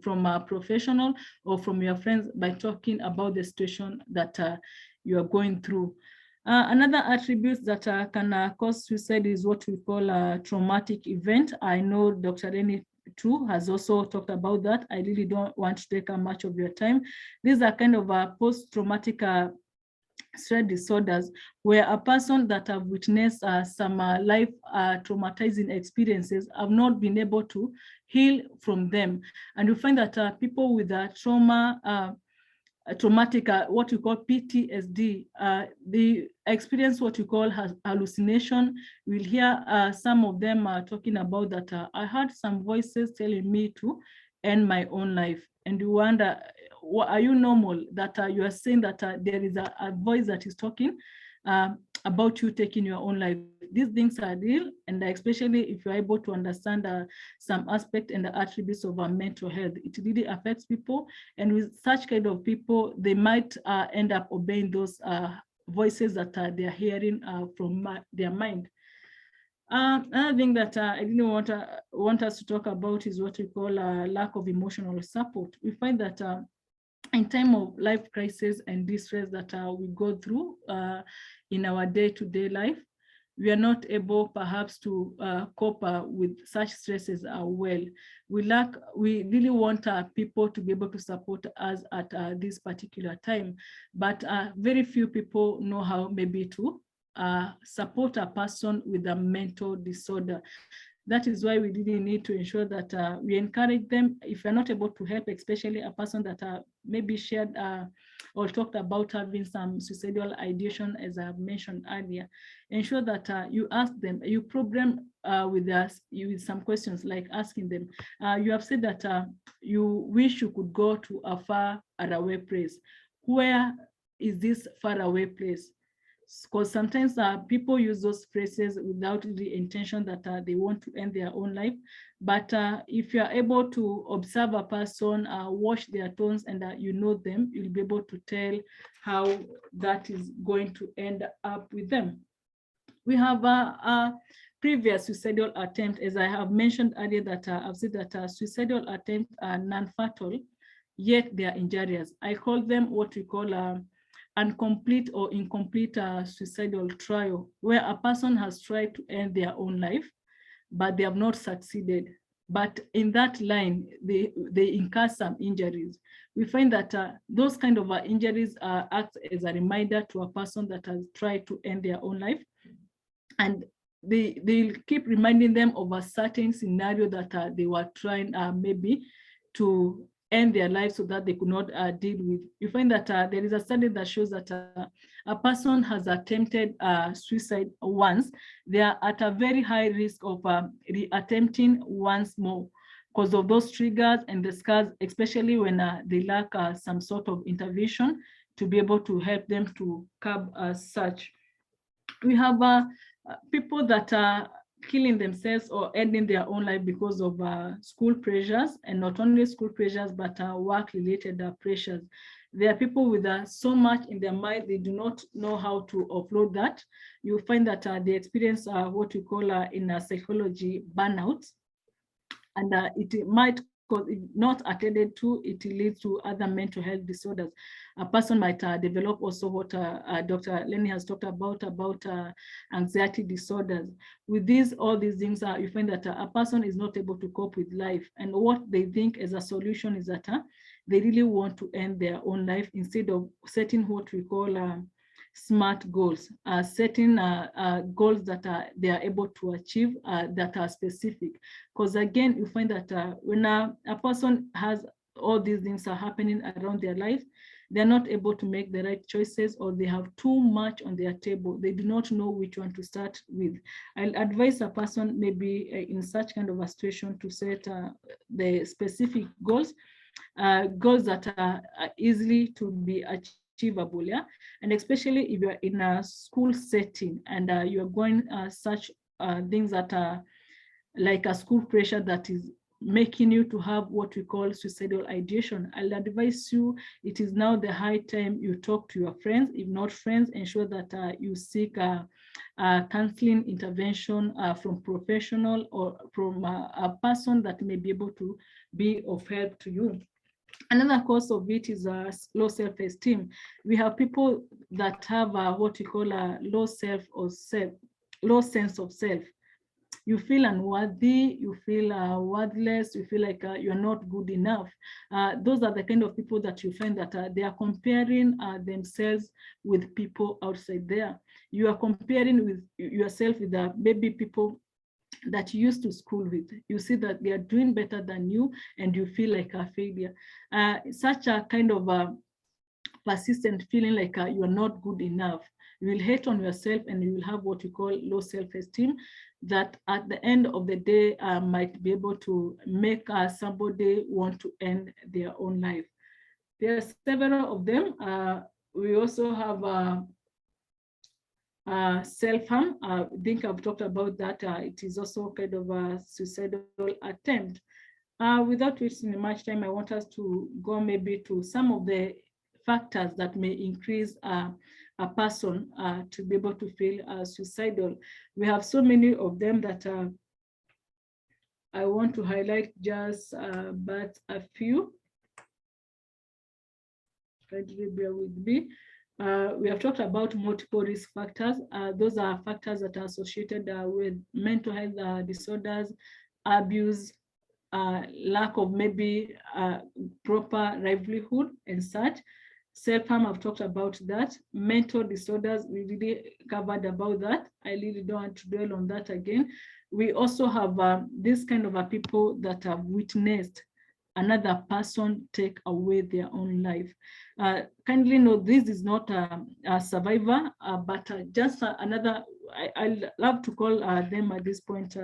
from a professional or from your friends by talking about the situation that you are going through. Another attribute that can cause suicide is what we call a traumatic event. I know Dr. Reni too has also talked about that. I really don't want to take much of your time. These are kind of post-traumatic stress disorders, where a person that have witnessed some life traumatizing experiences have not been able to heal from them. And you find that people with traumatic, what we call PTSD, they experience what we call hallucination. We'll hear some of them talking about that. I heard some voices telling me to end my own life. And you wonder, are you normal that you are saying that there is a voice that is talking about you taking your own life? These things are real, and especially if you're able to understand some aspect and the attributes of our mental health, it really affects people. And with such kind of people, they might end up obeying those voices that they're hearing from their mind. Another thing that I didn't want us to talk about is what we call lack of emotional support. We find that in time of life crisis and distress that we go through in our day-to-day life, we are not able perhaps to cope with such stresses well. We really want people to be able to support us at this particular time, but very few people know how maybe to support a person with a mental disorder. That is why we really need to ensure that we encourage them. If you're not able to help, especially a person that maybe shared or talked about having some suicidal ideation, as I have mentioned earlier, ensure that you ask them, you probe them with some questions, like asking them, you have said that you wish you could go to a far away place. Where is this far away place? Because sometimes people use those phrases without the intention that they want to end their own life. But if you're able to observe a person, watch their tones, and you know them, you'll be able to tell how that is going to end up with them. We have a previous suicidal attempt, as I have mentioned earlier, that I've said that suicidal attempts are non-fatal, yet they are injurious. I call them what we call incomplete or incomplete suicidal trial, where a person has tried to end their own life, but they have not succeeded. but in that line, they incur some injuries. We find that those kind of injuries act as a reminder to a person that has tried to end their own life. And they'll keep reminding them of a certain scenario that they were trying maybe to end their life so that they could not deal with. You find that there is a study that shows that a person has attempted suicide once, they are at a very high risk of re-attempting once more because of those triggers and the scars, especially when they lack some sort of intervention to be able to help them to curb such. We have people that are killing themselves or ending their own life because of school pressures, and not only school pressures, but work-related pressures. There are people with so much in their mind, they do not know how to offload that. You find that they experience what we call in psychology burnout, and it might, because if not attended to, it leads to other mental health disorders. A person might develop also what Dr. Lenny has talked about anxiety disorders. With all these things, you find that a person is not able to cope with life. And what they think as a solution is that they really want to end their own life instead of setting what we call SMART goals, setting goals that they are able to achieve that are specific. Because again, you find that when a person has all these things are happening around their life, they're not able to make the right choices, or they have too much on their table. They do not know which one to start with. I'll advise a person maybe in such kind of a situation to set the specific goals, goals that are easily to be achievable, yeah? And especially if you're in a school setting and you're going such things that are like a school pressure that is making you to have what we call suicidal ideation, I'll advise you, it is now the high time you talk to your friends. If not friends, ensure that you seek counseling intervention from professional or from a person that may be able to be of help to you. Another cause of it is low self-esteem. We have people that have what we call a low sense of self. You feel unworthy, you feel worthless, you feel like you're not good enough. Those are the kind of people that you find that they are comparing themselves with people outside there. You are comparing with yourself with maybe people that you used to school with. You see that they are doing better than you and you feel like a failure. Such a kind of persistent feeling like you are not good enough. You will hate on yourself and you will have what we call low self-esteem that at the end of the day might be able to make somebody want to end their own life. There are several of them. We also have self-harm. I think I've talked about that. It is also kind of a suicidal attempt. Without wasting much time, I want us to go maybe to some of the factors that may increase a person to be able to feel suicidal. We have so many of them that I want to highlight just but a few. Kindly bear with me. We have talked about multiple risk factors. Those are factors that are associated with mental health disorders, abuse, lack of maybe proper livelihood and such. Self-harm, I've talked about that. Mental disorders, we really covered about that. I really don't want to dwell on that again. We also have this kind of people that have witnessed another person take away their own life. Kindly note, this is not a survivor, but just another, I love to call them at this point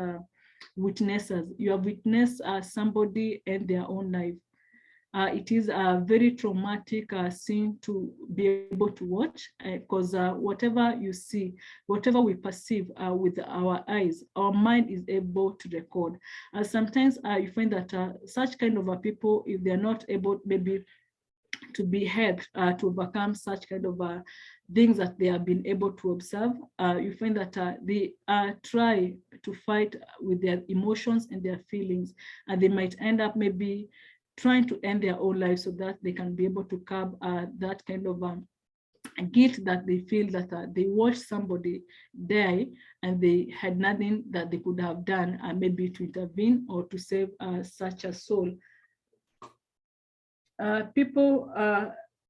witnesses. You have witnessed somebody end their own life. It is a very traumatic scene to be able to watch because whatever you see, whatever we perceive with our eyes, our mind is able to record. Sometimes you find that such kind of people, if they're not able maybe to be helped to overcome such kind of things that they have been able to observe, you find that they try to fight with their emotions and their feelings, and they might end up maybe trying to end their own life so that they can be able to curb that kind of guilt that they feel that they watched somebody die and they had nothing that they could have done, maybe to intervene or to save such a soul. People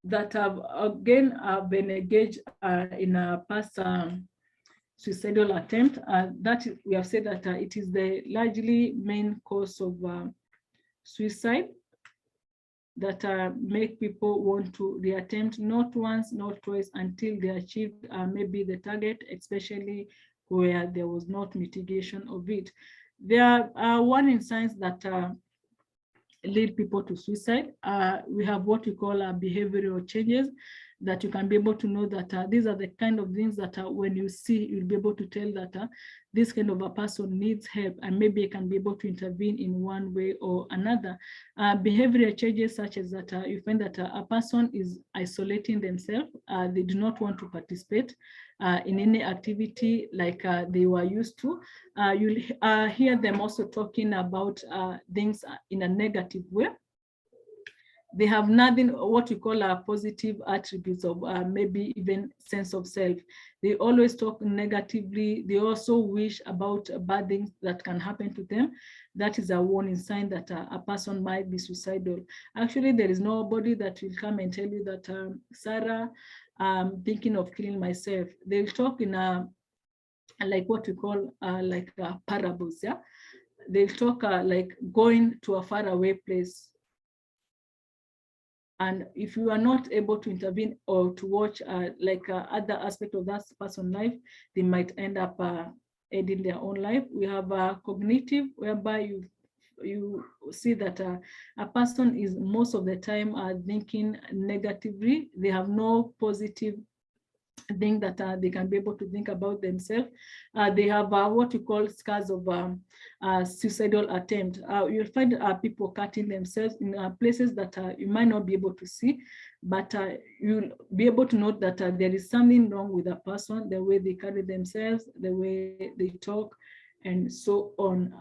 that have again been engaged in a past suicidal attempt, that we have said that it is the largely main cause of suicide that make people want to reattempt, not once, not twice, until they achieved maybe the target, especially where there was not mitigation of it. There are warning signs that lead people to suicide. We have what we call behavioral changes that you can be able to know that these are the kind of things that when you see, you'll be able to tell that this kind of a person needs help, and maybe you can be able to intervene in one way or another. Behavioral changes such as that you find that a person is isolating themselves. They do not want to participate in any activity like they were used to. You'll hear them also talking about things in a negative way. They have nothing, what we call positive attributes of maybe even sense of self. They always talk negatively. They also wish about bad things that can happen to them. That is a warning sign that a person might be suicidal. Actually, there is nobody that will come and tell you that, Sarah, I'm thinking of killing myself. They'll talk in like what we call like parables, yeah? They'll talk like going to a faraway place. And if you are not able to intervene or to watch like other aspect of that person's life, they might end up ending their own life. We have cognitive, whereby you see that a person is most of the time thinking negatively. They have no positive thing that they can be able to think about themselves. They have what you call scars of suicidal attempt. You'll find people cutting themselves in places that you might not be able to see, but you'll be able to note that there is something wrong with a person, the way they carry themselves, the way they talk, and so on.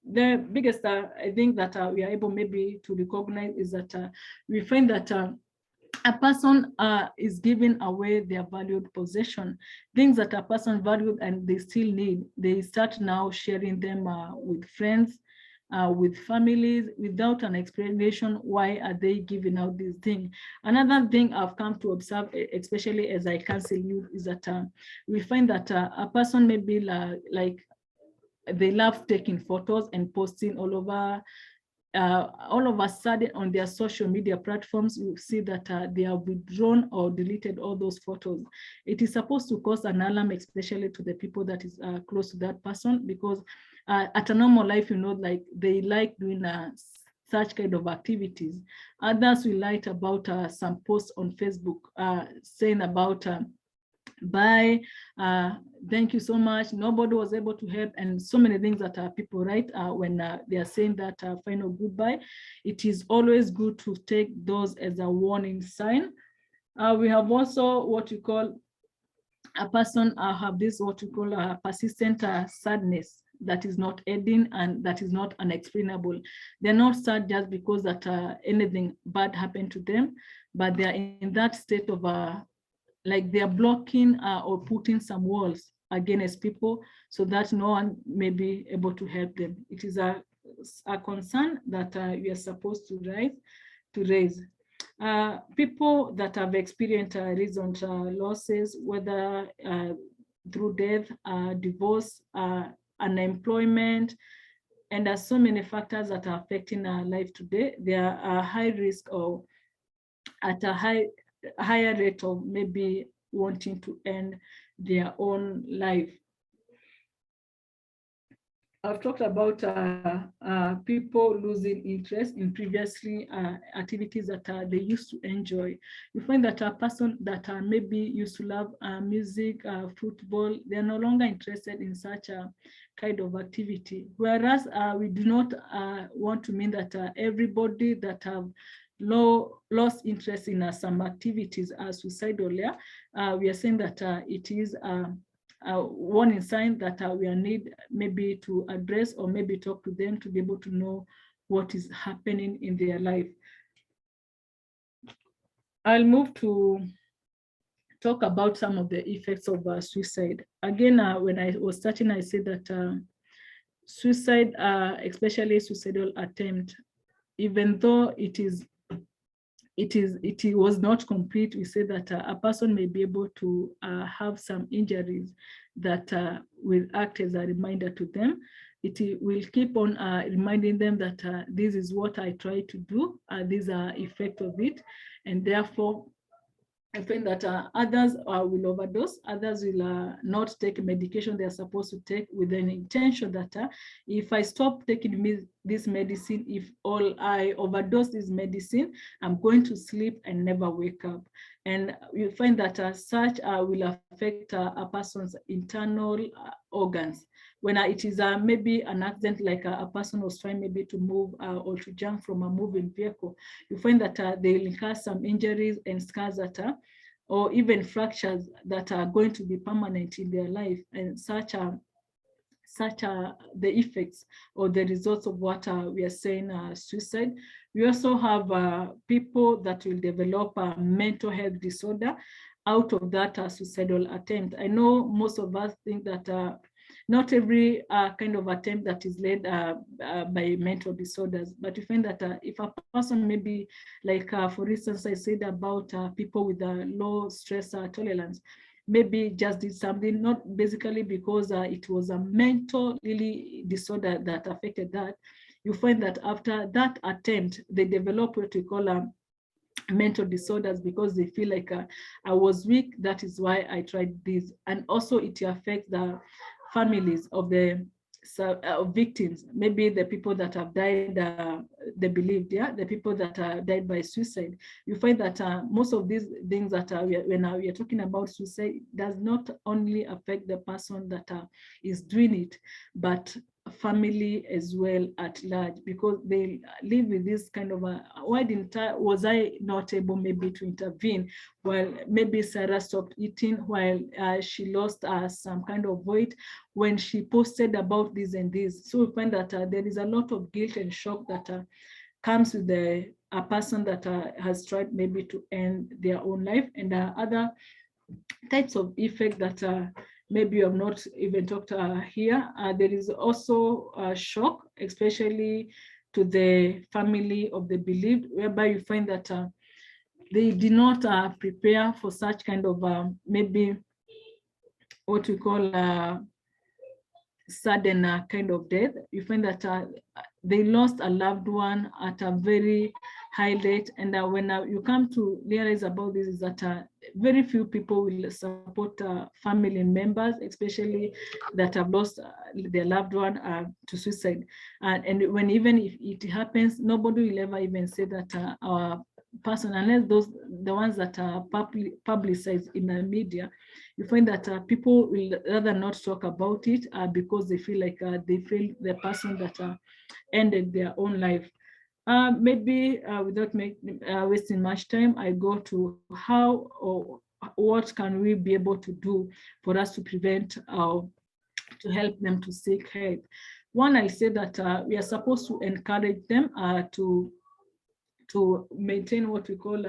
The biggest I think that we are able maybe to recognize is that we find that a person is giving away their valued possession, things that a person valued and they still need. They start now sharing them with friends, with families, without an explanation. Why are they giving out these things? Another thing I've come to observe, especially as I counsel you, is that we find that a person may be like they love taking photos and posting all of a sudden on their social media platforms. You see that they have withdrawn or deleted all those photos. It is supposed to cause an alarm, especially to the people that is close to that person, because at a normal life, you know, like they like doing such kind of activities. Others will write about some posts on Facebook saying about bye, thank you so much, nobody was able to help, and so many things that people write when they are saying that final goodbye. It is always good to take those as a warning sign. We have also what you call a person have this what you call a persistent sadness that is not ending and that is not unexplainable. They're not sad just because that anything bad happened to them, but they are in that state of like they are blocking or putting some walls against people so that no one may be able to help them. It is a concern that we are supposed to raise. People that have experienced recent losses, whether through death, divorce, unemployment, and there are so many factors that are affecting our life today. They are a high risk or at a higher rate of maybe wanting to end their own life. I've talked about people losing interest in previously activities that they used to enjoy. You find that a person that maybe used to love music, football, they're no longer interested in such a kind of activity. Whereas we do not want to mean that everybody that have lost interest in some activities are suicidal. Yeah? We are saying that it is a warning sign that we need maybe to address or maybe talk to them to be able to know what is happening in their life. I'll move to talk about some of the effects of suicide. Again, when I was starting, I said that suicide, especially suicidal attempt, even though it was not complete, we say that a person may be able to have some injuries that will act as a reminder to them. It will keep on reminding them that this is what I try to do, these are effects of it, and therefore I find that others will overdose, others will not take medication they're supposed to take with an intention that if I stop taking this medicine, if I overdose this medicine, I'm going to sleep and never wake up. And you find that such will affect a person's internal organs. When it is maybe an accident, like a person was trying maybe to move or to jump from a moving vehicle, you find that they will incur some injuries and scars that or even fractures that are going to be permanent in their life, and such are the effects or the results of what we are saying suicide. We also have people that will develop a mental health disorder out of that suicidal attempt. I know most of us think that not every kind of attempt that is led by mental disorders, but you find that if a person maybe, like for instance, I said about people with a low stress tolerance, maybe just did something, not basically because it was a mental disorder that affected that, you find that after that attempt, they develop what we call mental disorders, because they feel like I was weak, that is why I tried this. And also it affects the families of the victims, maybe the people that have died, they believed, the people that died by suicide. You find that most of these things that when we are talking about suicide, does not only affect the person that is doing it, but family as well at large, because they live with this kind of why was I not able maybe to intervene while maybe Sarah stopped eating, while she lost some kind of weight when she posted about this and this. So we find that there is a lot of guilt and shock that comes with a person that has tried maybe to end their own life, and other types of effect that maybe you have not even talked here. There is also a shock, especially to the family of the bereaved, whereby you find that they did not prepare for such kind of maybe what we call sudden kind of death. You find that they lost a loved one at a very high rate, and when you come to realize about this, is that very few people will support family members, especially that have lost their loved one to suicide. And when even if it happens, nobody will ever even say that our person, unless the ones that are publicized in the media, you find that people will rather not talk about it because they feel like they feel the person that ended their own life. Maybe without wasting much time, I go to how or what can we be able to do for us to prevent to help them to seek help. One, I say that we are supposed to encourage them to maintain what we call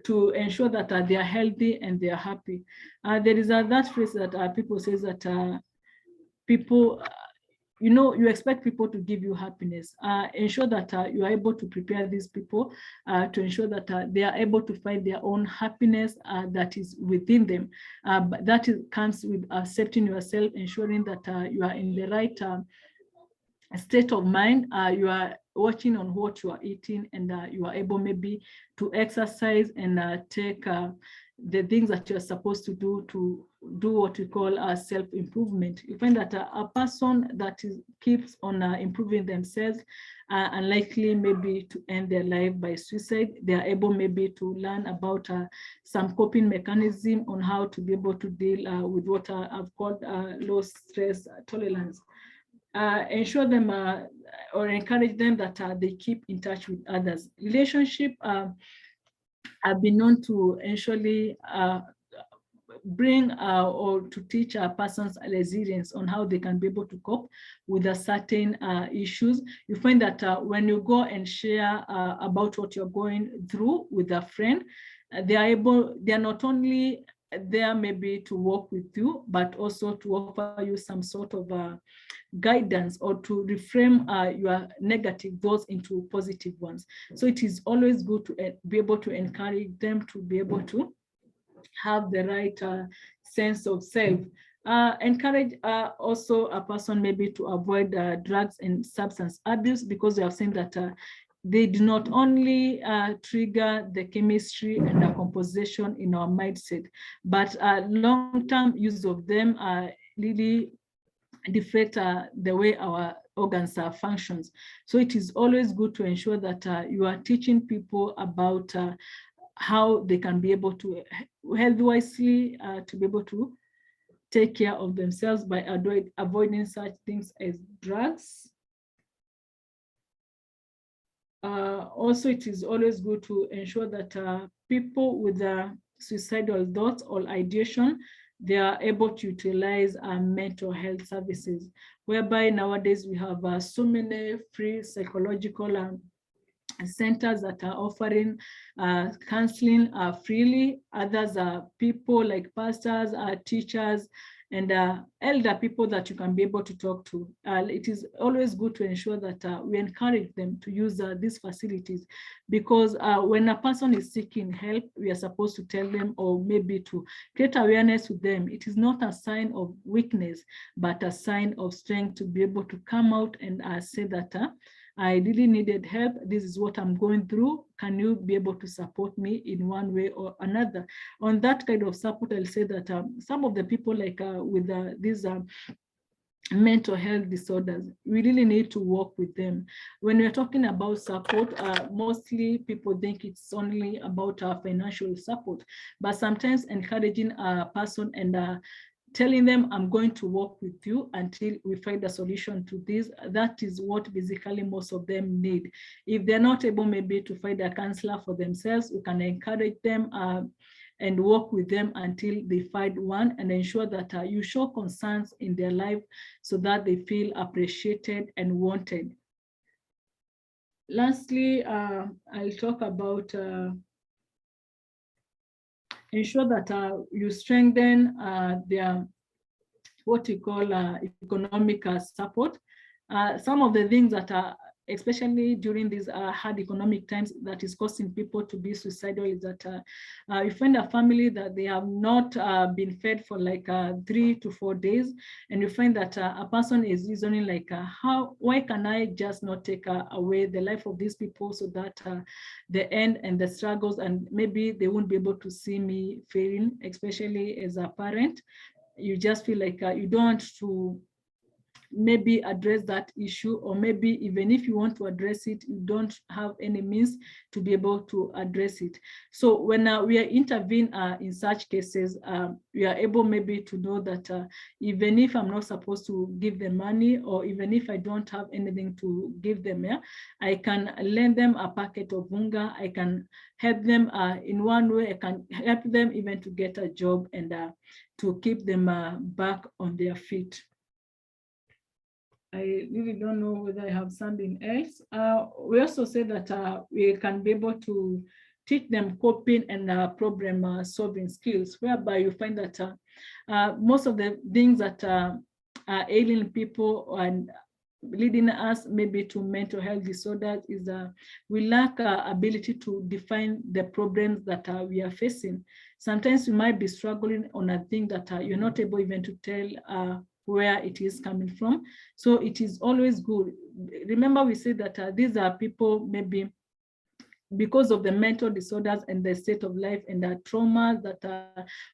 to ensure that they are healthy and they are happy. There is that phrase that people say that people, you expect people to give you happiness. Ensure that you are able to prepare these people to ensure that they are able to find their own happiness that is within them. But that comes with accepting yourself, ensuring that you are in the right state of mind, you are watching on what you are eating, and you are able maybe to exercise and take the things that you're supposed to do what we call self-improvement. You find that a person that keeps on improving themselves unlikely maybe to end their life by suicide. They are able maybe to learn about some coping mechanism on how to be able to deal with what I've called low stress tolerance. Ensure them or encourage them that they keep in touch with others. Relationship have been known to actually bring or to teach a person's resilience on how they can be able to cope with a certain issues. You find that when you go and share about what you're going through with a friend, they're not only there maybe to work with you, but also to offer you some sort of guidance or to reframe your negative thoughts into positive ones. So it is always good to be able to encourage them to be able to have the right sense of self. Encourage also a person maybe to avoid drugs and substance abuse, because we have seen that they do not only trigger the chemistry and the composition in our mindset, but long-term use of them really deflate the way our organs functions. So it is always good to ensure that you are teaching people about how they can be able to health wisely to be able to take care of themselves by avoiding such things as drugs. Also, it is always good to ensure that people with suicidal thoughts or ideation, they are able to utilize mental health services, whereby nowadays we have so many free psychological centers that are offering counseling freely. Others are people like pastors, teachers, and elder people that you can be able to talk to. It is always good to ensure that we encourage them to use these facilities, because when a person is seeking help, we are supposed to tell them, or maybe to create awareness with them. It is not a sign of weakness, but a sign of strength to be able to come out and say that I really needed help. This is what I'm going through. Can you be able to support me in one way or another? On that kind of support, I'll say that some of the people like with these mental health disorders, we really need to work with them. When we're talking about support, mostly people think it's only about financial support, but sometimes encouraging a person and telling them, I'm going to work with you until we find a solution to this. That is what basically most of them need. If they're not able maybe to find a counselor for themselves, we can encourage them and work with them until they find one, and ensure that you show concerns in their life so that they feel appreciated and wanted. Lastly, I'll talk about ensure that you strengthen their what we call economic support. Some of the things that are, especially during these hard economic times, that is causing people to be suicidal is that you find a family that they have not been fed for like 3 to 4 days, and you find that a person is reasoning like, why can I just not take away the life of these people so that the end and the struggles, and maybe they won't be able to see me failing, especially as a parent. You just feel like you don't want to maybe address that issue, or maybe even if you want to address it, you don't have any means to be able to address it. So when we are intervene in such cases, we are able maybe to know that even if I'm not supposed to give them money, or even if I don't have anything to give them, I can lend them a packet of unga. I can help them in one way. I can help them even to get a job and to keep them back on their feet. I really don't know whether I have something else. We also say that we can be able to teach them coping and problem solving skills, whereby you find that most of the things that are ailing people and leading us maybe to mental health disorders is we lack ability to define the problems that we are facing. Sometimes you might be struggling on a thing that you're not able even to tell where it is coming from. So it is always good. Remember, we said that these are people maybe because of the mental disorders and the state of life and the traumas that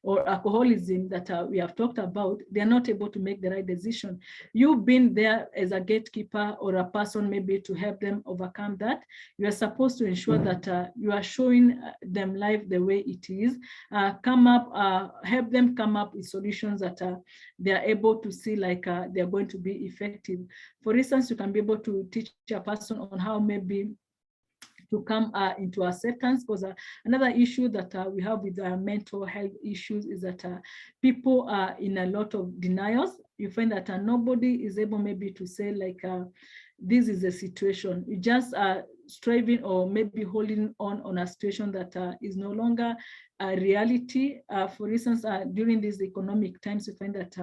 or alcoholism that we have talked about, they are not able to make the right decision. You've been there as a gatekeeper or a person maybe to help them overcome that. You are supposed to ensure that you are showing them life the way it is. Help them come up with solutions that they are able to see like they are going to be effective. For instance, you can be able to teach a person on how maybe to come into acceptance, because another issue that we have with mental health issues is that people are in a lot of denials. You find that nobody is able maybe to say like, this is a situation. You just are striving or maybe holding on a situation that is no longer a reality. For instance, during these economic times, you find that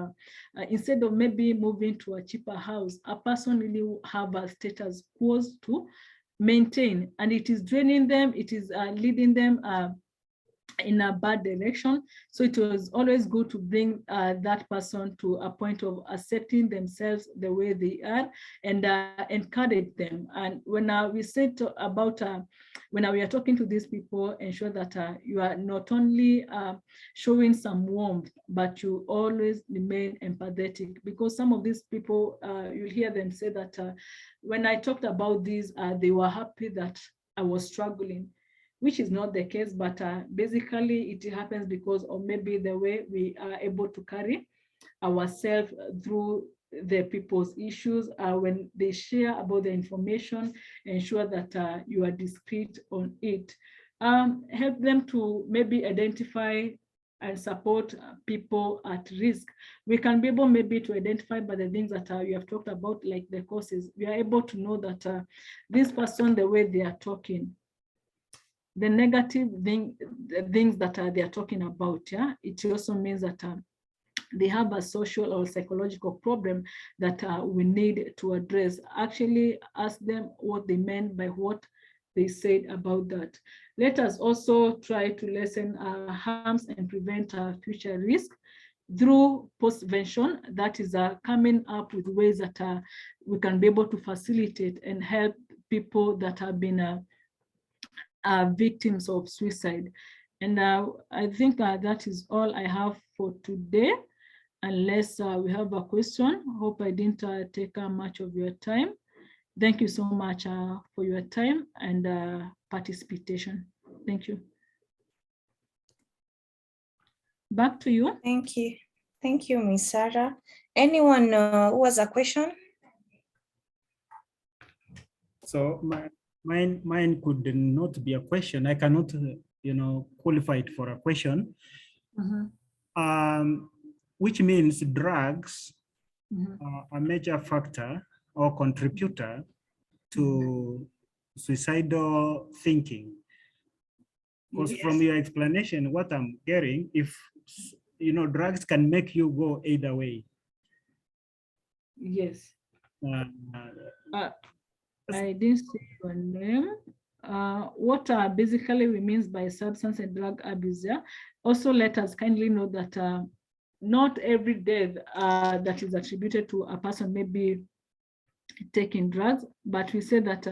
instead of maybe moving to a cheaper house, a person really have a status quo to maintain, and it is draining them, it is leading them in a bad direction. So it was always good to bring that person to a point of accepting themselves the way they are and encourage them. And when we said about, when we are talking to these people, ensure that you are not only showing some warmth, but you always remain empathetic, because some of these people, you'll hear them say that when I talked about this, they were happy that I was struggling, which is not the case, but basically it happens because of maybe the way we are able to carry ourselves through the people's issues. When they share about the information, ensure that you are discreet on it. Help them to maybe identify and support people at risk. We can be able maybe to identify by the things that you have talked about, like the causes. We are able to know that this person, the way they are talking, the negative things that they are talking about, yeah, it also means that they have a social or psychological problem that we need to address. Actually ask them what they meant by what they said about that. Let us also try to lessen harms and prevent future risk through postvention. That is coming up with ways that we can be able to facilitate and help people that have been victims of suicide. And I think that is all I have for today, unless we have a question. Hope I didn't take much of your time. Thank you so much for your time and participation. Thank you. Back to you. Thank you. Thank you, Ms. Sarah. Anyone who has a question? So mine could not be a question. I cannot, qualify it for a question. Which means drugs are a major factor or contributor to suicidal thinking. Because from your explanation, what I'm getting, if drugs can make you go either way. Yes. I didn't see your name. What basically we mean by substance and drug abuse. Yeah? Also, let us kindly know that not every death that is attributed to a person may be taking drugs, but we say that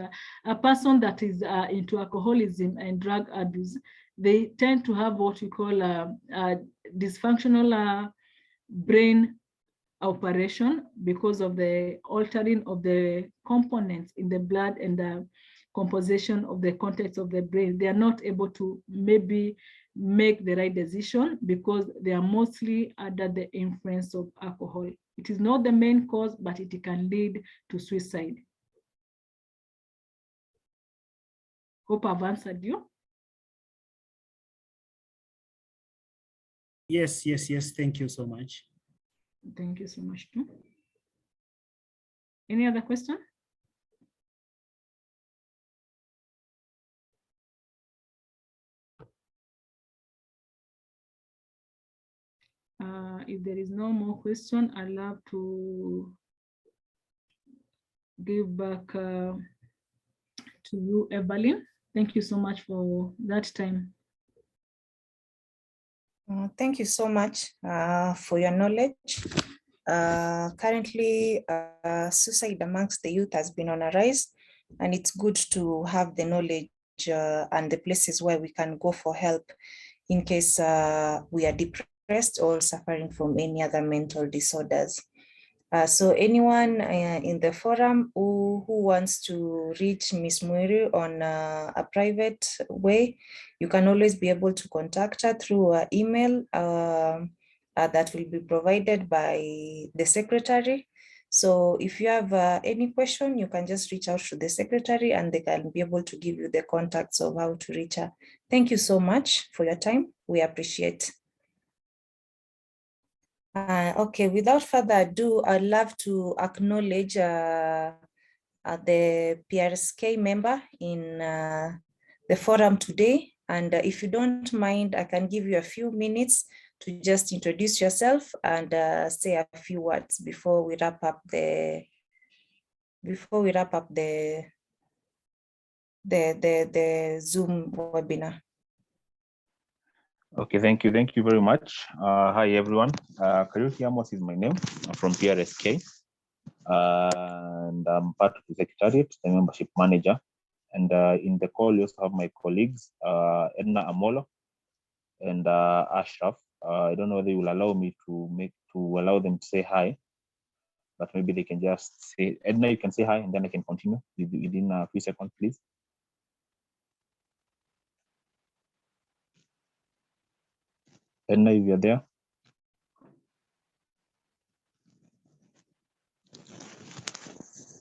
a person that is into alcoholism and drug abuse, they tend to have what we call dysfunctional brain operation because of the altering of the components in the blood and the composition of the contents of the brain. They are not able to maybe make the right decision because they are mostly under the influence of alcohol. It is not the main cause, but it can lead to suicide. Hope I've answered you. Yes. Thank you so much. Thank you so much too. Any other question? If there is no more question, I'd love to give back to you, Evelyn. Thank you so much for that time. Thank you so much for your knowledge. Currently, suicide amongst the youth has been on a rise, and it's good to have the knowledge and the places where we can go for help in case we are depressed or suffering from any other mental disorders. So anyone in the forum who wants to reach Ms. Muiri on a private way, you can always be able to contact her through her email that will be provided by the secretary. So if you have any question, you can just reach out to the secretary and they can be able to give you the contacts of how to reach her. Thank you so much for your time. We appreciate. Okay, without further ado, I'd love to acknowledge the PRSK member in the forum today. And if you don't mind, I can give you a few minutes to just introduce yourself and say a few words before we wrap up the Zoom webinar. Okay, thank you very much. Hi everyone. Kariuki Amos is my name. I'm from PRSK, and I'm part of the secretariat, the membership manager. And in the call, you also have my colleagues, Edna Amolo and Ashraf. I don't know whether you will allow me to allow them to say hi, but maybe they can just say, Edna, you can say hi, and then I can continue within a few seconds, please. Edna, if you're there.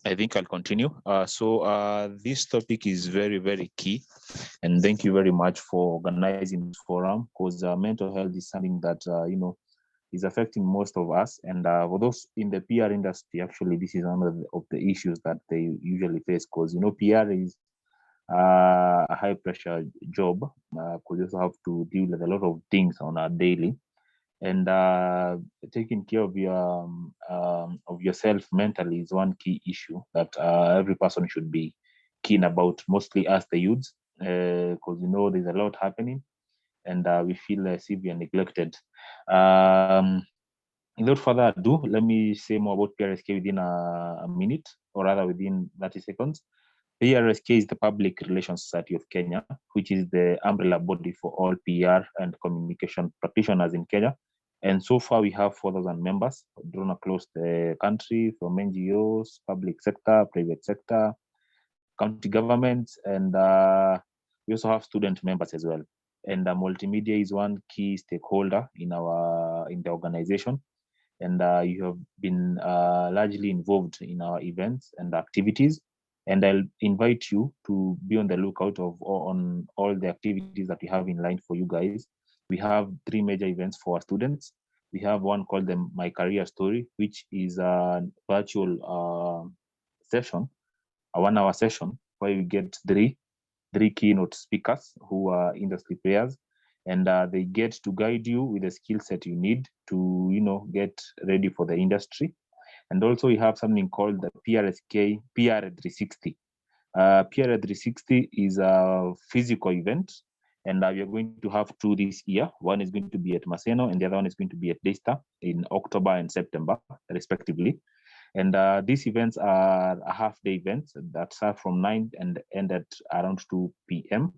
I think I'll continue. So this topic is very, very key. And thank you very much for organizing this forum, because mental health is something that, is affecting most of us. And for those in the PR industry, actually, this is one of the issues that they usually face, because, PR is a high pressure job, because you also have to deal with a lot of things on a daily. And taking care of yourself mentally is one key issue that every person should be keen about, mostly as the youths, because there's a lot happening, and we feel as if we are neglected. Without further ado, let me say more about PRSK within a minute, or rather within 30 seconds. PRSK is the Public Relations Society of Kenya, which is the umbrella body for all PR and communication practitioners in Kenya. And so far, we have 4,000 members drawn across the country from NGOs, public sector, private sector, county governments, and we also have student members as well. And multimedia is one key stakeholder in the organization. And you have been largely involved in our events and activities. And I'll invite you to be on the lookout on all the activities that we have in line for you guys. We have 3 major events for our students. We have one called the My Career Story, which is a virtual session, a 1-hour session, where you get three keynote speakers who are industry players, and they get to guide you with the skill set you need to, get ready for the industry. And also we have something called the PRSK PR 360. PR 360 is a physical event, and we are going to have 2 this year. One is going to be at Maseno, and the other one is going to be at Daystar in October and September, respectively. And these events are a half-day events that start from 9 and end at around 2 p.m.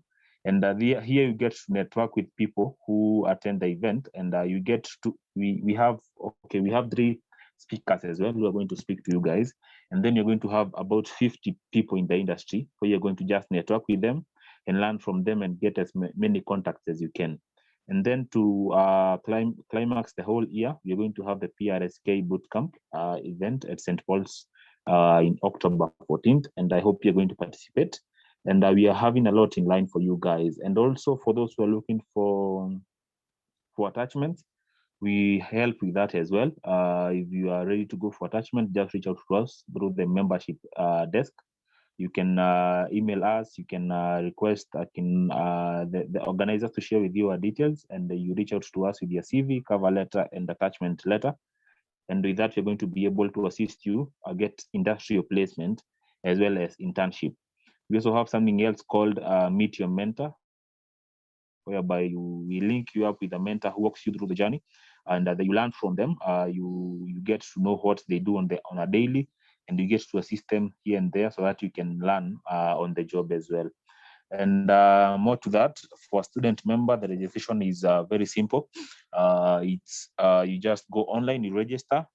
And here you get to network with people who attend the event, and you get to, we have 3 speakers as well who are going to speak to you guys. And then you're going to have about 50 people in the industry where you're going to just network with them and learn from them and get as many contacts as you can. And then to climax the whole year, we're going to have the PRSK Bootcamp event at St. Paul's in October 14th. And I hope you're going to participate. And we are having a lot in line for you guys. And also for those who are looking for attachments, we help with that as well. If you are ready to go for attachment, just reach out to us through the membership desk. You can email us, you can request the organizers to share with you our details, and you reach out to us with your CV, cover letter, and attachment letter. And with that, we're going to be able to assist you get industrial placement as well as internship. We also have something else called Meet Your Mentor, whereby we link you up with a mentor who walks you through the journey, and you learn from them. You get to know what they do on a daily, and you get to assist them here and there so that you can learn on the job as well. And more to that, for a student member, the registration is very simple. It's you just go online, you register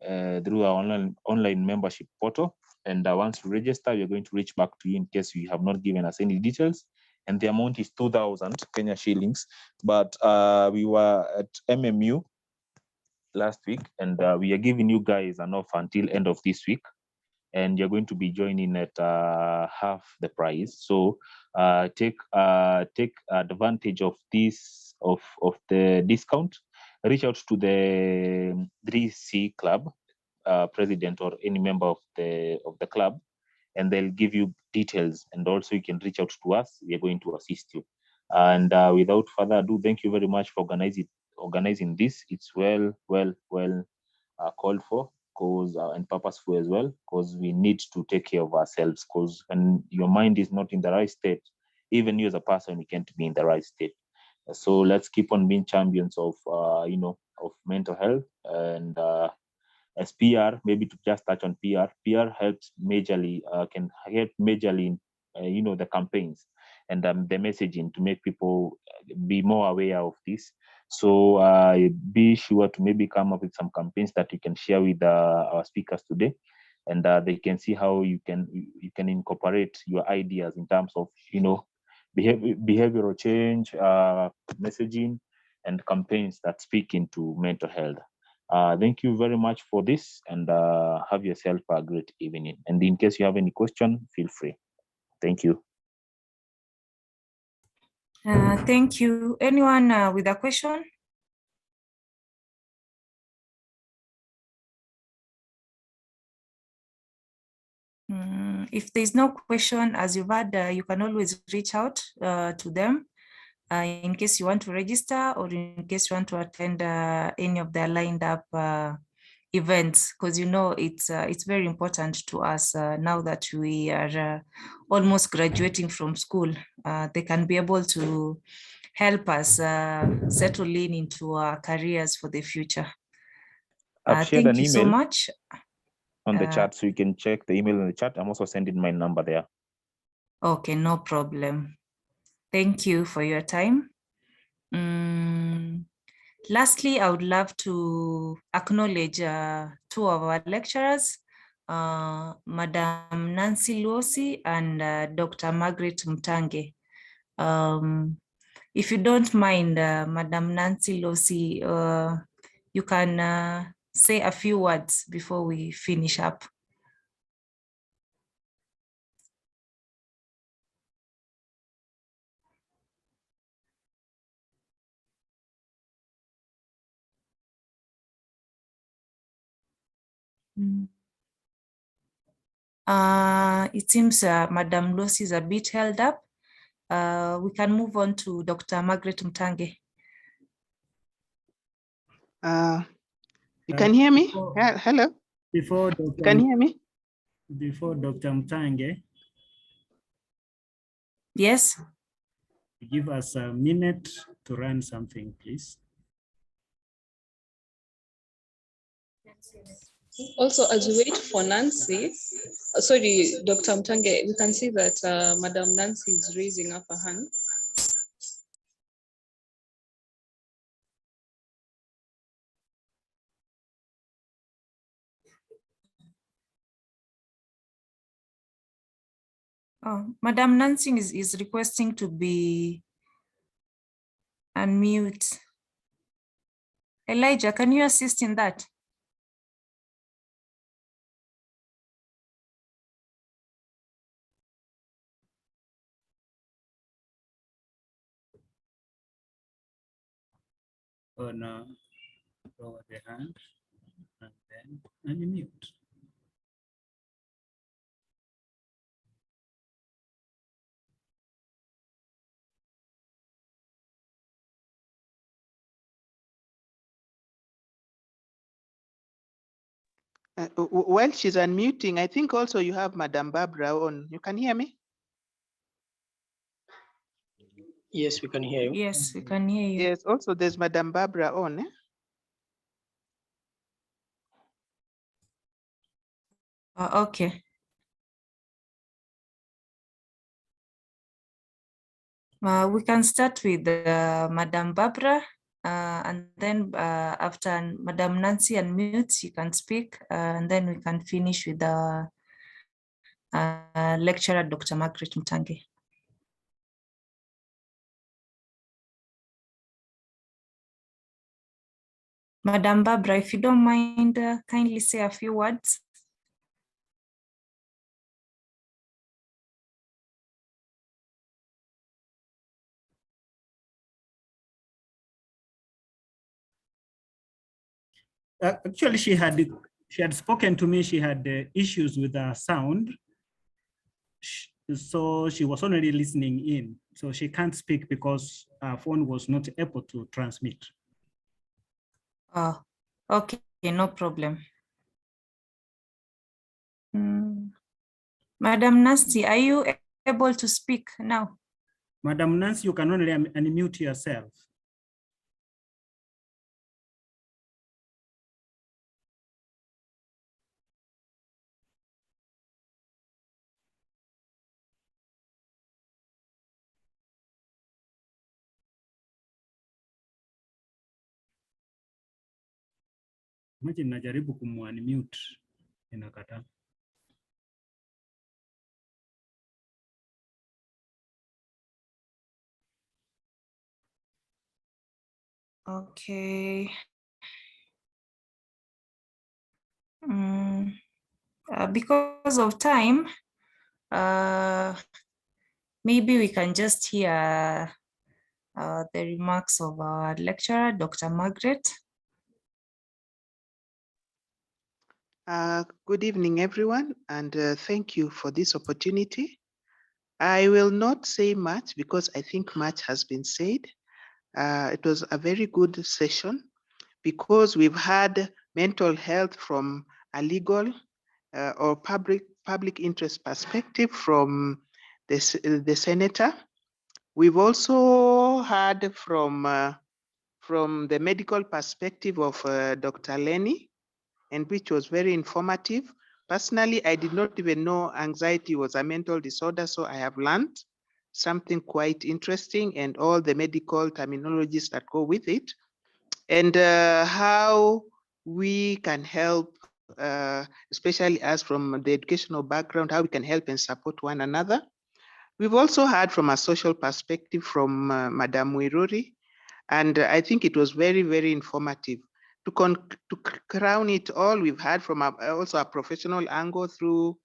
through our online membership portal. And once you register, we're going to reach back to you in case you have not given us any details. And the amount is 2,000 Kenya shillings. But we were at MMU last week, and we are giving you guys an offer until end of this week, and you're going to be joining at half the price. So take advantage of this of the discount. Reach out to the 3C Club president or any member of the club, and they'll give you details. And also you can reach out to us. We are going to assist you. And without further ado, thank you very much for organizing this. It's well called for, cause and purposeful as well, because we need to take care of ourselves. Because when your mind is not in the right state, even you as a person, you can't be in the right state. So let's keep on being champions of of mental health. And as PR, maybe to just touch on PR helps majorly, can help majorly in the campaigns and the messaging to make people be more aware of this. So be sure to maybe come up with some campaigns that you can share with our speakers today, and they can see how you can incorporate your ideas in terms of behavioral change, messaging, and campaigns that speak into mental health. Thank you very much for this, and have yourself a great evening. And in case you have any question, feel free. Thank you. Thank you. Anyone with a question? If there's no question, as you've had, you can always reach out to them in case you want to register or in case you want to attend any of their lined up events, because it's very important to us now that we are almost graduating from school. They can be able to help us settle in into our careers for the future. I've shared thank an you so email much on the chat, so you can check the email in the chat. I'm also sending my number there. Okay, no problem. Thank you for your time. Lastly, I would love to acknowledge two of our lecturers, Madam Nancy Luosi and Dr. Margaret Mtange. If you don't mind, Madam Nancy Luosi, you can say a few words before we finish up. It seems Madam Lucy is a bit held up. We can move on to Dr. Margaret Mtange. You can hear me? Hello? Before You can hear me? Before Dr. Mtange. Yes. Give us a minute to run something, please. Also, as we wait for Nancy, sorry, Dr. Mtange, we can see that Madam Nancy is raising up her hand. Oh, Madam Nancy is requesting to be unmute. Elijah, can you assist in that? Oh no, lower the hand and then unmute. While she's unmuting, I think also you have Madam Barbara on. You can hear me? Yes, we can hear you. Yes, we can hear you. Yes, also there's Madam Barbara on. Okay. We can start with Madam Barbara, and then after Madam Nancy unmutes, you can speak, and then we can finish with the lecturer, Dr. Margaret Mtange. Madam Barbara, if you don't mind, kindly say a few words. Actually, she had spoken to me. She had issues with her sound, so she was already listening in. So she can't speak because her phone was not able to transmit. Oh, okay, no problem. Madam Nancy, are you able to speak now? Madam Nancy, you can only unmute yourself. Imagine najaribu kumunmute inakataa. Okay. Because of time, maybe we can just hear the remarks of our lecturer, Dr. Margaret. Good evening, everyone, and thank you for this opportunity. I will not say much because I think much has been said. It was a very good session because we've had mental health from a legal or public interest perspective from the senator. We've also heard from the medical perspective of Dr. Lenny, and which was very informative. Personally, I did not even know anxiety was a mental disorder, so I have learned something quite interesting and all the medical terminologies that go with it, and how we can help, especially us from the educational background, how we can help and support one another. We've also heard from a social perspective from Madam Wiruri, and I think it was very, very informative. To crown it all, we've heard from also a professional angle through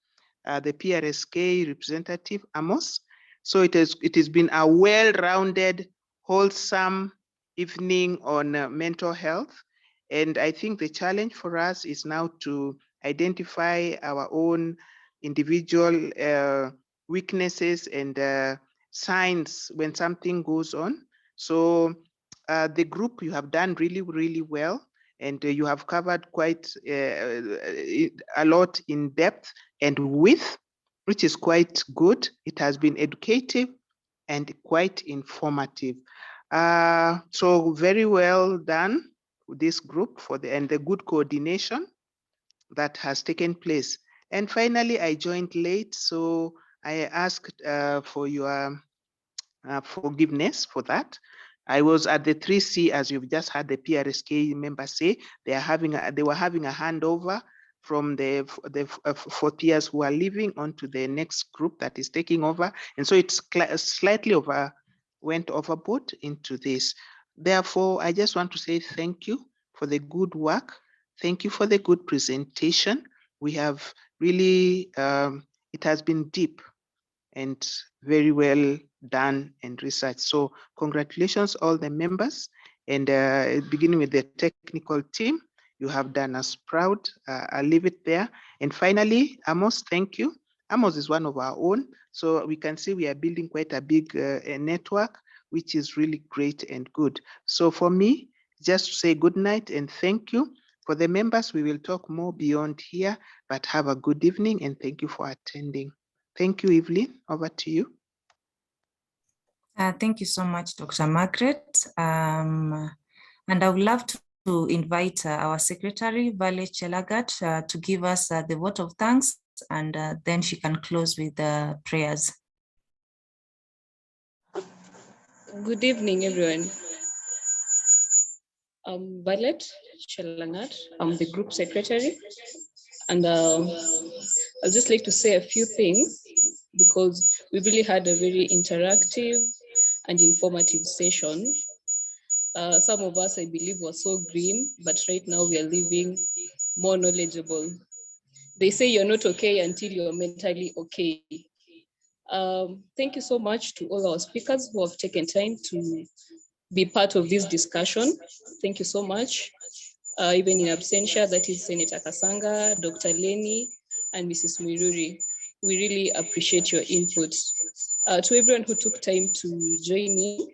the PRSK representative, Amos. So it has been a well-rounded, wholesome evening on mental health. And I think the challenge for us is now to identify our own individual weaknesses and signs when something goes on. So the group, you have done really, really well, and you have covered quite a lot in depth and width, which is quite good. It has been educative and quite informative. So very well done, this group, and the good coordination that has taken place. And finally, I joined late, so I asked for your forgiveness for that. I was at the 3C, as you've just had the PRSK members say. They were having a handover from the fourth years who are leaving onto the next group that is taking over, and so it's slightly went overboard into this. Therefore, I just want to say thank you for the good work. Thank you for the good presentation. We have really, it has been deep and very well done and research. So congratulations all the members, and beginning with the technical team, you have done us proud. I'll leave it there. And finally, Amos, thank you. Amos is one of our own, so we can see we are building quite a big network, which is really great and good. So for me, just to say good night and thank you. For the members, we will talk more beyond here, but have a good evening and thank you for attending. Thank you, Evelyn. Over to you. Thank you so much, Dr. Margaret. And I would love to invite our secretary, Vale Chelagat, to give us the vote of thanks, and then she can close with the prayers. Good evening, everyone. I'm Violet Chelangat. I'm the group secretary, and I'd just like to say a few things because we really had a very interactive and informative session. Some of us, I believe, were so green, but right now we are living more knowledgeable. They say you're not okay until you're mentally okay. Thank you so much to all our speakers who have taken time to be part of this discussion. Thank you so much. Even in absentia, that is Senator Kasanga, Dr. Lenny, and Mrs. Miruri. We really appreciate your input. To everyone who took time to join in,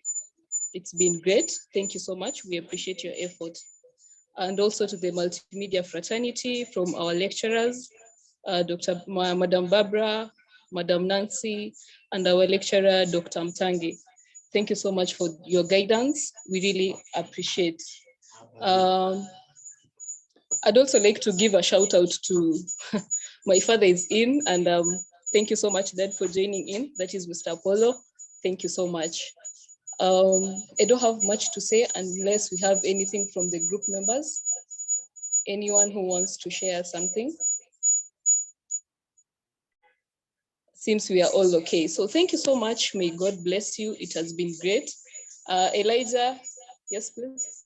it's been great. Thank you so much. We appreciate your effort. And also to the multimedia fraternity from our lecturers, Madam Barbara, Madam Nancy, and our lecturer, Dr. Mtangi. Thank you so much for your guidance. We really appreciate. I'd also like to give a shout out to my father is in, and thank you so much, Dad, for joining in. That is Mr. Apollo. Thank you so much. I don't have much to say unless we have anything from the group members. Anyone who wants to share something? Seems we are all okay. So thank you so much. May God bless you. It has been great. Elijah, yes, please.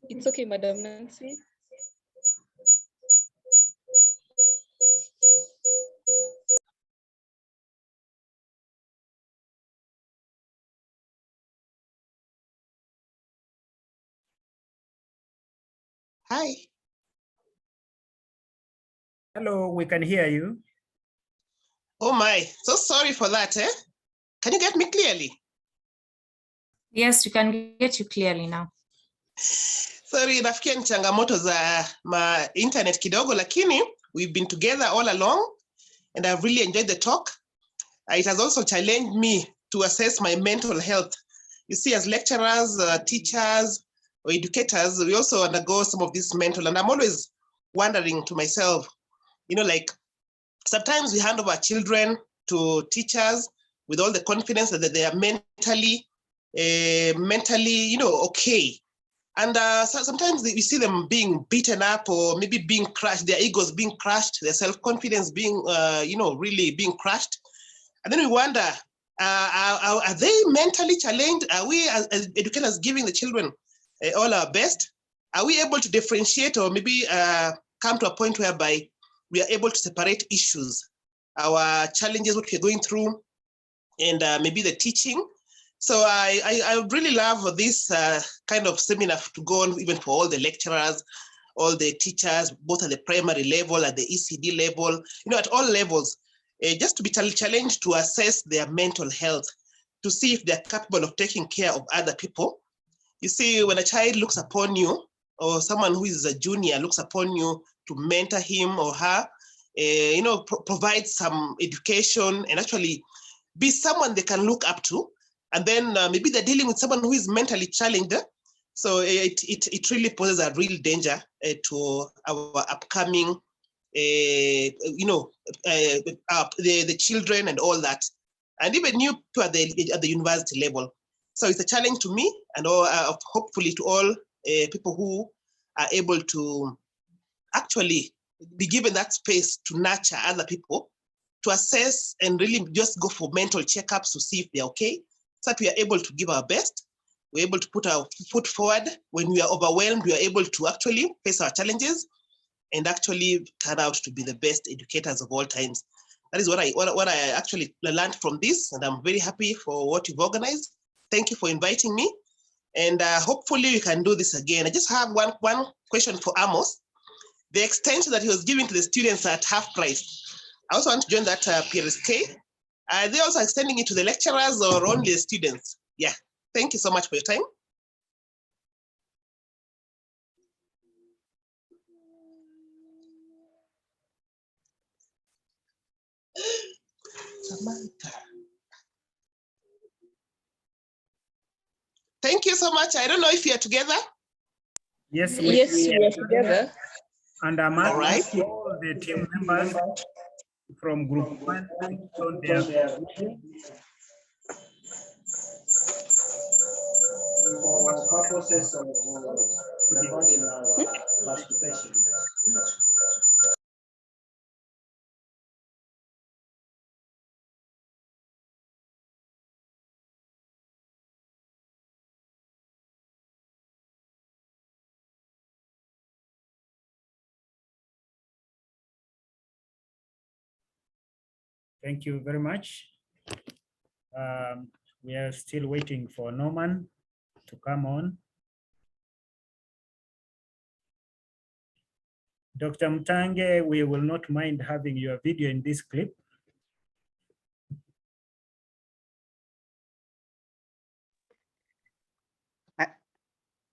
It's okay, Madam Nancy. Hi. Hello, we can hear you. Oh my, so sorry for that, eh? Can you get me clearly? Yes, we can get you clearly now. Sorry, nafikia ni changamoto za internet kidogo, lakini we've been together all along and I've really enjoyed the talk. It has also challenged me to assess my mental health. You see, as lecturers, teachers, or educators, we also undergo some of this mental, and I'm always wondering to myself, you know, like sometimes we hand over children to teachers with all the confidence that they are mentally, you know, okay. And sometimes we see them being beaten up or maybe being crushed, their egos being crushed, their self-confidence being, you know, really being crushed. And then we wonder, are they mentally challenged? Are we as educators giving the children all our best? Are we able to differentiate or maybe come to a point whereby we are able to separate issues, our challenges, what we're going through, and maybe the teaching? So I really love this kind of seminar to go on, even for all the lecturers, all the teachers, both at the primary level, at the ECD level, you know, at all levels, just to be challenged to assess their mental health, to see if they're capable of taking care of other people. You see, when a child looks upon you, or someone who is a junior looks upon you to mentor him or her, you know, provide some education and actually be someone they can look up to. And then maybe they're dealing with someone who is mentally challenged. So it really poses a real danger to our upcoming, you know, the children and all that, and even new people at the university level. So it's a challenge to me and hopefully to all people who are able to actually be given that space to nurture other people, to assess and really just go for mental checkups to see if they're okay, so that we are able to give our best. We're able to put our foot forward. When we are overwhelmed, we are able to actually face our challenges and actually turn out to be the best educators of all times. That is what I actually learned from this, and I'm very happy for what you've organized. Thank you for inviting me, and hopefully we can do this again. I just have one question for Amos. The extension that he was giving to the students at half price, I also want to join that PRSK. Are they also extending it to the lecturers or only the students? Yeah, thank you so much for your time. Samantha. Thank you so much. I don't know if you are together. Yes, we are together. And I'm asking all the team members from group 1 to on their for purposes of recording our participation. Thank you very much. We are still waiting for Norman to come on. Dr. Mtange, we will not mind having your video in this clip.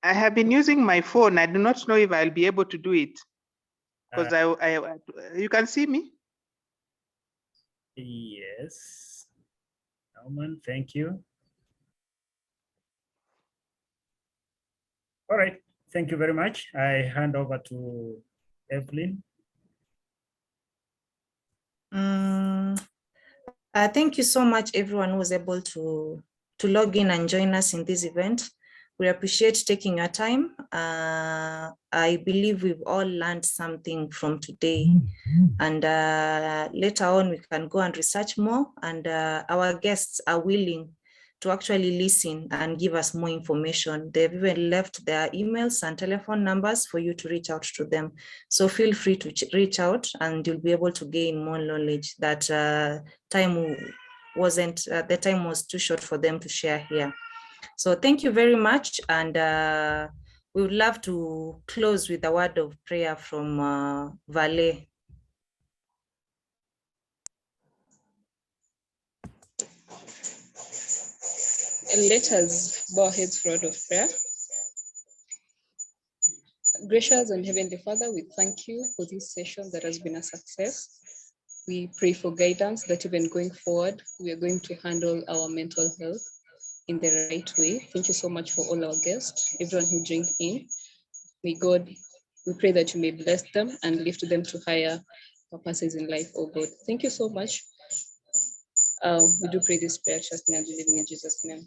I have been using my phone. I do not know if I'll be able to do it. Because you can see me? Yes. Norman, thank you. All right, thank you very much. I hand over to Evelyn. Thank you so much, everyone who was able to log in and join us in this event. We appreciate taking your time. I believe we've all learned something from today. And later on, we can go and research more. And our guests are willing to actually listen and give us more information. They've even left their emails and telephone numbers for you to reach out to them. So feel free to reach out and you'll be able to gain more knowledge. That the time was too short for them to share here. So thank you very much. And we would love to close with a word of prayer from Vale. Let us bow our heads for a word of prayer. Gracious and Heavenly Father, we thank you for this session that has been a success. We pray for guidance that even going forward, we are going to handle our mental health in the right way. Thank you so much for all our guests, everyone who joined in. May God, we pray that you may bless them and lift them to higher purposes in life, oh God. Thank you so much. We do pray this prayer, trusting and believing in Jesus' name.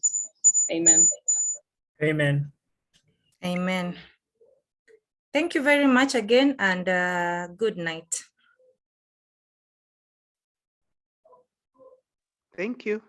Amen. Amen. Amen. Thank you very much again, and good night. Thank you.